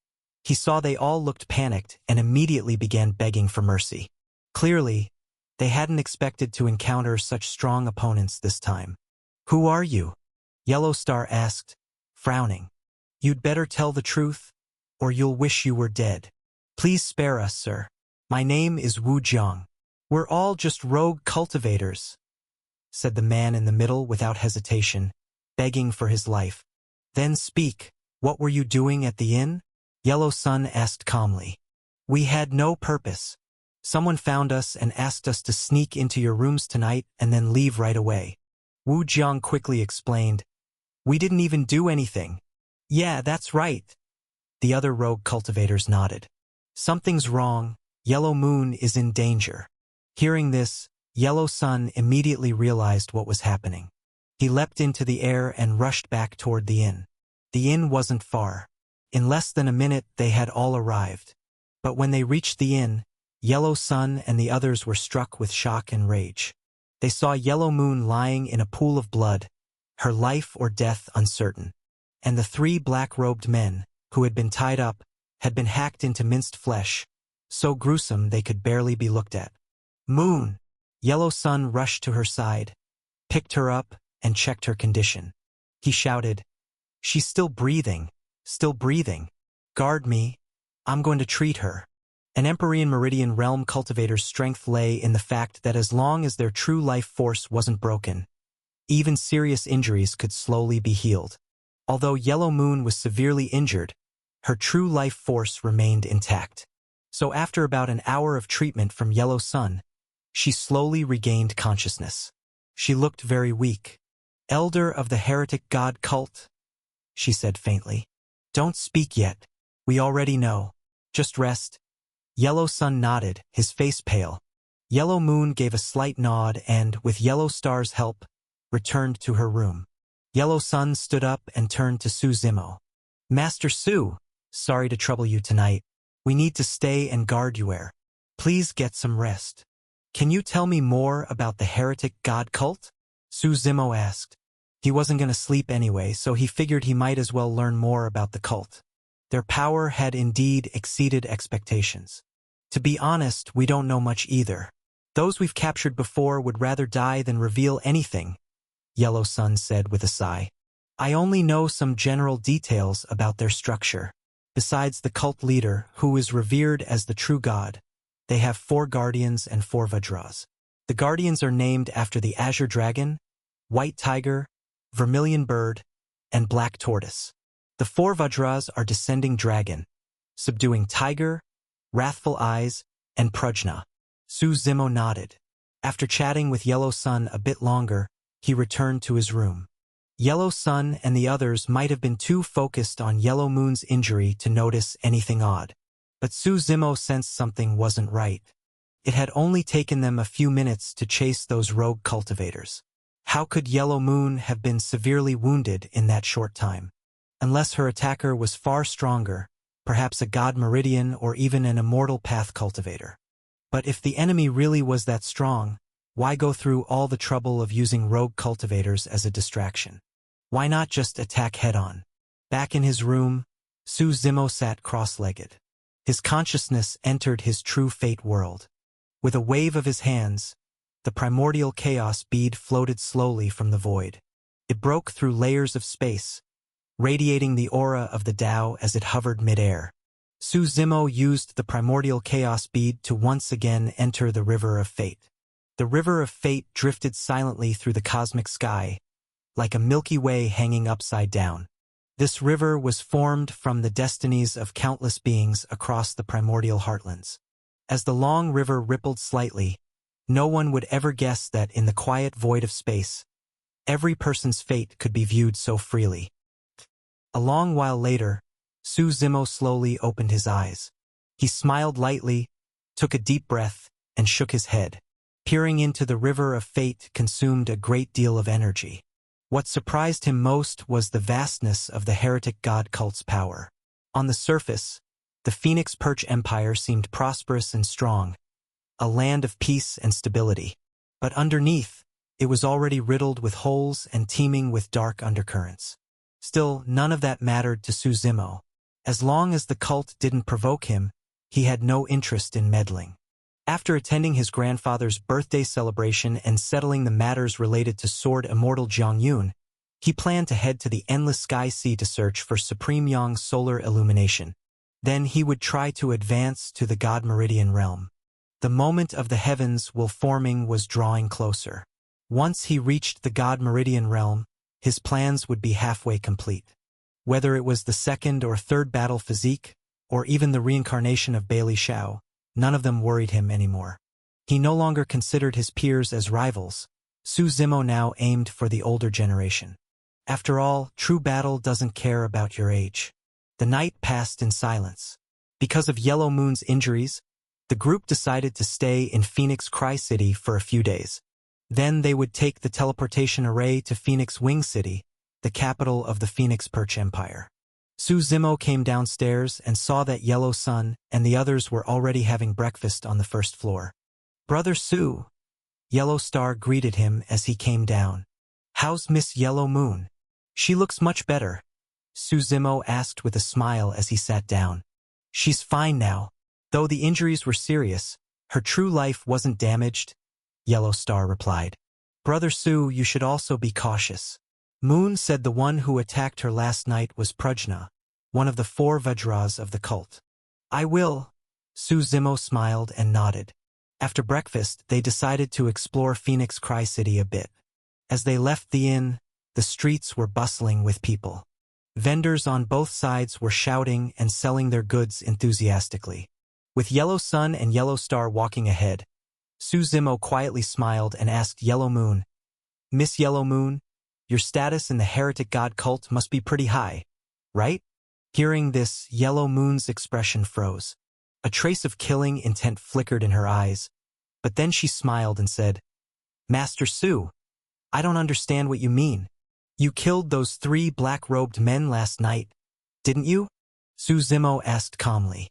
he saw they all looked panicked and immediately began begging for mercy. Clearly, they hadn't expected to encounter such strong opponents this time. "Who are you?" Yellow Star asked, frowning. "You'd better tell the truth, or you'll wish you were dead." "Please spare us, sir. My name is Wu Jiang. We're all just rogue cultivators," said the man in the middle without hesitation, begging for his life. "Then speak. What were you doing at the inn?" Yellow Sun asked calmly. "We had no purpose. Someone found us and asked us to sneak into your rooms tonight and then leave right away." Wu Jiang quickly explained. "We didn't even do anything." "Yeah, that's right." The other rogue cultivators nodded. "Something's wrong. Yellow Moon is in danger." Hearing this, Yellow Sun immediately realized what was happening. He leapt into the air and rushed back toward the inn. The inn wasn't far. In less than a minute, they had all arrived. But when they reached the inn, Yellow Sun and the others were struck with shock and rage. They saw Yellow Moon lying in a pool of blood, her life or death uncertain. And the three black-robed men, who had been tied up, had been hacked into minced flesh, so gruesome they could barely be looked at. "Moon!" Yellow Sun rushed to her side, picked her up, and checked her condition. He shouted, "She's still breathing, still breathing. Guard me. I'm going to treat her." An Empyrean Meridian Realm cultivator's strength lay in the fact that as long as their true life force wasn't broken, even serious injuries could slowly be healed. Although Yellow Moon was severely injured, her true life force remained intact. So after about an hour of treatment from Yellow Sun, she slowly regained consciousness. She looked very weak. "Elder of the heretic god cult," she said faintly. "Don't speak yet. We already know. Just rest." Yellow Sun nodded, his face pale. Yellow Moon gave a slight nod and, with Yellow Star's help, returned to her room. Yellow Sun stood up and turned to Su Zimo. "Master Su, sorry to trouble you tonight. We need to stay and guard you here. Please get some rest. Can you tell me more about the heretic god cult?" Su Zimo asked. He wasn't going to sleep anyway, so he figured he might as well learn more about the cult. Their power had indeed exceeded expectations. "To be honest, we don't know much either. Those we've captured before would rather die than reveal anything," Yellow Sun said with a sigh. "I only know some general details about their structure. Besides the cult leader, who is revered as the true god, they have 4 guardians and 4 Vajras. The guardians are named after the Azure Dragon, White Tiger, Vermilion Bird, and Black Tortoise. The 4 Vajras are Descending Dragon, Subduing Tiger, Wrathful Eyes, and Prajna." Su Zimo nodded. After chatting with Yellow Sun a bit longer, he returned to his room. Yellow Sun and the others might have been too focused on Yellow Moon's injury to notice anything odd. But Su Zimo sensed something wasn't right. It had only taken them a few minutes to chase those rogue cultivators. How could Yellow Moon have been severely wounded in that short time? Unless her attacker was far stronger, perhaps a God Meridian or even an Immortal Path cultivator. But if the enemy really was that strong, why go through all the trouble of using rogue cultivators as a distraction? Why not just attack head-on? Back in his room, Su Zimo sat cross-legged. His consciousness entered his true fate world. With a wave of his hands, the primordial chaos bead floated slowly from the void. It broke through layers of space, radiating the aura of the Tao as it hovered midair. Su Zimo used the primordial chaos bead to once again enter the River of Fate. The River of Fate drifted silently through the cosmic sky, like a Milky Way hanging upside down. This river was formed from the destinies of countless beings across the primordial heartlands. As the long river rippled slightly, no one would ever guess that in the quiet void of space, every person's fate could be viewed so freely. A long while later, Su Zimo slowly opened his eyes. He smiled lightly, took a deep breath, and shook his head. Peering into the River of Fate consumed a great deal of energy. What surprised him most was the vastness of the heretic god cult's power. On the surface, the Phoenix Perch Empire seemed prosperous and strong, a land of peace and stability. But underneath, it was already riddled with holes and teeming with dark undercurrents. Still, none of that mattered to Su Zimo. As long as the cult didn't provoke him, he had no interest in meddling. After attending his grandfather's birthday celebration and settling the matters related to Sword Immortal Jiang Yun, he planned to head to the Endless Sky Sea to search for Supreme Yang's solar illumination. Then he would try to advance to the God Meridian realm. The moment of the heavens will forming was drawing closer. Once he reached the God Meridian realm, his plans would be halfway complete. Whether it was the second or third battle physique, or even the reincarnation of Bailey Shao, none of them worried him anymore. He no longer considered his peers as rivals. Su Zimo now aimed for the older generation. After all, true battle doesn't care about your age. The night passed in silence. Because of Yellow Moon's injuries, the group decided to stay in Phoenix Cry City for a few days. Then they would take the teleportation array to Phoenix Wing City, the capital of the Phoenix Perch Empire. Su Zimo came downstairs and saw that Yellow Sun and the others were already having breakfast on the first floor. "Brother Su," Yellow Star greeted him as he came down. "How's Miss Yellow Moon?" "She looks much better," Su Zimo asked with a smile as he sat down. "She's fine now. Though the injuries were serious, her true life wasn't damaged," Yellow Star replied. "Brother Su, you should also be cautious." Moon said the one who attacked her last night was Prajna, one of the 4 Vajras of the cult. "I will." Su Zimo smiled and nodded. After breakfast, they decided to explore Phoenix Cry City a bit. As they left the inn, the streets were bustling with people. Vendors on both sides were shouting and selling their goods enthusiastically. With Yellow Sun and Yellow Star walking ahead, Su Zimo quietly smiled and asked Yellow Moon, "Miss Yellow Moon, your status in the heretic god cult must be pretty high, right?" Hearing this, Yellow Moon's expression froze. A trace of killing intent flickered in her eyes, but then she smiled and said, "Master Su, I don't understand what you mean. You killed those 3 black-robed men last night, didn't you?" Su Zimo asked calmly.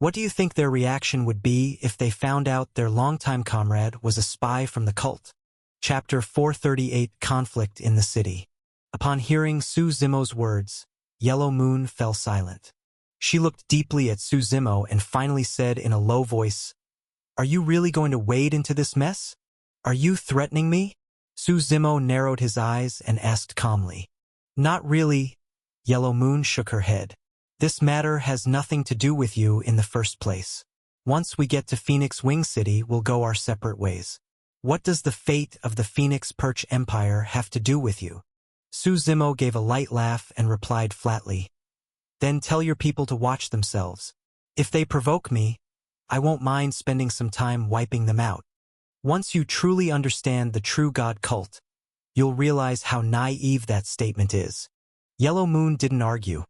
"What do you think their reaction would be if they found out their longtime comrade was a spy from the cult?" Chapter 438 Conflict in the City. Upon hearing Su Zimo's words, Yellow Moon fell silent. She looked deeply at Su Zimo and finally said in a low voice, "Are you really going to wade into this mess? Are you threatening me?" Su Zimo narrowed his eyes and asked calmly. "Not really." Yellow Moon shook her head. "This matter has nothing to do with you in the first place. Once we get to Phoenix Wing City, we'll go our separate ways. What does the fate of the Phoenix Perch Empire have to do with you?" Su Zimo gave a light laugh and replied flatly, "Then tell your people to watch themselves. If they provoke me, I won't mind spending some time wiping them out. Once you truly understand the true god cult, you'll realize how naive that statement is." Yellow Moon didn't argue.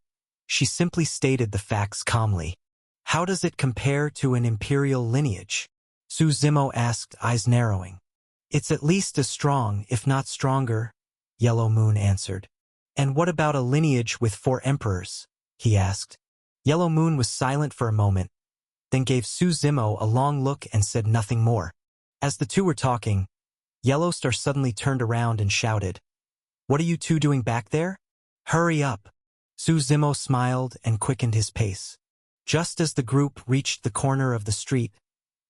She simply stated the facts calmly. "How does it compare to an imperial lineage?" Su Zimo asked, eyes narrowing. "It's at least as strong, if not stronger," Yellow Moon answered. "And what about a lineage with 4 emperors?" he asked. Yellow Moon was silent for a moment, then gave Su Zimo a long look and said nothing more. As the two were talking, Yellow Star suddenly turned around and shouted, "What are you two doing back there? Hurry up!" Su Zimo smiled and quickened his pace. Just as the group reached the corner of the street,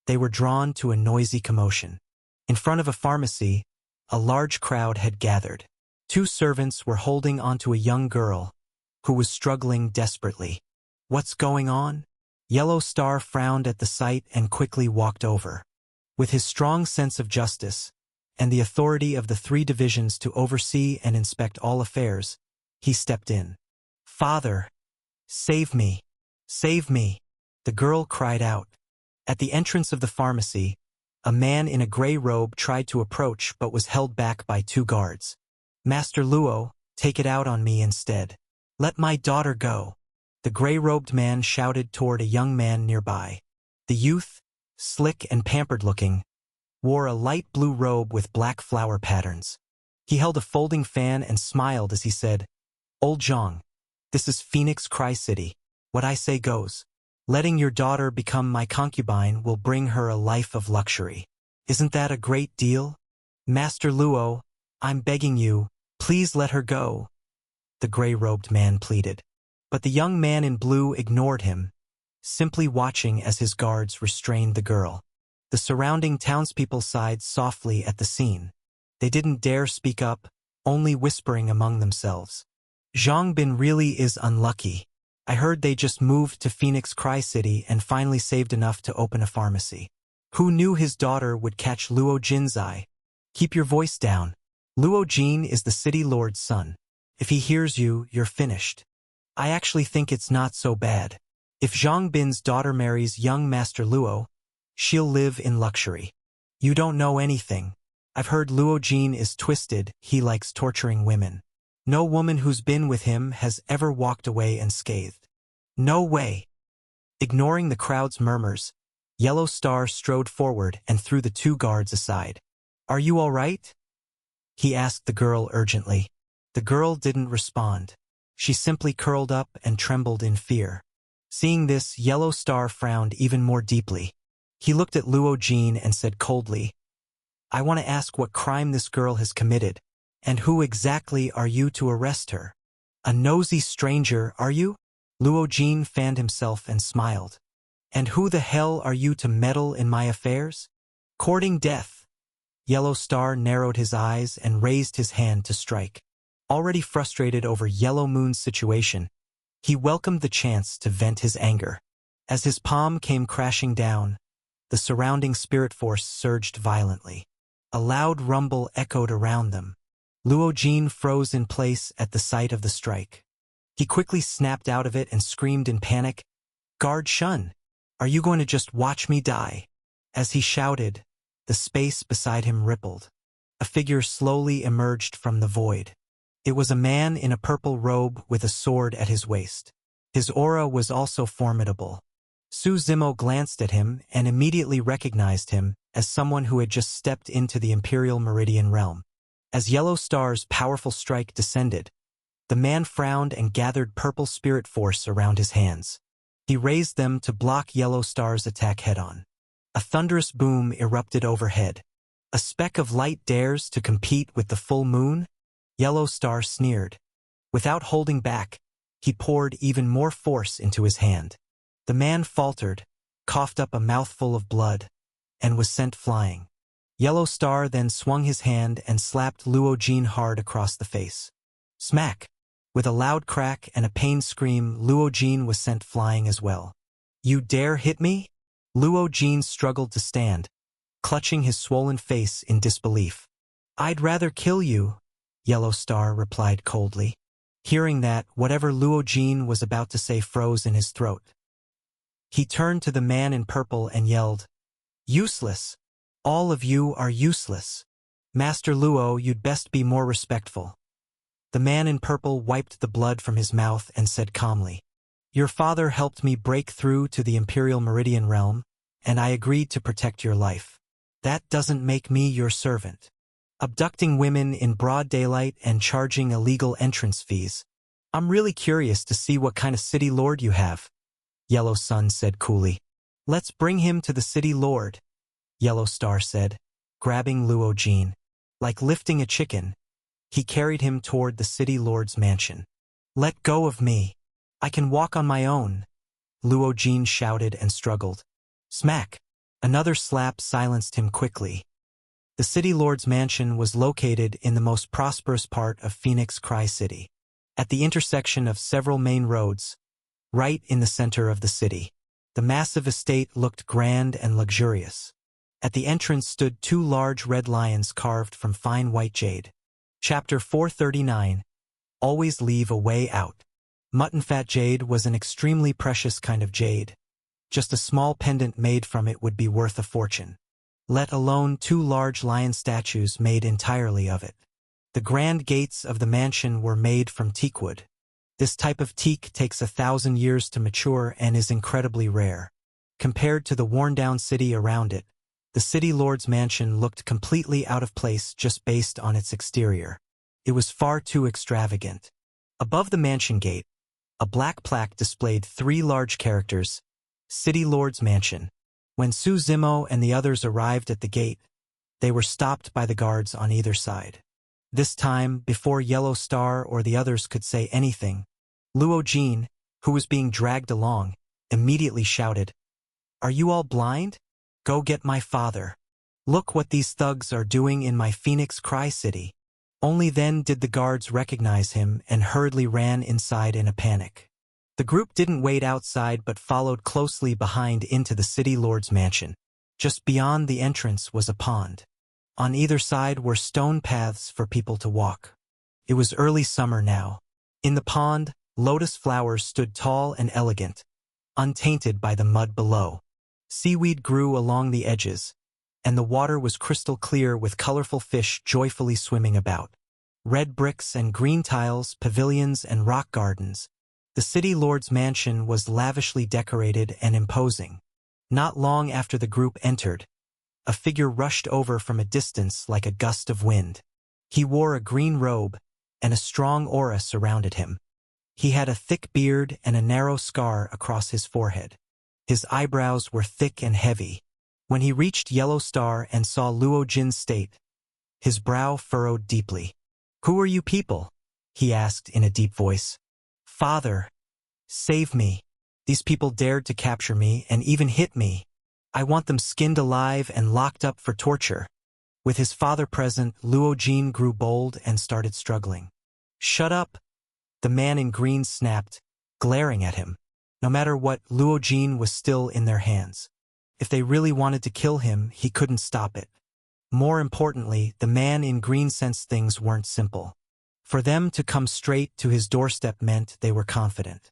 they were drawn to a noisy commotion. In front of a pharmacy, a large crowd had gathered. Two servants were holding onto a young girl who was struggling desperately. "What's going on?" Yellow Star frowned at the sight and quickly walked over. With his strong sense of justice and the authority of the 3 divisions to oversee and inspect all affairs, he stepped in. "Father, save me! Save me!" the girl cried out. At the entrance of the pharmacy, a man in a gray robe tried to approach but was held back by 2 guards. "Master Luo, take it out on me instead. Let my daughter go," the gray-robed man shouted toward a young man nearby. The youth, slick and pampered-looking, wore a light blue robe with black flower patterns. He held a folding fan and smiled as he said, "Old Zhang, this is Phoenix Cry City. What I say goes. Letting your daughter become my concubine will bring her a life of luxury. Isn't that a great deal? Master Luo, I'm begging you, please let her go," the gray-robed man pleaded. But the young man in blue ignored him, simply watching as his guards restrained the girl. The surrounding townspeople sighed softly at the scene. They didn't dare speak up, only whispering among themselves. "Zhang Bin really is unlucky. I heard they just moved to Phoenix Cry City and finally saved enough to open a pharmacy. Who knew his daughter would catch Luo Jin's eye? Keep your voice down. Luo Jin is the city lord's son. If he hears you, you're finished. I actually think it's not so bad. If Zhang Bin's daughter marries young Master Luo, she'll live in luxury. You don't know anything. I've heard Luo Jin is twisted, he likes torturing women. No woman who's been with him has ever walked away unscathed. No way." Ignoring the crowd's murmurs, Yellow Star strode forward and threw the 2 guards aside. "Are you all right?" he asked the girl urgently. The girl didn't respond. She simply curled up and trembled in fear. Seeing this, Yellow Star frowned even more deeply. He looked at Luo Jin and said coldly, "I want to ask what crime this girl has committed, and who exactly are you to arrest her? A nosy stranger, are you?" Luo Jin fanned himself and smiled. "And who the hell are you to meddle in my affairs? Courting death." Yellow Star narrowed his eyes and raised his hand to strike. Already frustrated over Yellow Moon's situation, he welcomed the chance to vent his anger. As his palm came crashing down, the surrounding spirit force surged violently. A loud rumble echoed around them. Luo Jin froze in place at the sight of the strike. He quickly snapped out of it and screamed in panic, "Guard Shun, are you going to just watch me die?" As he shouted, the space beside him rippled. A figure slowly emerged from the void. It was a man in a purple robe with a sword at his waist. His aura was also formidable. Su Zimo glanced at him and immediately recognized him as someone who had just stepped into the Imperial Meridian realm. As Yellow Star's powerful strike descended, the man frowned and gathered purple spirit force around his hands. He raised them to block Yellow Star's attack head-on. A thunderous boom erupted overhead. "A speck of light dares to compete with the full moon?" Yellow Star sneered. Without holding back, he poured even more force into his hand. The man faltered, coughed up a mouthful of blood, and was sent flying. Yellow Star then swung his hand and slapped Luo Jin hard across the face. Smack! With a loud crack and a pained scream, Luo Jin was sent flying as well. "You dare hit me?" Luo Jin struggled to stand, clutching his swollen face in disbelief. "I'd rather kill you," Yellow Star replied coldly. Hearing that, whatever Luo Jin was about to say froze in his throat. He turned to the man in purple and yelled, "Useless! All of you are useless. Master Luo, you'd best be more respectful." The man in purple wiped the blood from his mouth and said calmly, "Your father helped me break through to the Imperial Meridian realm, and I agreed to protect your life. That doesn't make me your servant. Abducting women in broad daylight and charging illegal entrance fees. I'm really curious to see what kind of city lord you have," Yellow Sun said coolly. "Let's bring him to the city lord," Yellow Star said, grabbing Luo Jin. Like lifting a chicken, he carried him toward the city lord's mansion. "Let go of me. I can walk on my own," Luo Jin shouted and struggled. Smack! Another slap silenced him quickly. The City Lord's mansion was located in the most prosperous part of Phoenix Cry City, at the intersection of several main roads, right in the center of the city. The massive estate looked grand and luxurious. At the entrance stood two large red lions carved from fine white jade. Chapter 439. Always leave a way out. Muttonfat jade was an extremely precious kind of jade. Just a small pendant made from it would be worth a fortune, let alone two large lion statues made entirely of it. The grand gates of the mansion were made from teakwood. This type of teak takes 1,000 years to mature and is incredibly rare. Compared to the worn-down city around it, the City Lord's mansion looked completely out of place just based on its exterior. It was far too extravagant. Above the mansion gate, a black plaque displayed 3 large characters, City Lord's Mansion. When Su Zimo and the others arrived at the gate, they were stopped by the guards on either side. This time, before Yellow Star or the others could say anything, Luo Jin, who was being dragged along, immediately shouted, "Are you all blind? Go get my father. Look what these thugs are doing in my Phoenix Cry City." Only then did the guards recognize him and hurriedly ran inside in a panic. The group didn't wait outside but followed closely behind into the City Lord's mansion. Just beyond the entrance was a pond. On either side were stone paths for people to walk. It was early summer now. In the pond, lotus flowers stood tall and elegant, untainted by the mud below. Seaweed grew along the edges, and the water was crystal clear with colorful fish joyfully swimming about. Red bricks and green tiles, pavilions and rock gardens. The City Lord's mansion was lavishly decorated and imposing. Not long after the group entered, a figure rushed over from a distance like a gust of wind. He wore a green robe, and a strong aura surrounded him. He had a thick beard and a narrow scar across his forehead. His eyebrows were thick and heavy. When he reached Yellow Star and saw Luo Jin's state, his brow furrowed deeply. "Who are you people?" he asked in a deep voice. "Father, save me. These people dared to capture me and even hit me. I want them skinned alive and locked up for torture." With his father present, Luo Jin grew bold and started struggling. "Shut up!" the man in green snapped, glaring at him. No matter what, Luo Jin was still in their hands. If they really wanted to kill him, he couldn't stop it. More importantly, the man in green sensed things weren't simple. For them to come straight to his doorstep meant they were confident.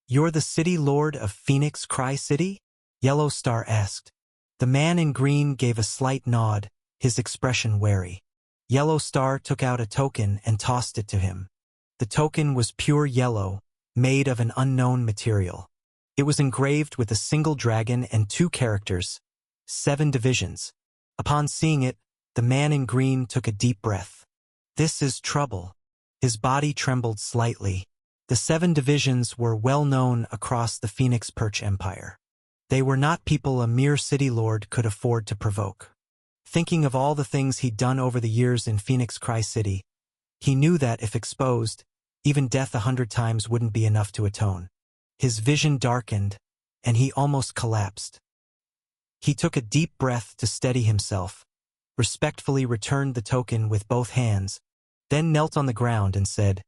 "You're the City Lord of Phoenix Cry City?" Yellow Star asked. The man in green gave a slight nod, his expression wary. Yellow Star took out a token and tossed it to him. The token was pure yellow, made of an unknown material. It was engraved with a single dragon and 2 characters, 7 divisions. Upon seeing it, the man in green took a deep breath. "This is trouble." His body trembled slightly. The 7 divisions were well known across the Phoenix Perch Empire. They were not people a mere city lord could afford to provoke. Thinking of all the things he'd done over the years in Phoenix Cry City, he knew that if exposed, even death 100 times wouldn't be enough to atone. His vision darkened, and he almost collapsed. He took a deep breath to steady himself, respectfully returned the token with both hands, then knelt on the ground and said,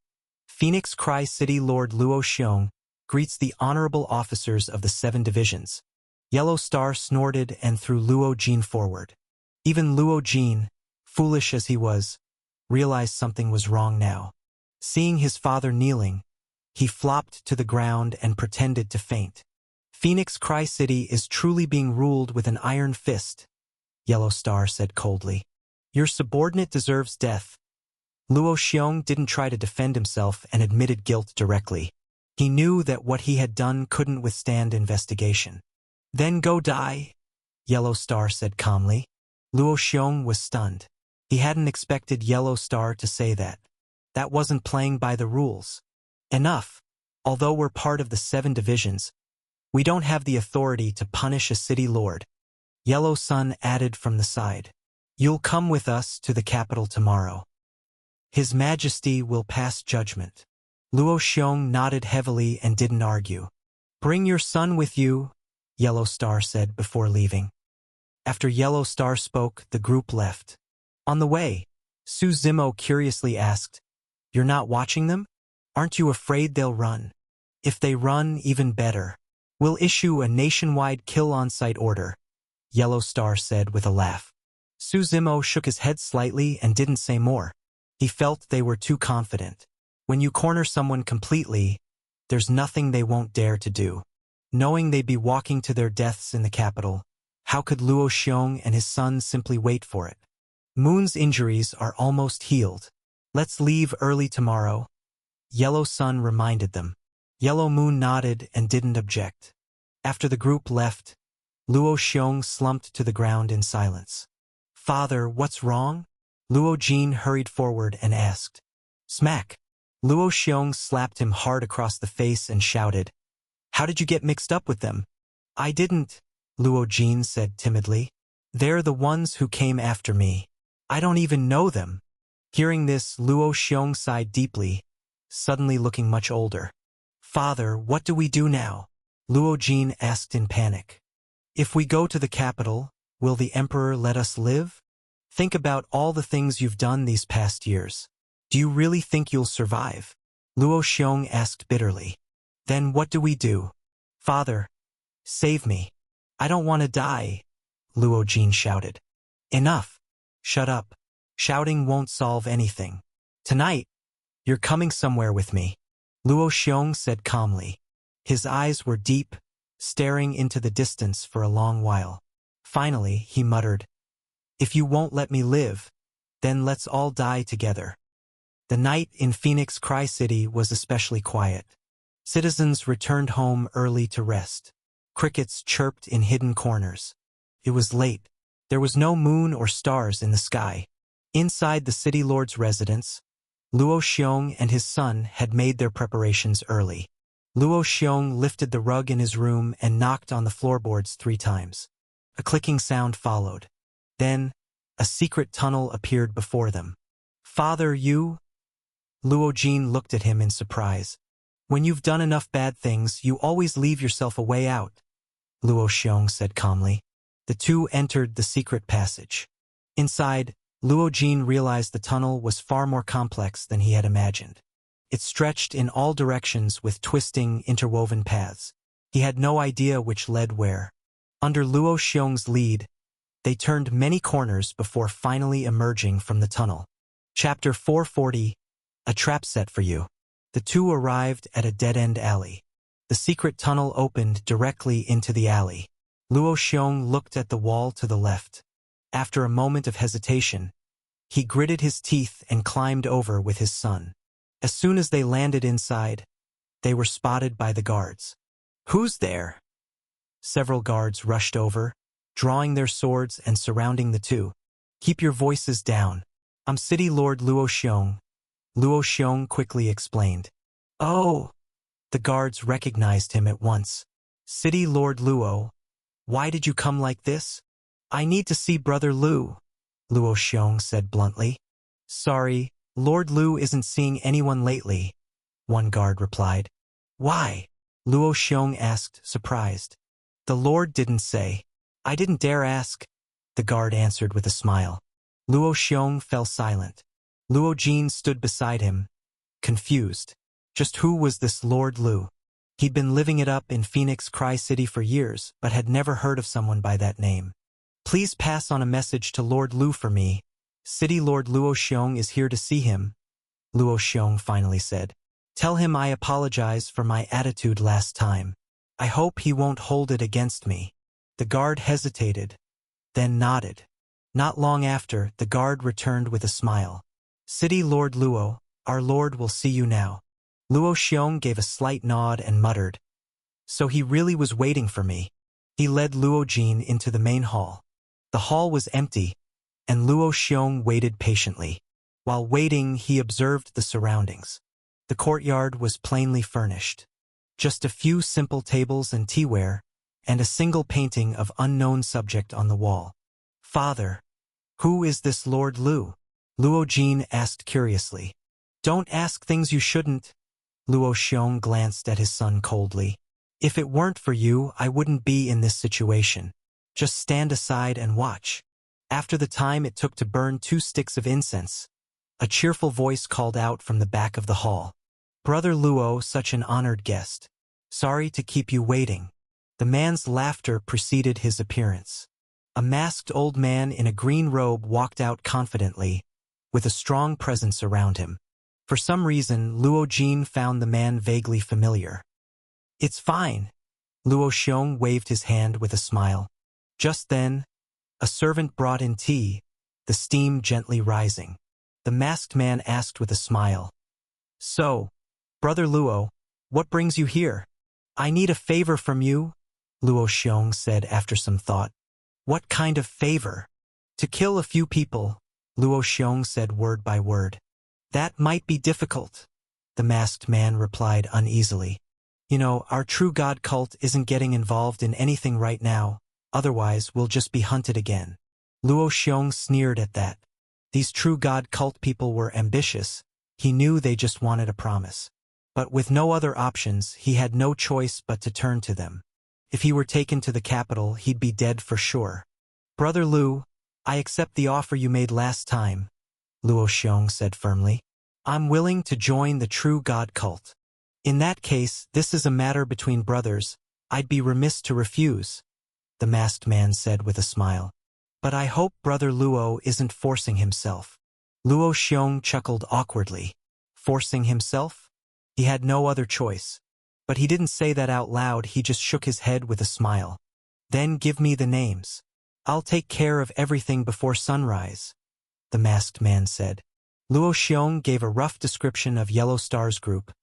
"Phoenix Cry City Lord Luo Xiong greets the honorable officers of the 7 divisions." Yellow Star snorted and threw Luo Jin forward. Even Luo Jin, foolish as he was, realized something was wrong now. Seeing his father kneeling, he flopped to the ground and pretended to faint. "Phoenix Cry City is truly being ruled with an iron fist," Yellow Star said coldly. "Your subordinate deserves death." Luo Xiong didn't try to defend himself and admitted guilt directly. He knew that what he had done couldn't withstand investigation. "Then go die," Yellow Star said calmly. Luo Xiong was stunned. He hadn't expected Yellow Star to say that. That wasn't playing by the rules. "Enough. Although we're part of the 7 divisions, we don't have the authority to punish a city lord," Yellow Sun added from the side. "You'll come with us to the capital tomorrow. His Majesty will pass judgment." Luo Xiong nodded heavily and didn't argue. "Bring your son with you," Yellow Star said before leaving. After Yellow Star spoke, the group left. On the way, Su Zimo curiously asked, "You're not watching them? Aren't you afraid they'll run? If they run, even better. We'll issue a nationwide kill on-site order," Yellow Star said with a laugh. Su Zimo shook his head slightly and didn't say more. He felt they were too confident. When you corner someone completely, there's nothing they won't dare to do. Knowing they'd be walking to their deaths in the capital, how could Luo Xiong and his son simply wait for it? Moon's injuries are almost healed. Let's leave early tomorrow, Yellow Sun reminded them. Yellow Moon nodded and didn't object. After the group left, Luo Xiong slumped to the ground in silence. "Father, what's wrong?" Luo Jin hurried forward and asked. Smack! Luo Xiong slapped him hard across the face and shouted, "How did you get mixed up with them?" "I didn't," Luo Jin said timidly. "They're the ones who came after me. I don't even know them." Hearing this, Luo Xiong sighed deeply, suddenly looking much older. "Father, what do we do now?" Luo Jin asked in panic. "If we go to the capital, will the Emperor let us live? Think about all the things you've done these past years. Do you really think you'll survive?" Luo Xiong asked bitterly. "Then what do we do? Father, save me. I don't want to die," Luo Jin shouted. "Enough. Shut up. Shouting won't solve anything. Tonight, you're coming somewhere with me," Luo Xiong said calmly. His eyes were deep, staring into the distance for a long while. Finally, he muttered, "If you won't let me live, then let's all die together." The night in Phoenix Cry City was especially quiet. Citizens returned home early to rest. Crickets chirped in hidden corners. It was late. There was no moon or stars in the sky. Inside the city lord's residence, Luo Xiong and his son had made their preparations early. Luo Xiong lifted the rug in his room and knocked on the floorboards 3 times. A clicking sound followed. Then, a secret tunnel appeared before them. "Father, you?" Luo Jin looked at him in surprise. "When you've done enough bad things, you always leave yourself a way out," Luo Xiong said calmly. The two entered the secret passage. Inside, Luo Jin realized the tunnel was far more complex than he had imagined. It stretched in all directions with twisting, interwoven paths. He had no idea which led where. Under Luo Xiong's lead, they turned many corners before finally emerging from the tunnel. Chapter 440, A Trap Set for You. The two arrived at a dead-end alley. The secret tunnel opened directly into the alley. Luo Xiong looked at the wall to the left. After a moment of hesitation, he gritted his teeth and climbed over with his son. As soon as they landed inside, they were spotted by the guards. "Who's there?" Several guards rushed over, drawing their swords and surrounding the two. "Keep your voices down. I'm City Lord Luo Xiong," Luo Xiong quickly explained. "Oh!" The guards recognized him at once. "City Lord Luo, why did you come like this?" "I need to see Brother Lu," Luo Xiong said bluntly. "Sorry, Lord Lu isn't seeing anyone lately," one guard replied. "Why?" Luo Xiong asked, surprised. "The Lord didn't say." "I didn't dare ask," the guard answered with a smile. Luo Xiong fell silent. Luo Jin stood beside him, confused. Just who was this Lord Lu? He'd been living it up in Phoenix Cry City for years, but had never heard of someone by that name. "Please pass on a message to Lord Lu for me. City Lord Luo Xiong is here to see him," Luo Xiong finally said. "Tell him I apologize for my attitude last time. I hope he won't hold it against me." The guard hesitated, then nodded. Not long after, the guard returned with a smile. "City Lord Luo, our lord will see you now." Luo Xiong gave a slight nod and muttered, "So he really was waiting for me." He led Luo Jin into the main hall. The hall was empty, and Luo Xiong waited patiently. While waiting, he observed the surroundings. The courtyard was plainly furnished. Just a few simple tables and teaware, and a single painting of unknown subject on the wall. "Father, who is this Lord Lu?" Luo Jin asked curiously. "Don't ask things you shouldn't," Luo Xiong glanced at his son coldly. "If it weren't for you, I wouldn't be in this situation. Just stand aside and watch." After the time it took to burn 2 sticks of incense, a cheerful voice called out from the back of the hall. "Brother Luo, such an honored guest. Sorry to keep you waiting." The man's laughter preceded his appearance. A masked old man in a green robe walked out confidently, with a strong presence around him. For some reason, Luo Jin found the man vaguely familiar. "It's fine." Luo Xiong waved his hand with a smile. Just then, a servant brought in tea, the steam gently rising. The masked man asked with a smile, "So, Brother Luo, what brings you here?" "I need a favor from you," Luo Xiong said after some thought. "What kind of favor?" "To kill a few people," Luo Xiong said word by word. "That might be difficult," the masked man replied uneasily. "You know, our true god cult isn't getting involved in anything right now, otherwise we'll just be hunted again." Luo Xiong sneered at that. These true god cult people were ambitious. He knew they just wanted a promise. But with no other options, he had no choice but to turn to them. If he were taken to the capital, he'd be dead for sure. "Brother Lu, I accept the offer you made last time," Luo Xiong said firmly. "I'm willing to join the true god cult. In that case, this is a matter between brothers. I'd be remiss to refuse," the masked man said with a smile. "But I hope Brother Luo isn't forcing himself." Luo Xiong chuckled awkwardly. Forcing himself? He had no other choice. But he didn't say that out loud, he just shook his head with a smile. "Then give me the names. I'll take care of everything before sunrise," the masked man said. Luo Xiong gave a rough description of Yellow Star's group,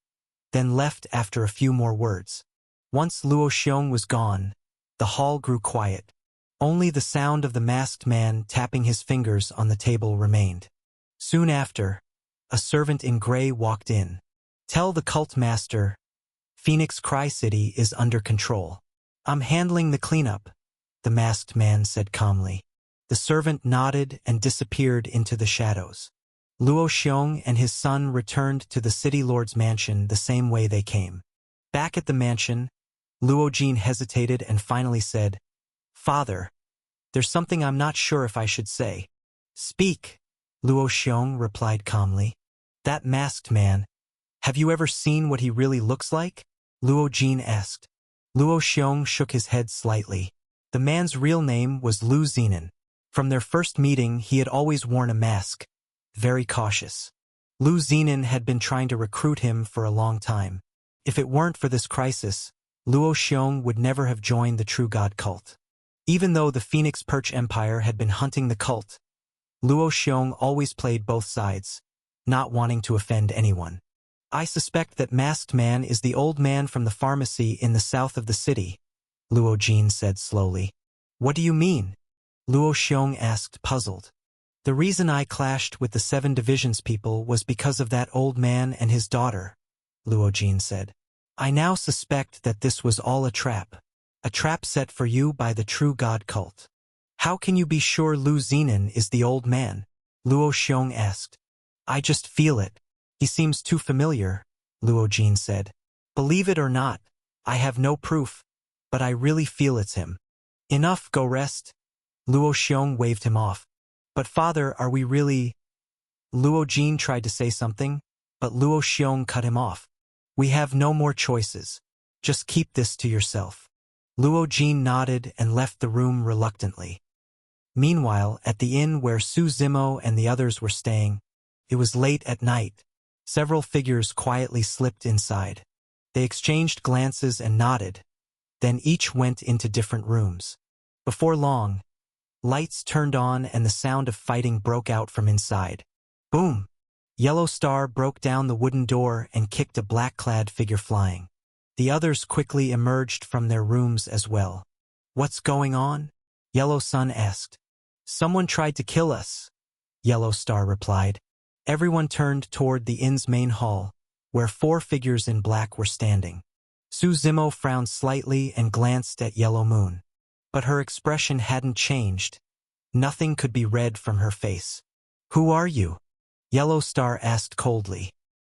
then left after a few more words. Once Luo Xiong was gone, the hall grew quiet. Only the sound of the masked man tapping his fingers on the table remained. Soon after, a servant in gray walked in. "Tell the cult master, Phoenix Cry City is under control. I'm handling the cleanup," the masked man said calmly. The servant nodded and disappeared into the shadows. Luo Xiong and his son returned to the city lord's mansion the same way they came. Back at the mansion, Luo Jin hesitated and finally said, "Father, there's something I'm not sure if I should say." "Speak," Luo Xiong replied calmly. "That masked man, have you ever seen what he really looks like?" Luo Jin asked. Luo Xiong shook his head slightly. The man's real name was Lu Zinan. From their first meeting, he had always worn a mask, very cautious. Lu Zinan had been trying to recruit him for a long time. If it weren't for this crisis, Luo Xiong would never have joined the True God cult. Even though the Phoenix Perch Empire had been hunting the cult, Luo Xiong always played both sides, not wanting to offend anyone. "I suspect that masked man is the old man from the pharmacy in the south of the city," Luo Jin said slowly. "What do you mean?" Luo Xiong asked, puzzled. "The reason I clashed with the 7 Divisions people was because of that old man and his daughter," Luo Jin said. "I now suspect that this was all a trap set for you by the True God cult." "How can you be sure Lu Zinan is the old man?" Luo Xiong asked. "I just feel it. He seems too familiar," Luo Jin said. "Believe it or not, I have no proof, but I really feel it's him." "Enough, go rest." Luo Xiong waved him off. "But father, are we really—" Luo Jin tried to say something, but Luo Xiong cut him off. "We have no more choices. Just keep this to yourself." Luo Jin nodded and left the room reluctantly. Meanwhile, at the inn where Su Zimo and the others were staying, it was late at night. Several figures quietly slipped inside. They exchanged glances and nodded, then each went into different rooms. Before long, lights turned on and the sound of fighting broke out from inside. Boom! Yellow Star broke down the wooden door and kicked a black-clad figure flying. The others quickly emerged from their rooms as well. "What's going on?" Yellow Sun asked. "Someone tried to kill us," Yellow Star replied. Everyone turned toward the inn's main hall, where 4 figures in black were standing. Su Zimo frowned slightly and glanced at Yellow Moon. But her expression hadn't changed. Nothing could be read from her face. "Who are you?" Yellow Star asked coldly.